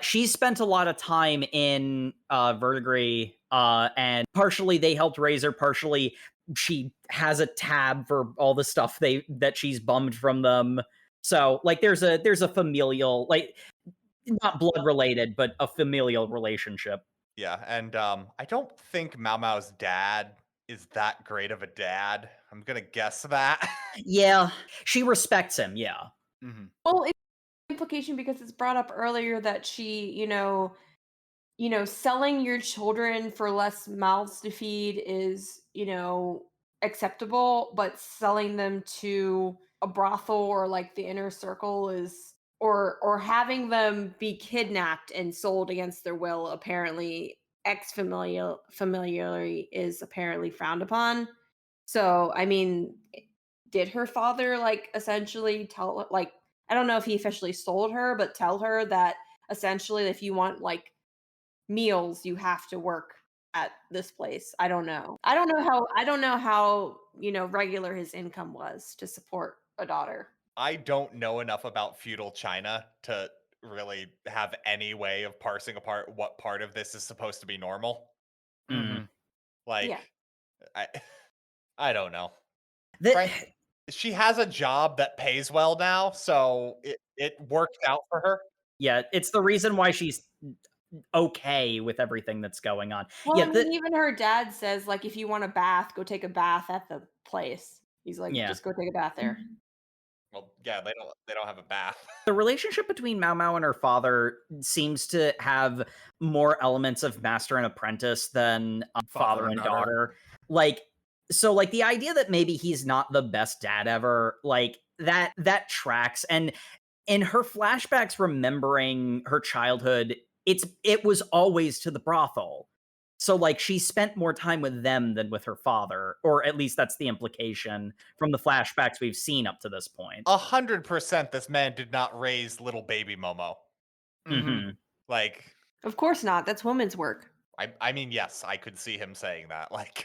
She spent a lot of time in Verdigris, and partially they helped raise her, partially she has a tab for all the stuff that she's bummed from them. So like there's a familial, like not blood related, but a familial relationship. Yeah, and I don't think MaoMao's dad is that great of a dad. I'm gonna guess that. Yeah, she respects him. Yeah. Mm-hmm. Well, it's implication because it's brought up earlier that she, selling your children for less mouths to feed is, acceptable, but selling them to a brothel or like the inner circle is, or having them be kidnapped and sold against their will, apparently familiarity is apparently frowned upon. So, I mean, did her father like essentially tell, like, I don't know if he officially sold her, but tell her that essentially if you want like meals, you have to work at this place. I don't know how, regular his income was to support a daughter. I don't know enough about feudal China to really have any way of parsing apart what part of this is supposed to be normal. Mm-hmm. Like, Yeah. I don't know. The- She has a job that pays well now, so it worked out for her. Yeah, it's the reason why she's okay with everything that's going on. Well, Yeah, even her dad says, like, if you want a bath, go take a bath at the place. He's like, Yeah. just go take a bath there. Well, yeah, they don't have a bath. The relationship between MaoMao and her father seems to have more elements of master and apprentice than father and daughter. Like, so like the idea that maybe he's not the best dad ever, like that tracks. And in her flashbacks remembering her childhood, it was always to the brothel. So like she spent more time with them than with her father, or at least that's the implication from the flashbacks we've seen up to this point. 100% this man did not raise little baby Momo. Mm-hmm. Like, of course not. That's women's work. I mean, yes, I could see him saying that. Like,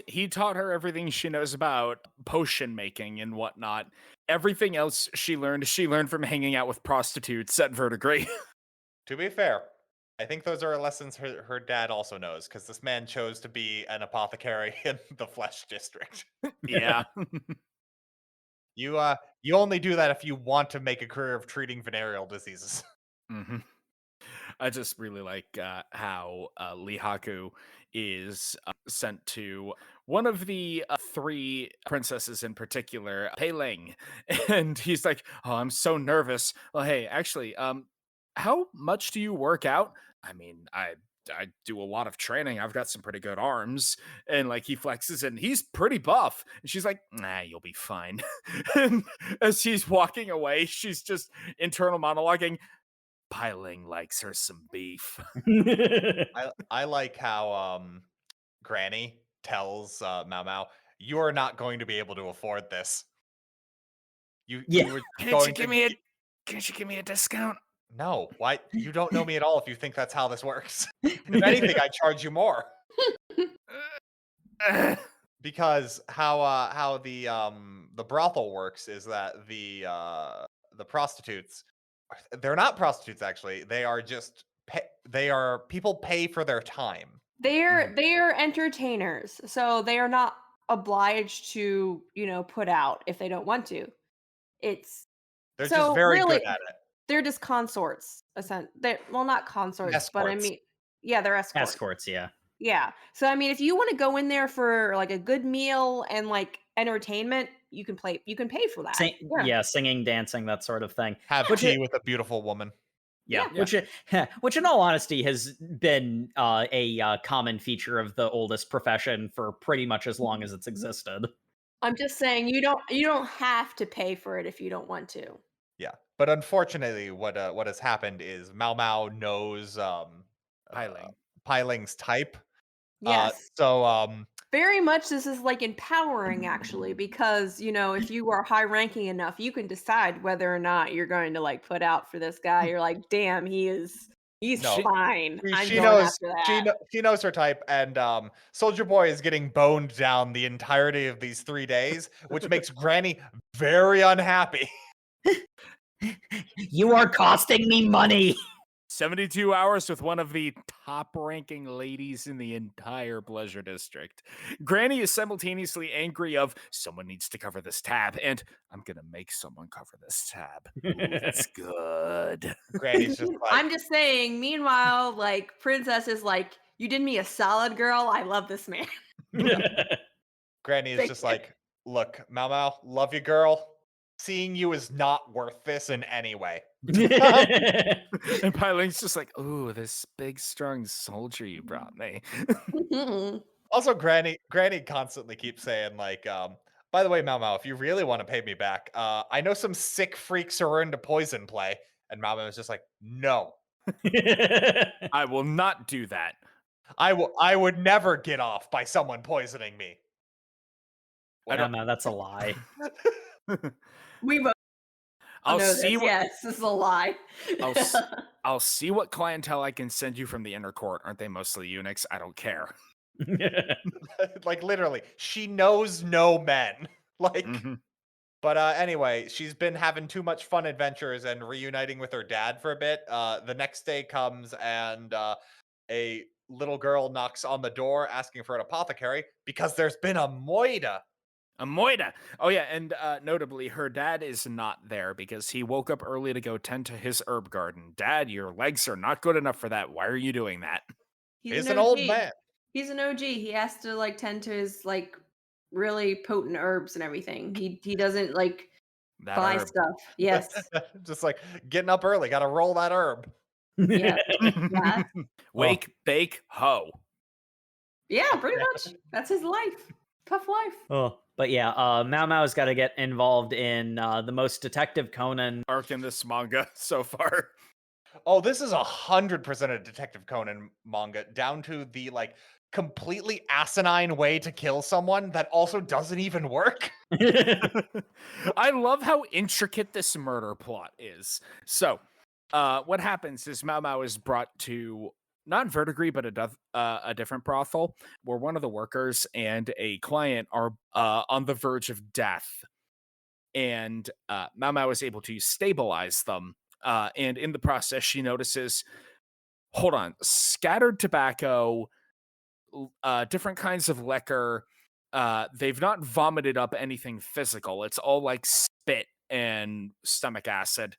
He taught her everything she knows about potion making and whatnot. Everything else she learned from hanging out with prostitutes at Verdigris. To be fair, I think those are lessons her dad also knows, because this man chose to be an apothecary in the Flesh District. Yeah. You only do that if you want to make a career of treating venereal diseases. Mm-hmm. I just really like how Lihaku is sent to one of the three princesses in particular, Pei Ling, and he's like, "Oh, I'm so nervous." Well, hey, actually, how much do you work out? I mean, I do a lot of training. I've got some pretty good arms, and like he flexes, and he's pretty buff. And she's like, "Nah, you'll be fine." And as he's walking away, she's just internal monologuing. Pai Ling likes her some beef. I like how Granny tells MaoMao, "You are not going to be able to afford this. You were Can't you give me a discount?" No, why? You don't know me at all if you think that's how this works. If anything, I charge you more. Because how the brothel works is that the prostitutes, they're not prostitutes actually. They are just people pay for their time. They are entertainers, so they are not obliged to, put out if they don't want to. They're just very good at it. They're just consorts. Well, not consorts, Escorts. but I mean, yeah, they're escorts. Escorts, yeah. Yeah. So I mean, if you want to go in there for like a good meal and like entertainment, you can pay for that. Singing, dancing, that sort of thing. Have tea with a beautiful woman. Yeah. Which in all honesty has been a common feature of the oldest profession for pretty much as long as it's existed. I'm just saying you don't have to pay for it if you don't want to. Yeah, but unfortunately, what has happened is MaoMao knows Pai Ling's type. Yes. So very much this is like empowering actually, because if you are high ranking enough, you can decide whether or not you're going to like put out for this guy. You're like, damn, he's fine. She knows her type, and Soldier Boy is getting boned down the entirety of these 3 days, which makes Granny very unhappy. You are costing me money. 72 hours with one of the top-ranking ladies in the entire Pleasure District. Granny is simultaneously angry of, someone needs to cover this tab, and I'm gonna make someone cover this tab. Ooh, that's good. Granny's just like... I'm just saying, meanwhile, like, Princess is like, you did me a solid, girl. I love this man. Granny is just like, look, MaoMao, love you, girl. Seeing you is not worth this in any way. And Pai Ling's just like, ooh, this big, strong soldier you brought me. Also, Granny constantly keeps saying, like, by the way, MaoMao, if you really want to pay me back, I know some sick freaks who are into poison play. And MaoMao is just like, no. I will not do that. I would never get off by someone poisoning me. I don't know. That's a lie. Yes, this is a lie. I'll see what clientele I can send you from the inner court. Aren't they mostly eunuchs? I don't care. Like, literally, she knows no men. Like, but anyway, she's been having too much fun adventures and reuniting with her dad for a bit. The next day comes and a little girl knocks on the door asking for an apothecary because there's been a moida. A moida. Oh, yeah, and notably, her dad is not there because he woke up early to go tend to his herb garden. Dad, your legs are not good enough for that. Why are you doing that? He's an old man. He's an OG. He has to, like, tend to his, like, really potent herbs and everything. He doesn't, like, buy stuff. Yes. Just, like, getting up early. Got to roll that herb. Yeah. Wake, bake, hoe. Yeah, pretty much. That's his life. Tough life. Oh, but yeah, MaoMao's got to get involved in the most Detective Conan arc in this manga so far. Oh, this is 100% a Detective Conan manga, down to the, like, completely asinine way to kill someone that also doesn't even work. I love how intricate this murder plot is. So, what happens is MaoMao is brought to not Verdigris, but a different brothel, where one of the workers and a client are on the verge of death. And MaoMao is able to stabilize them. And in the process, she notices, hold on, scattered tobacco, different kinds of liquor. They've not vomited up anything physical. It's all like spit and stomach acid.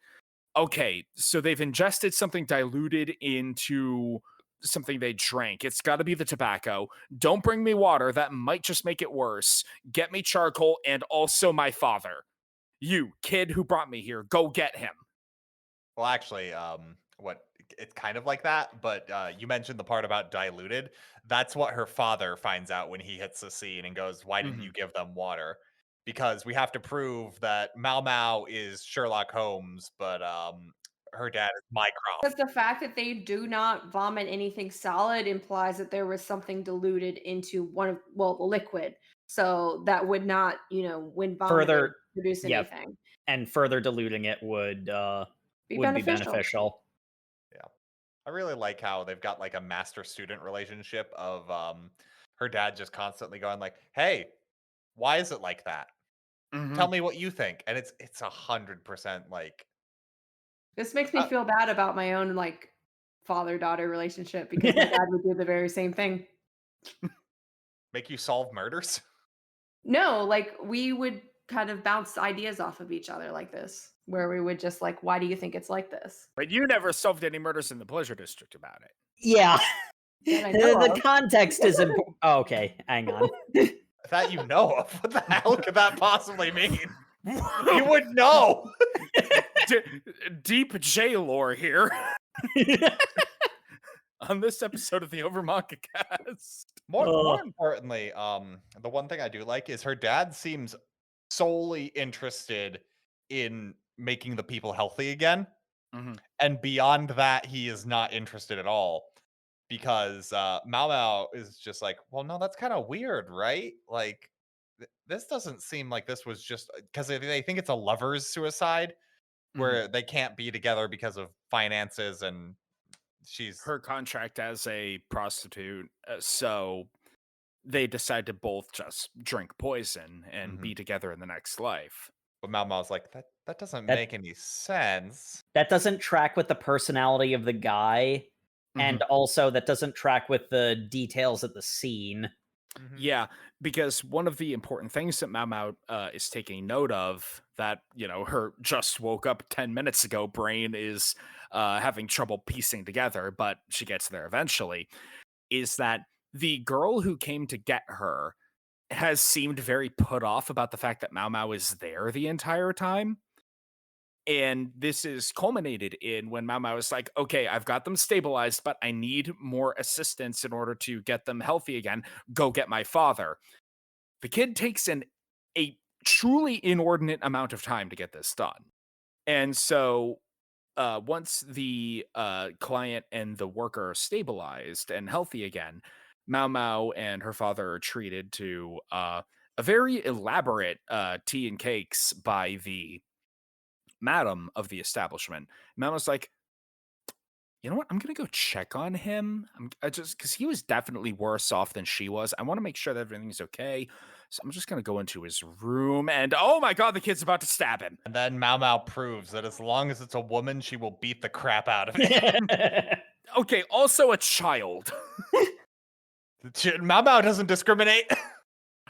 Okay, so they've ingested something diluted into something they drank. It's got to be the tobacco. Don't bring me water. That might just make it worse. Get me charcoal and also my father. You, kid who brought me here, go get him. Well, actually, it's kind of like that, but you mentioned the part about diluted. That's what her father finds out when he hits the scene and goes, "Why didn't you give them water?" Because we have to prove that MaoMao is Sherlock Holmes, but her dad is Mycroft. Because the fact that they do not vomit anything solid implies that there was something diluted into the liquid. So that would not, when vomited, produce anything. And further diluting it would be beneficial. Yeah. I really like how they've got like a master-student relationship of her dad just constantly going like, "Hey, why is it like that? Tell me what you think." And it's 100% like. This makes me feel bad about my own like father-daughter relationship because my dad would do the very same thing. Make you solve murders? No, like we would kind of bounce ideas off of each other like this, where we would just like, why do you think it's like this? But you never solved any murders in the Pleasure District about it. Yeah. The context is important. Oh, okay, hang on. That you know of. What the hell could that possibly mean? You would know. Deep J lore here. On this episode of the Over Manga Cast. More importantly, the one thing I do like is her dad seems solely interested in making the people healthy again. And beyond that, he is not interested at all. Because MaoMao is just like, well, no, that's kind of weird, right? Like, this doesn't seem like this was just because they think it's a lover's suicide where they can't be together because of finances and she's her contract as a prostitute. So they decide to both just drink poison and be together in the next life. But MaoMao's like, that doesn't make any sense. That doesn't track with the personality of the guy. And also that doesn't track with the details of the scene. Yeah, because one of the important things that MaoMao is taking note of that, her just woke up 10 minutes ago brain is having trouble piecing together, but she gets there eventually, is that the girl who came to get her has seemed very put off about the fact that MaoMao is there the entire time. And this is culminated in when MaoMao is like, okay, I've got them stabilized, but I need more assistance in order to get them healthy again. Go get my father. The kid takes a truly inordinate amount of time to get this done. And so once the client and the worker are stabilized and healthy again, MaoMao and her father are treated to a very elaborate tea and cakes by the madam of the establishment. MaoMao's like, you know what? I'm gonna go check on him. Just because he was definitely worse off than she was. I want to make sure that everything's okay. So I'm just gonna go into his room, and oh my god, the kid's about to stab him. And then MaoMao proves that as long as it's a woman, she will beat the crap out of it. Okay, also a child. MaoMao doesn't discriminate.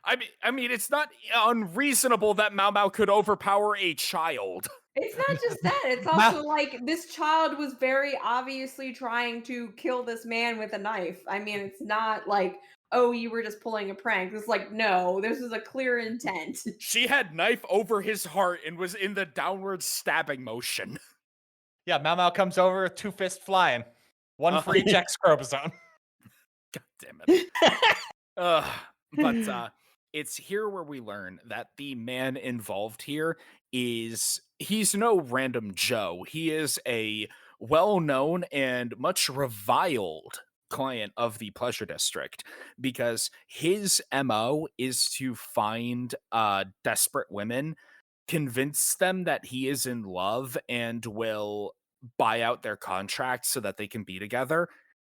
I mean, it's not unreasonable that MaoMao could overpower a child. It's not just that. It's also like this child was very obviously trying to kill this man with a knife. I mean, it's not like, oh, you were just pulling a prank. It's like, no, this was a clear intent. She had knife over his heart and was in the downward stabbing motion. Yeah, MaoMao comes over, 2 fists flying. One for each X-chromosome. God damn it. But it's here where we learn that the man involved here he's no random Joe. He is a well-known and much reviled client of the Pleasure District because his MO is to find desperate women, convince them that he is in love, and will buy out their contracts so that they can be together.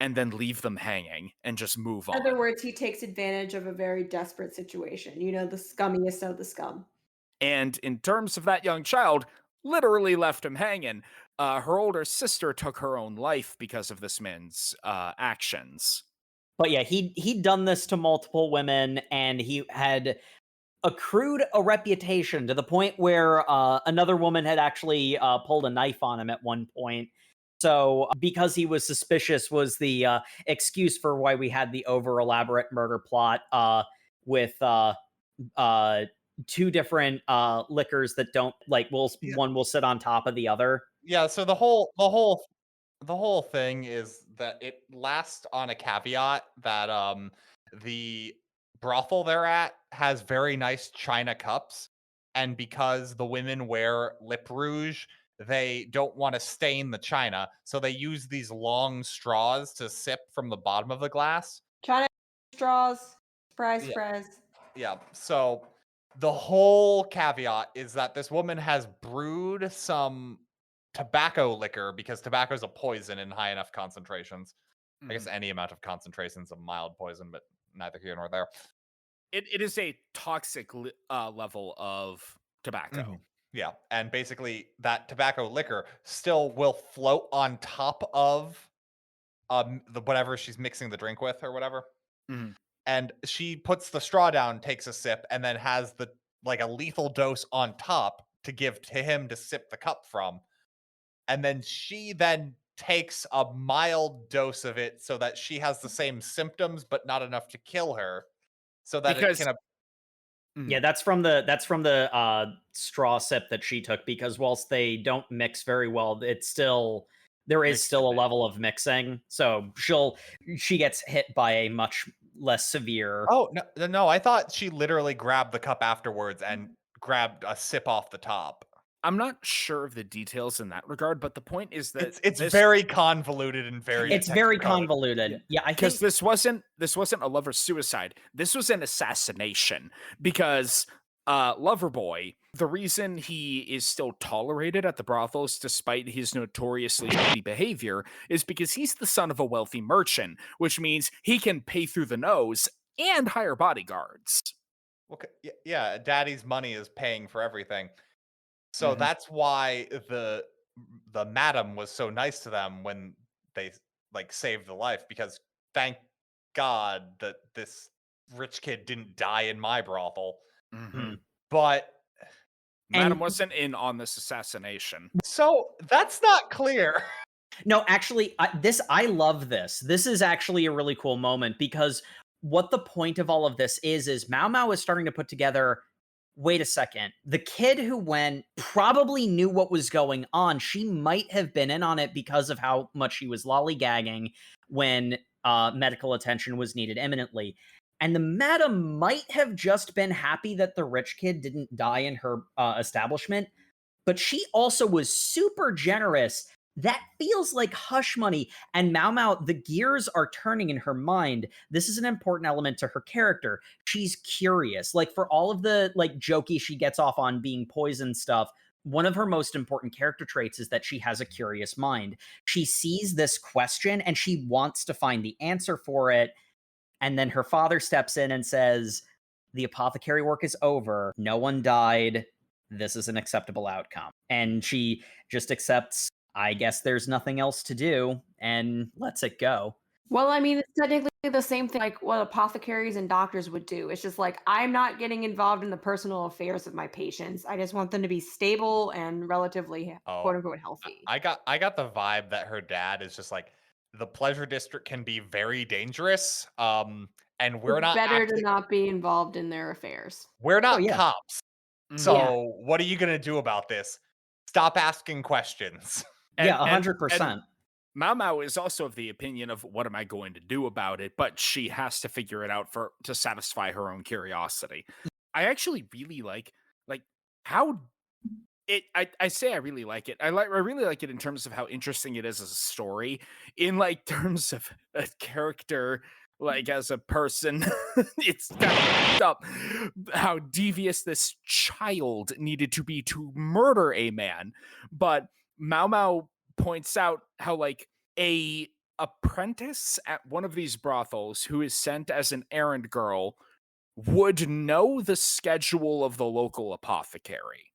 and then leave them hanging and just move on. In other words, he takes advantage of a very desperate situation. The scummiest of the scum. And in terms of that young child, literally left him hanging. Her older sister took her own life because of this man's actions. But yeah, he'd done this to multiple women, and he had accrued a reputation to the point where another woman had actually pulled a knife on him at one point. So because he was suspicious was the excuse for why we had the over elaborate murder plot with two different liquors that don't one will sit on top of the other. Yeah, so the whole thing is that it lasts on a caveat that the brothel they're at has very nice china cups, and because the women wear lip rouge, they don't want to stain the china, so they use these long straws to sip from the bottom of the glass. China straws, surprise, Yeah. surprise. Yeah, so the whole caveat is that this woman has brewed some tobacco liquor, because tobacco is a poison in high enough concentrations. I guess any amount of concentration is a mild poison, but neither here nor there. It is a toxic level of tobacco. Yeah, and basically that tobacco liquor still will float on top of whatever she's mixing the drink with or whatever. And she puts the straw down, takes a sip, and then has a lethal dose on top to give to him to sip the cup from. And then she then takes a mild dose of it so that she has the same symptoms, but not enough to kill her. So that it can. Yeah, that's from the straw sip that she took, because whilst they don't mix very well, there is still a level of mixing. So she gets hit by a much less severe. Oh no! I thought she literally grabbed the cup afterwards and grabbed a sip off the top. I'm not sure of the details in that regard, but the point is that it's very convoluted and it's very convoluted. Yeah, I think this wasn't a lover suicide. This was an assassination, because Loverboy, the reason he is still tolerated at the brothels despite his notoriously shady behavior is because he's the son of a wealthy merchant, which means he can pay through the nose and hire bodyguards. Okay, yeah, daddy's money is paying for everything. So that's why the madam was so nice to them when they saved the life, because thank God that this rich kid didn't die in my brothel. But madam wasn't in on this assassination. So that's not clear. No, actually, I love this. This is actually a really cool moment, because what the point of all of this is MaoMao is starting to put together, wait a second, the kid who went probably knew what was going on. She might have been in on it because of how much she was lollygagging when medical attention was needed imminently. And the madam might have just been happy that the rich kid didn't die in her establishment, but she also was super generous. That feels like hush money. And MaoMao, the gears are turning in her mind. This is an important element to her character. She's curious. For all of the jokey she gets off on being poison stuff, one of her most important character traits is that she has a curious mind. She sees this question and she wants to find the answer for it. And then her father steps in and says, the apothecary work is over. No one died. This is an acceptable outcome. And she just accepts, I guess there's nothing else to do, and lets it go. Well, I mean, it's technically the same thing like what apothecaries and doctors would do. It's just I'm not getting involved in the personal affairs of my patients. I just want them to be stable and relatively quote unquote healthy. I got the vibe that her dad is just the pleasure district can be very dangerous. And we're not better to not be involved in their affairs. We're not cops. So what are you gonna do about this? Stop asking questions. 100%. MaoMao is also of the opinion of what am I going to do about it, but she has to figure it out to satisfy her own curiosity. I actually really like how it. I say I really like it. I really like it in terms of how interesting it is as a story. In terms of a character, as a person, it's kind of fucked up how devious this child needed to be to murder a man. But MaoMao points out how a apprentice at one of these brothels who is sent as an errand girl would know the schedule of the local apothecary.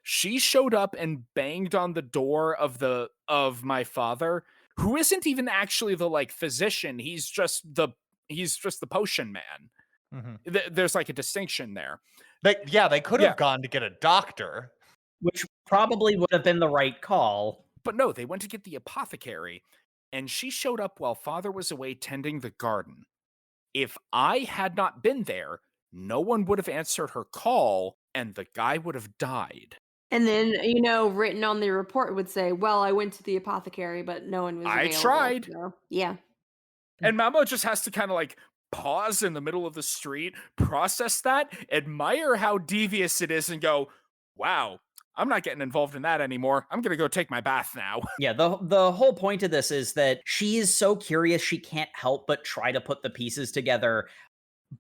She showed up and banged on the door of my father, who isn't even actually the like physician. He's just the potion man. Mm-hmm. There's like a distinction there. They could have gone to get a doctor, which probably would have been the right call. But no, they went to get the apothecary, and she showed up while father was away tending the garden. If I had not been there, no one would have answered her call, and the guy would have died. And then, written on the report would say, well, I went to the apothecary, but no one was available. I tried. So, yeah. And MaoMao just has to kind of like pause in the middle of the street, process that, admire how devious it is, and go, wow, I'm not getting involved in that anymore. I'm going to go take my bath now. Yeah, the whole point of this is that she is so curious she can't help but try to put the pieces together.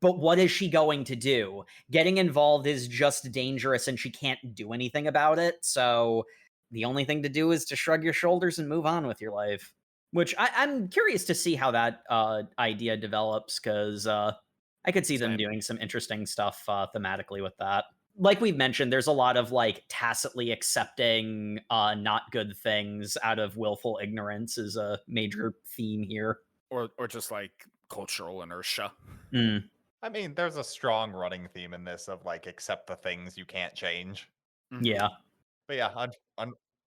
But what is she going to do? Getting involved is just dangerous and she can't do anything about it. So the only thing to do is to shrug your shoulders and move on with your life. Which I'm curious to see how that idea develops, because I could see them doing some interesting stuff thematically with that. Like we've mentioned, there's a lot of like tacitly accepting not good things out of willful ignorance is a major theme here. Or just like cultural inertia. I mean, there's a strong running theme in this of like accept the things you can't change. Yeah. But yeah,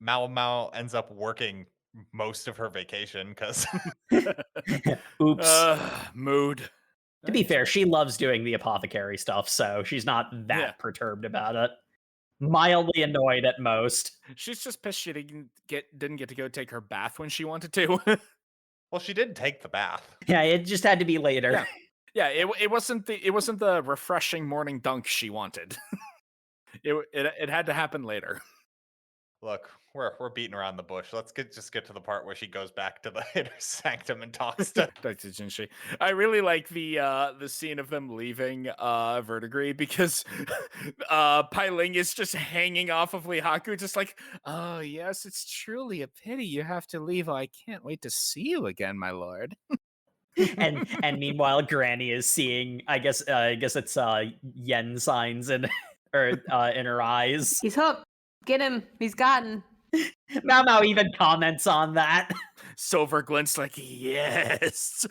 MaoMao ends up working most of her vacation because oops. Mood. To be fair, she loves doing the apothecary stuff, so she's not that perturbed about it. Mildly annoyed at most. She's just pissed she didn't get to go take her bath when she wanted to. Well, she did take the bath. Yeah, it just had to be later. Yeah, it wasn't the refreshing morning dunk she wanted. It had to happen later. Look, we're beating around the bush. Let's just get to the part where she goes back to the inner sanctum and talks to Jinshi. I really like the scene of them leaving Verdigris, because Pai Ling is just hanging off of Lihaku, just like, oh yes, it's truly a pity you have to leave. I can't wait to see you again, my lord. and meanwhile, Granny is seeing, I guess it's yen signs in her eyes. He's hooked. Get him. He's gotten. MaoMao even comments on that. Silver Glint's like, yes.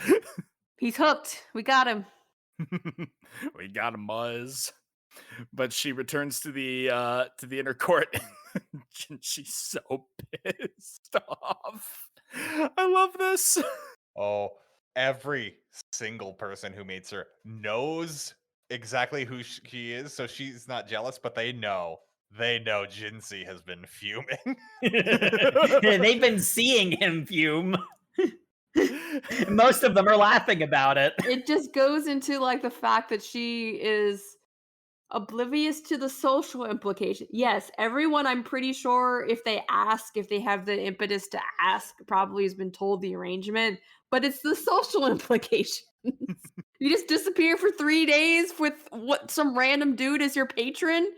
He's hooked. We got him. We got him, Muzz. But she returns to the inner court, and she's so pissed off. I love this. Oh, every single person who meets her knows exactly who she is, so she's not jealous, but they know Jinsei has been fuming. They've been seeing him fume. Most of them are laughing about it. It just goes into like the fact that she is oblivious to the social implication. Yes, everyone, I'm pretty sure, if they have the impetus to ask, probably has been told the arrangement, but it's the social implications. You just disappear for 3 days with some random dude as your patron?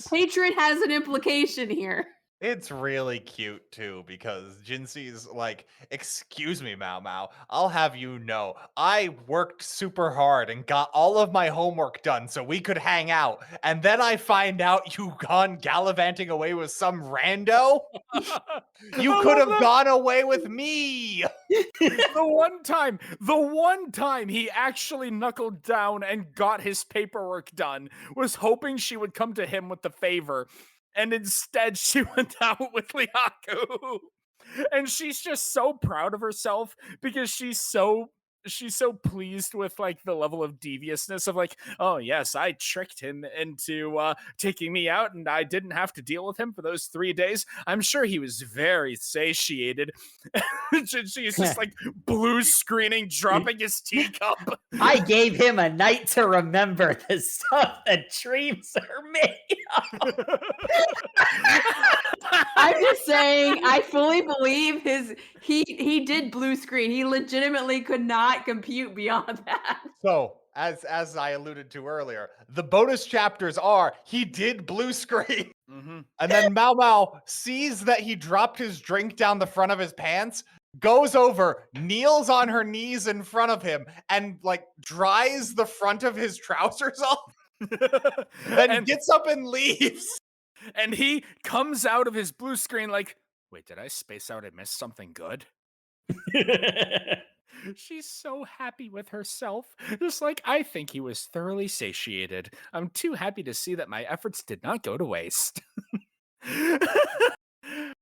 Patron has an implication here. It's really cute too, because Jinsei's like, excuse me, MaoMao, I'll have you know, I worked super hard and got all of my homework done so we could hang out, and then I find out you gone gallivanting away with some rando? You could have gone away with me! The one time he actually knuckled down and got his paperwork done was hoping she would come to him with the favor. And instead, she went out with Lihaku. And she's just so proud of herself because she's so pleased with like the level of deviousness of like, oh yes, I tricked him into taking me out, and I didn't have to deal with him for those 3 days. I'm sure he was very satiated. She's just like blue screening, dropping his teacup. I gave him a night to remember the stuff that dreams are made of. I'm just saying, I fully believe he did blue screen. He legitimately could not compute beyond that. So, as I alluded to earlier, the bonus chapters are he did blue screen. Mm-hmm. And then MaoMao sees that he dropped his drink down the front of his pants, goes over, kneels on her knees in front of him, and like dries the front of his trousers off, then gets up and leaves. And he comes out of his blue screen like, wait, did I space out and miss something good? She's so happy with herself. Just like, I think he was thoroughly satiated. I'm too happy to see that my efforts did not go to waste.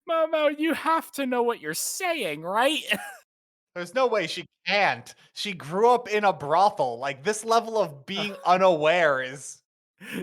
MaoMao, you have to know what you're saying, right? There's no way she can't. She grew up in a brothel. Like, this level of being unaware is...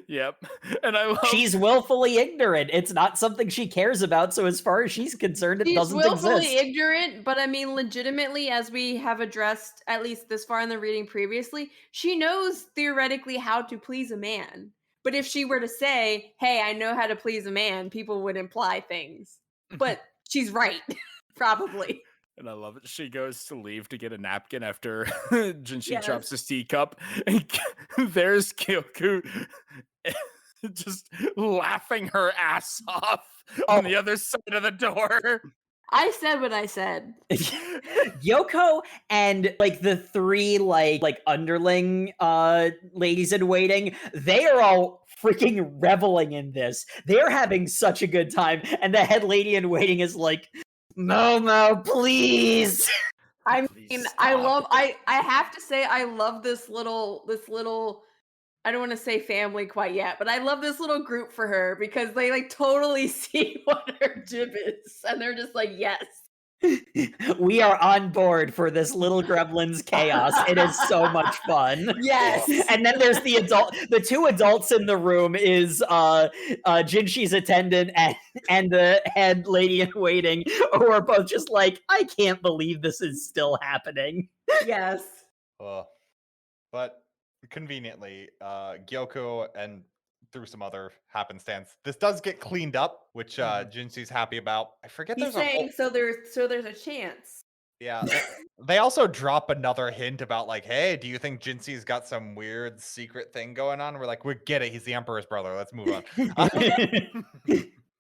Yep. And I love... She's willfully ignorant. It's not something she cares about, so as far as she's concerned, it doesn't exist. She's willfully ignorant, but I mean, legitimately, as we have addressed, at least this far in the reading previously, she knows theoretically how to please a man. But if she were to say, hey, I know how to please a man, people would imply things. But she's right, probably. And I love it. She goes to leave to get a napkin after Jinshi drops his teacup. And there's Kyoku just laughing her ass off on the other side of the door. I said what I said. Yoko and like the three like underling ladies in waiting, they are all freaking reveling in this. They're having such a good time, and the head lady in waiting is like, MaoMao, please. I mean, I have to say I love this little I don't want to say family quite yet, but I love this little group for her because they like totally see what her jib is, and they're just like, yes. We are on board for this little gremlin's chaos. It is so much fun. Yes. And then there's the two adults in the room is Jinshi's attendant and the head lady in waiting, who are both just like, I can't believe this is still happening. Yes. But conveniently, Gyoko and through some other happenstance, this does get cleaned up, which Jinshi's happy about. I forget. He's saying so there's a chance. Yeah. They also drop another hint about like, hey, do you think Jinshi's got some weird secret thing going on? We're like, we get it. He's the Emperor's brother. Let's move on.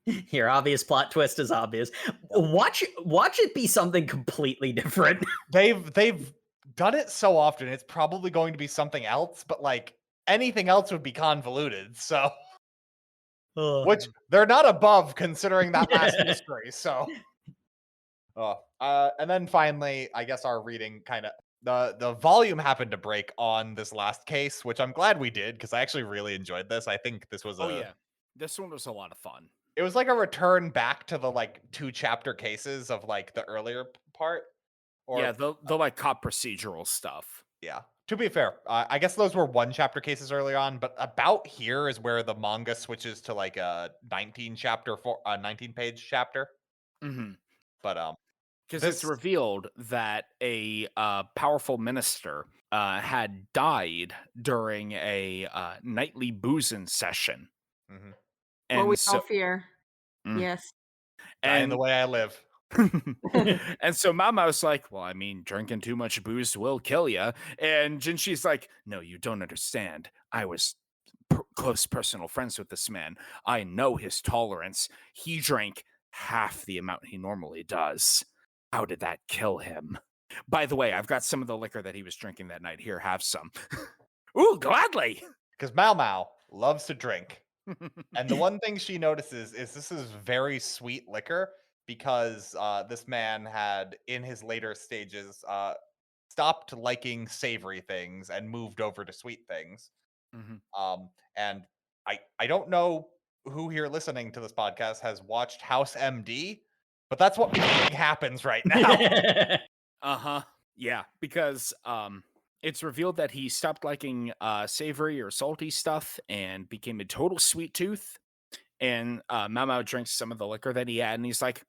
Your obvious plot twist is obvious. Watch it be something completely different. They've done it so often. It's probably going to be something else, but like anything else would be convoluted. So, which they're not above considering that last mystery. So, and then finally, I guess our reading kind of the volume happened to break on this last case, which I'm glad we did because I actually really enjoyed this. I think this was this one was a lot of fun. It was like a return back to the like 2 chapter cases of like the earlier part. Or, the like cop procedural stuff. Yeah. To be fair, I guess those were 1 chapter cases early on, but about here is where the manga switches to like a 19 page chapter. Mm-hmm. But because it's revealed that a powerful minister had died during a nightly boozing session. Mm-hmm. And what we all fear. Yes. And the way I live. And so MaoMao's like, well, I mean, drinking too much booze will kill you. And Jinshi's like, no, you don't understand. I was close personal friends with this man. I know his tolerance. He drank half the amount he normally does. How did that kill him? By the way, I've got some of the liquor that he was drinking that night. Here, have some. Ooh, gladly. Because MaoMao loves to drink. And the one thing she notices is this is very sweet liquor. Because this man had, in his later stages, stopped liking savory things and moved over to sweet things. Mm-hmm. And I don't know who here listening to this podcast has watched House MD, but that's what happens right now. Yeah, because it's revealed that he stopped liking savory or salty stuff and became a total sweet tooth. And MaoMao drinks some of the liquor that he had, and he's like,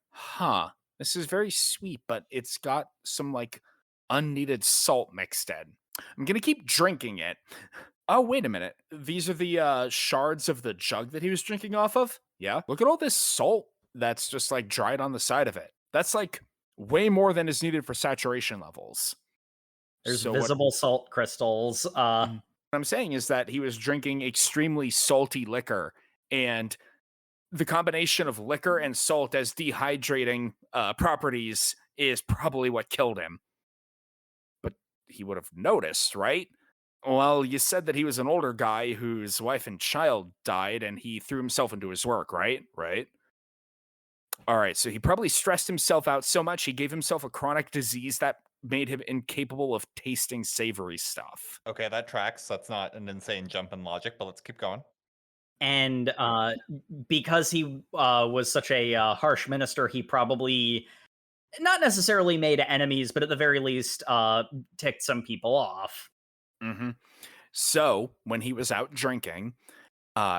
this is very sweet, but it's got some, like, unneeded salt mixed in. I'm going to keep drinking it. Oh, wait a minute. These are the shards of the jug that he was drinking off of? Yeah. Look at all this salt that's just, like, dried on the side of it. That's, like, way more than is needed for saturation levels. There's visible salt crystals. What I'm saying is that he was drinking extremely salty liquor, and the combination of liquor and salt as dehydrating properties is probably what killed him. But he would have noticed, right? Well, you said that he was an older guy whose wife and child died, and he threw himself into his work, right? Right? All right, so he probably stressed himself out so much he gave himself a chronic disease that made him incapable of tasting savory stuff. Okay, that tracks. That's not an insane jump in logic, but let's keep going. And because he was such a harsh minister, he probably not necessarily made enemies, but at the very least ticked some people off. Mm-hmm. So when he was out drinking,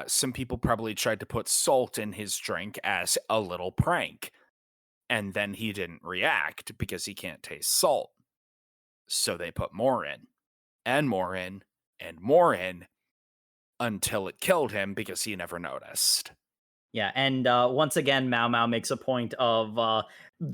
some people probably tried to put salt in his drink as a little prank. And then he didn't react because he can't taste salt. So they put more in, and more in, and more in, until it killed him because he never noticed. Yeah, and once again, MaoMao makes a point of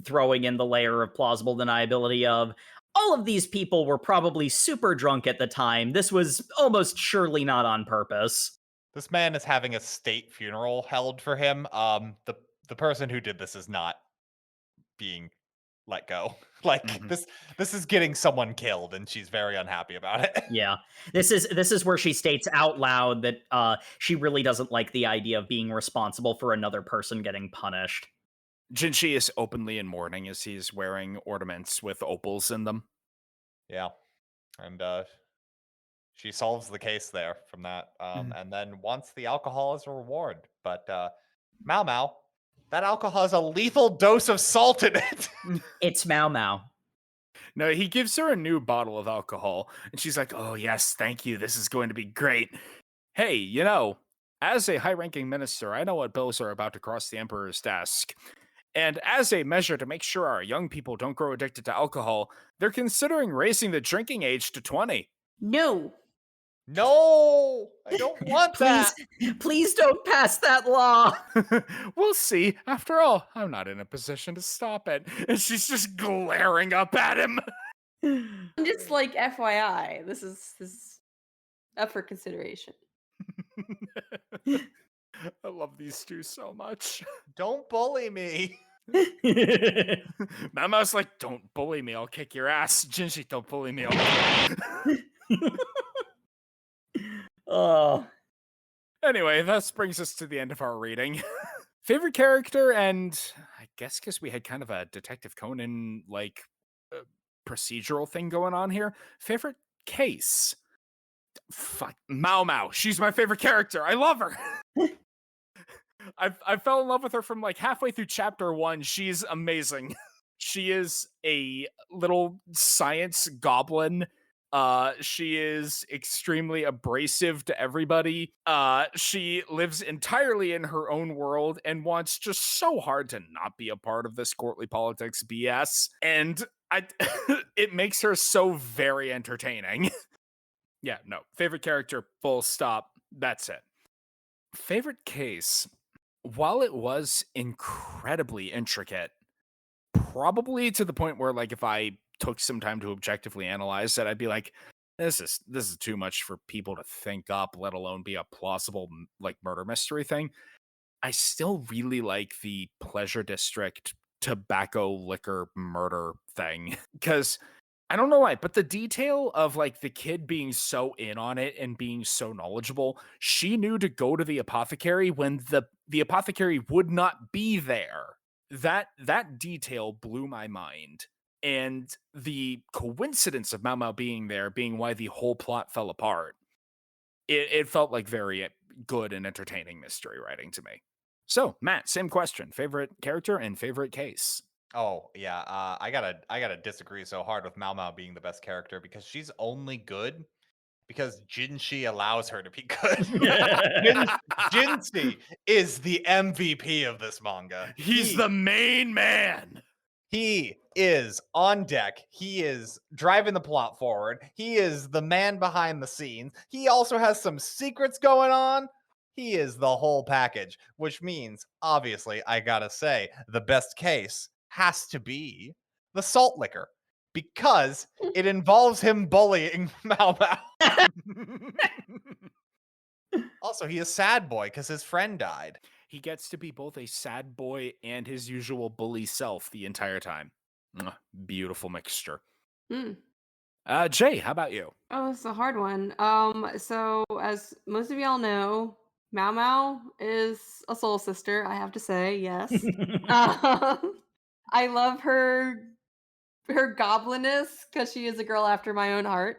throwing in the layer of plausible deniability of all of these people were probably super drunk at the time. This was almost surely not on purpose. This man is having a state funeral held for him. The person who did this is not being let go. Like this is getting someone killed, and she's very unhappy about it. Yeah, this is where she states out loud that she really doesn't like the idea of being responsible for another person getting punished. Jinshi is openly in mourning as he's wearing ornaments with opals in them. Yeah, and she solves the case there from that, and then wants the alcohol as a reward. But MaoMao, that alcohol has a lethal dose of salt in it. It's MaoMao. No, he gives her a new bottle of alcohol, and she's like, "Oh yes, thank you. This is going to be great." Hey, you know, as a high-ranking minister, I know what bills are about to cross the Emperor's desk. And as a measure to make sure our young people don't grow addicted to alcohol, they're considering raising the drinking age to 20. No. No, I don't want that. Please don't pass that law. We'll see. After all, I'm not in a position to stop it. And she's just glaring up at him. I'm just like, FYI, this is up for consideration. I love these two so much. Don't bully me. MaoMao's like, "Don't bully me, I'll kick your ass." Jinshi, "Don't bully me, I'll Oh. Anyway, that brings us to the end of our reading. Favorite character, and I guess because we had kind of a Detective Conan like procedural thing going on here. Favorite case. Fuck, MaoMao. She's my favorite character. I love her. I fell in love with her from like halfway through chapter 1. She's amazing. She is a little science goblin. She is extremely abrasive to everybody. She lives entirely in her own world and wants just so hard to not be a part of this courtly politics BS. And it makes her so very entertaining. Yeah, no. Favorite character, full stop. That's it. Favorite case. While it was incredibly intricate, probably to the point where, like, if I took some time to objectively analyze it, I'd be like, this is too much for people to think up, let alone be a plausible, like, murder mystery thing. I still really like the Pleasure District tobacco liquor murder thing, because I don't know why, but the detail of like the kid being so in on it and being so knowledgeable, she knew to go to the apothecary when the apothecary would not be there. That detail blew my mind. And the coincidence of MaoMao being there being why the whole plot fell apart. It felt like very good and entertaining mystery writing to me. So, Matt, same question. Favorite character and favorite case? Oh yeah, I gotta disagree so hard with MaoMao being the best character because she's only good because Jinshi allows her to be good. Jinshi is the MVP of this manga. He's the main man. He is on deck. He is driving the plot forward. He is the man behind the scenes. He also has some secrets going on. He is the whole package, which means, obviously, I gotta say, the best case has to be the salt liquor because it involves him bullying MaoMao. Also, he is sad boy because his friend died. He gets to be both a sad boy and his usual bully self the entire time. Beautiful mixture. Hmm. Jay, how about you? Oh, it's a hard one. So as most of y'all know, MaoMao is a soul sister, I have to say, yes. I love her goblinness because she is a girl after my own heart.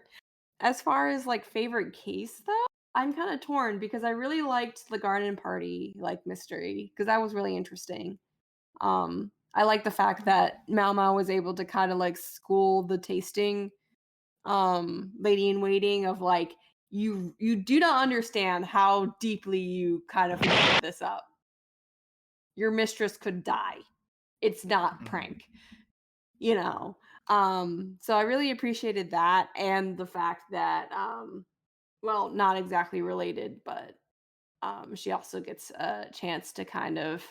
As far as like favorite case though, I'm kind of torn because I really liked the garden party like mystery because that was really interesting. I like the fact that MaoMao was able to kind of like school the tasting lady in waiting of like you do not understand how deeply you kind of fucked this up. Your mistress could die. It's not prank, you know. So I really appreciated that and the fact that well, not exactly related, but she also gets a chance to kind of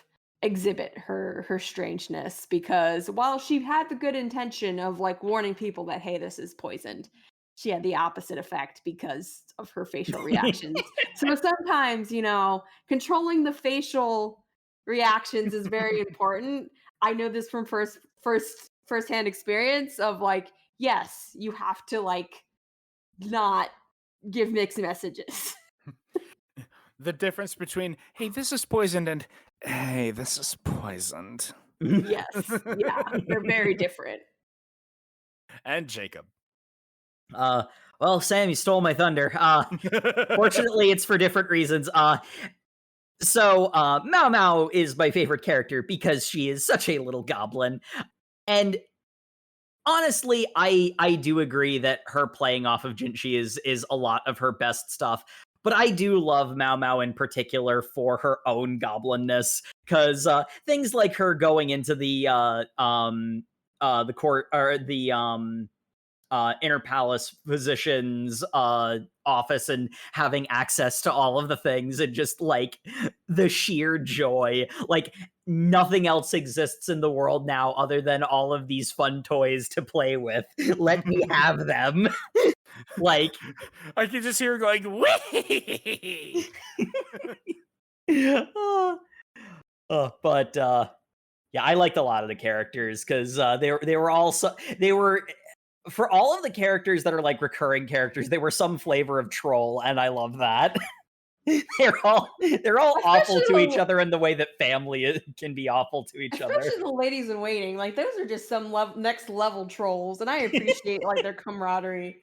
exhibit her strangeness because while she had the good intention of like warning people that hey this is poisoned, she had the opposite effect because of her facial reactions. So sometimes controlling the facial reactions is very important. I know this from first-hand experience of like yes you have to like not give mixed messages. The difference between, hey, this is poisoned and, hey, this is poisoned. Yes. Yeah. They're very different. And Jacob. Well, Sam, you stole my thunder. Fortunately, it's for different reasons. So MaoMao is my favorite character because she is such a little goblin. And honestly, I do agree that her playing off of Jinchi is a lot of her best stuff. But I do love MaoMao in particular for her own goblinness, because things like her going into the court or the inner palace physician's office and having access to all of the things and just like the sheer joy. Like nothing else exists in the world now other than all of these fun toys to play with. Let me have them. Like I can just hear her going, wee! But yeah, I liked a lot of the characters because they were all they were, for all of the characters that are like recurring characters, they were some flavor of troll, and I love that. they're all awful to each other in the way that family can be awful to each other. Especially the ladies in waiting, like those are just some next level trolls, and I appreciate like their camaraderie.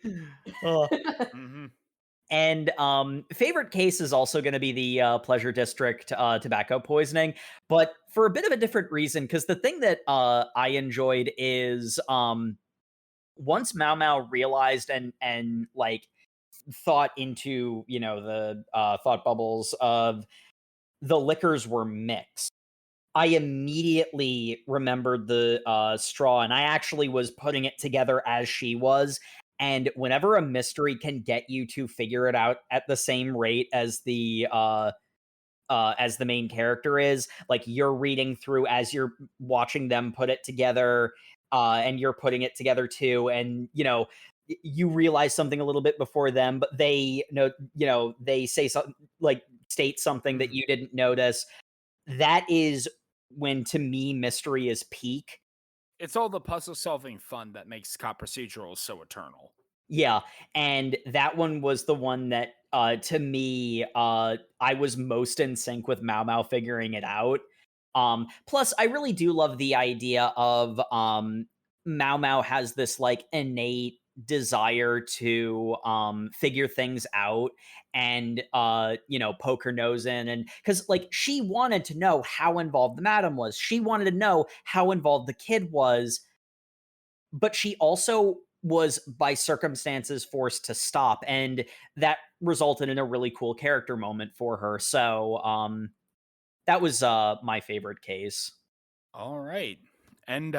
And favorite case is also going to be the Pleasure District tobacco poisoning, but for a bit of a different reason. Because the thing that I enjoyed is once MaoMao realized and like thought into the thought bubbles of the liquors were mixed, I immediately remembered the straw, and I actually was putting it together as she was. And whenever a mystery can get you to figure it out at the same rate as the main character is, like you're reading through as you're watching them put it together, and you're putting it together too, and you realize something a little bit before them, but they they say something, like state something that you didn't notice. That is when, to me, mystery is peak. It's all the puzzle solving fun that makes cop procedurals so eternal. Yeah, and that one was the one that to me I was most in sync with MaoMao figuring it out. Plus I really do love the idea of MaoMao has this like innate desire to figure things out and poke her nose in, and because like she wanted to know how involved the madam was, she wanted to know how involved the kid was, but she also was by circumstances forced to stop, and that resulted in a really cool character moment for her. So that was my favorite case. All right. And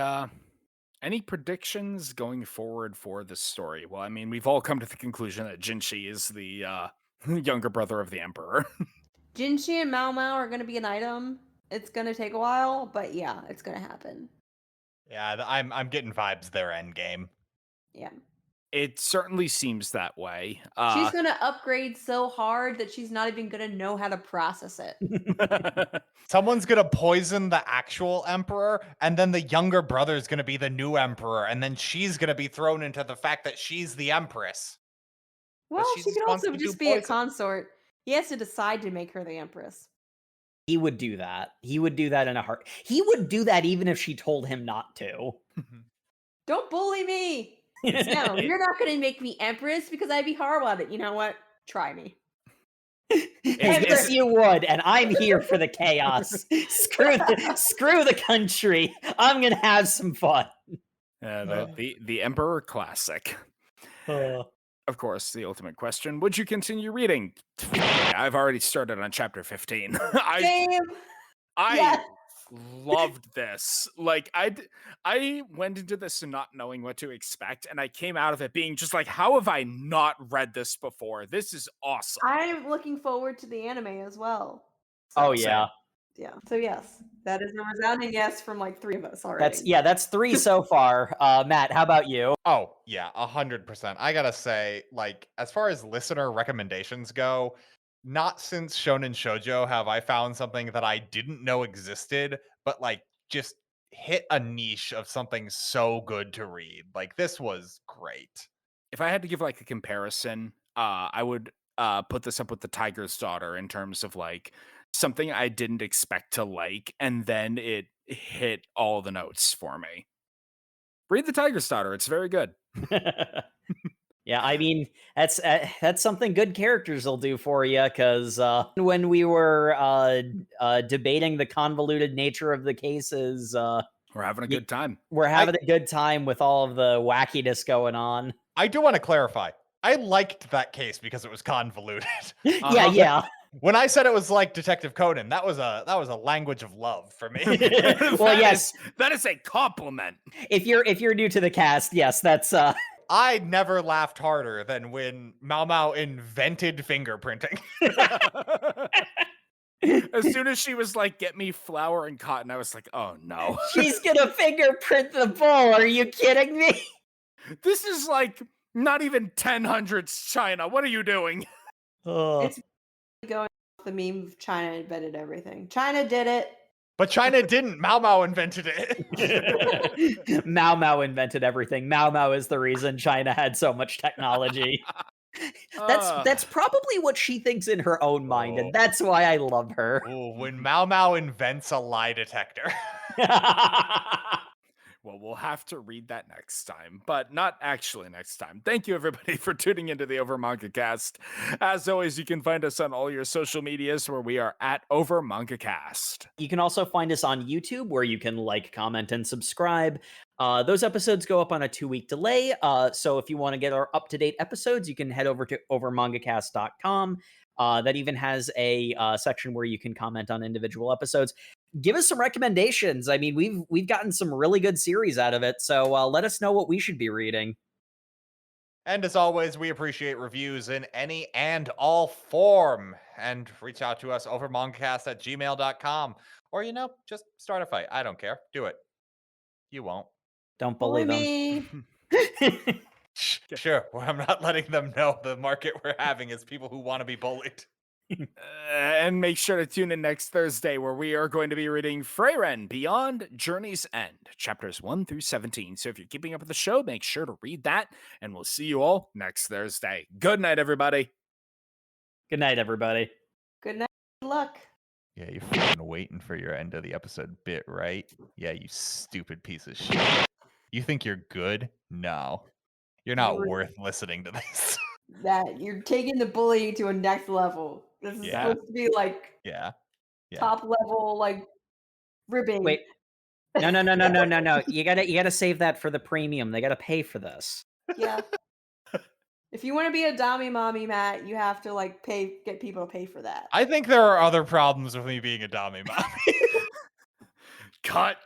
any predictions going forward for the story? Well, I mean, we've all come to the conclusion that Jinchi is the younger brother of the Emperor. Jinchi and MaoMao are going to be an item. It's going to take a while, but yeah, it's going to happen. Yeah, I'm getting vibes their end game. Yeah. It certainly seems that way. She's gonna upgrade so hard that she's not even gonna know how to process it. Someone's gonna poison the actual emperor, and then the younger brother's gonna be the new emperor, and then she's gonna be thrown into the fact that she's the empress. Well, she she just could wants also to just do be a poison. consort. He has to decide to make her the empress. He would do that. He would do that in a heart. He would do that even if she told him not to. Don't bully me. No, you're not going to make me empress because I'd be horrible at it. You know what? Try me. Yes, you would, and I'm here for the chaos. Screw the country. I'm gonna have some fun. The Emperor Classic. Of course, the ultimate question: would you continue reading? I've already started on chapter 15. I loved this. Like I went into this not knowing what to expect, and I came out of it being just like, how have I not read this before? This is awesome. I'm looking forward to the anime as well. So, yeah. Yeah. So yes, that is a resounding yes from like 3 of us already. That's 3 so far. Matt, how about you? Oh, yeah, 100%. I gotta say, like, as far as listener recommendations go, not since Shonen Shoujo have I found something that I didn't know existed, but like just hit a niche of something so good to read. Like, this was great. If I had to give like a comparison, I would put this up with The Tiger's Daughter in terms of like something I didn't expect to like, and then it hit all the notes for me. Read The Tiger's Daughter; it's very good. Yeah, I mean, that's something good characters will do for you, because when we were debating the convoluted nature of the cases, we're having a good time. We're having a good time with all of the wackiness going on. I do want to clarify. I liked that case because it was convoluted. Yeah. When I said it was like Detective Conan, that was a language of love for me. Well, yes, that is a compliment. If you're new to the cast, yes, that's I never laughed harder than when MaoMao invented fingerprinting. As soon as she was like, "Get me flour and cotton," I was like, "Oh no." She's gonna fingerprint the bull. Are you kidding me? This is like not even 1000s China. What are you doing? It's going off the meme of China invented everything. China did it. But China didn't. MaoMao invented it. MaoMao invented everything. MaoMao is the reason China had so much technology. That's probably what she thinks in her own mind, and that's why I love her. Ooh, when MaoMao invents a lie detector. Well, we'll have to read that next time, but not actually next time. Thank you, everybody, for tuning into the Over Manga Cast. As always, you can find us on all your social medias where we are at Over Manga Cast. You can also find us on YouTube, where you can like, comment, and subscribe. Those episodes go up on a 2-week delay, so if you want to get our up-to-date episodes, you can head over to overmangacast.com. That even has a section where you can comment on individual episodes. Give us some recommendations. I mean, we've gotten some really good series out of it, so let us know what we should be reading. And as always, we appreciate reviews in any and all form. And reach out to us over mangacast@gmail.com. Or, just start a fight. I don't care. Do it. You won't. Don't bully them. Me. Sure. Well, I'm not letting them know the market we're having is people who want to be bullied. And make sure to tune in next Thursday, where we are going to be reading Freyren Beyond Journey's End, chapters 1 through 17. So if you're keeping up with the show, make sure to read that, and we'll see you all next Thursday. Good night, everybody. Good night, everybody. Good night. Good luck. Yeah, you're fucking waiting for your end of the episode bit, right? Yeah, you stupid piece of shit. You think you're good? No. You're not worth listening to this. That you're taking the bullying to a next level. This is supposed to be like top level, like ribbing. Wait. No. You gotta save that for the premium. They gotta pay for this. Yeah. If you want to be a Dami Mommy, Matt, you have to like get people to pay for that. I think there are other problems with me being a Dami Mommy. Cut.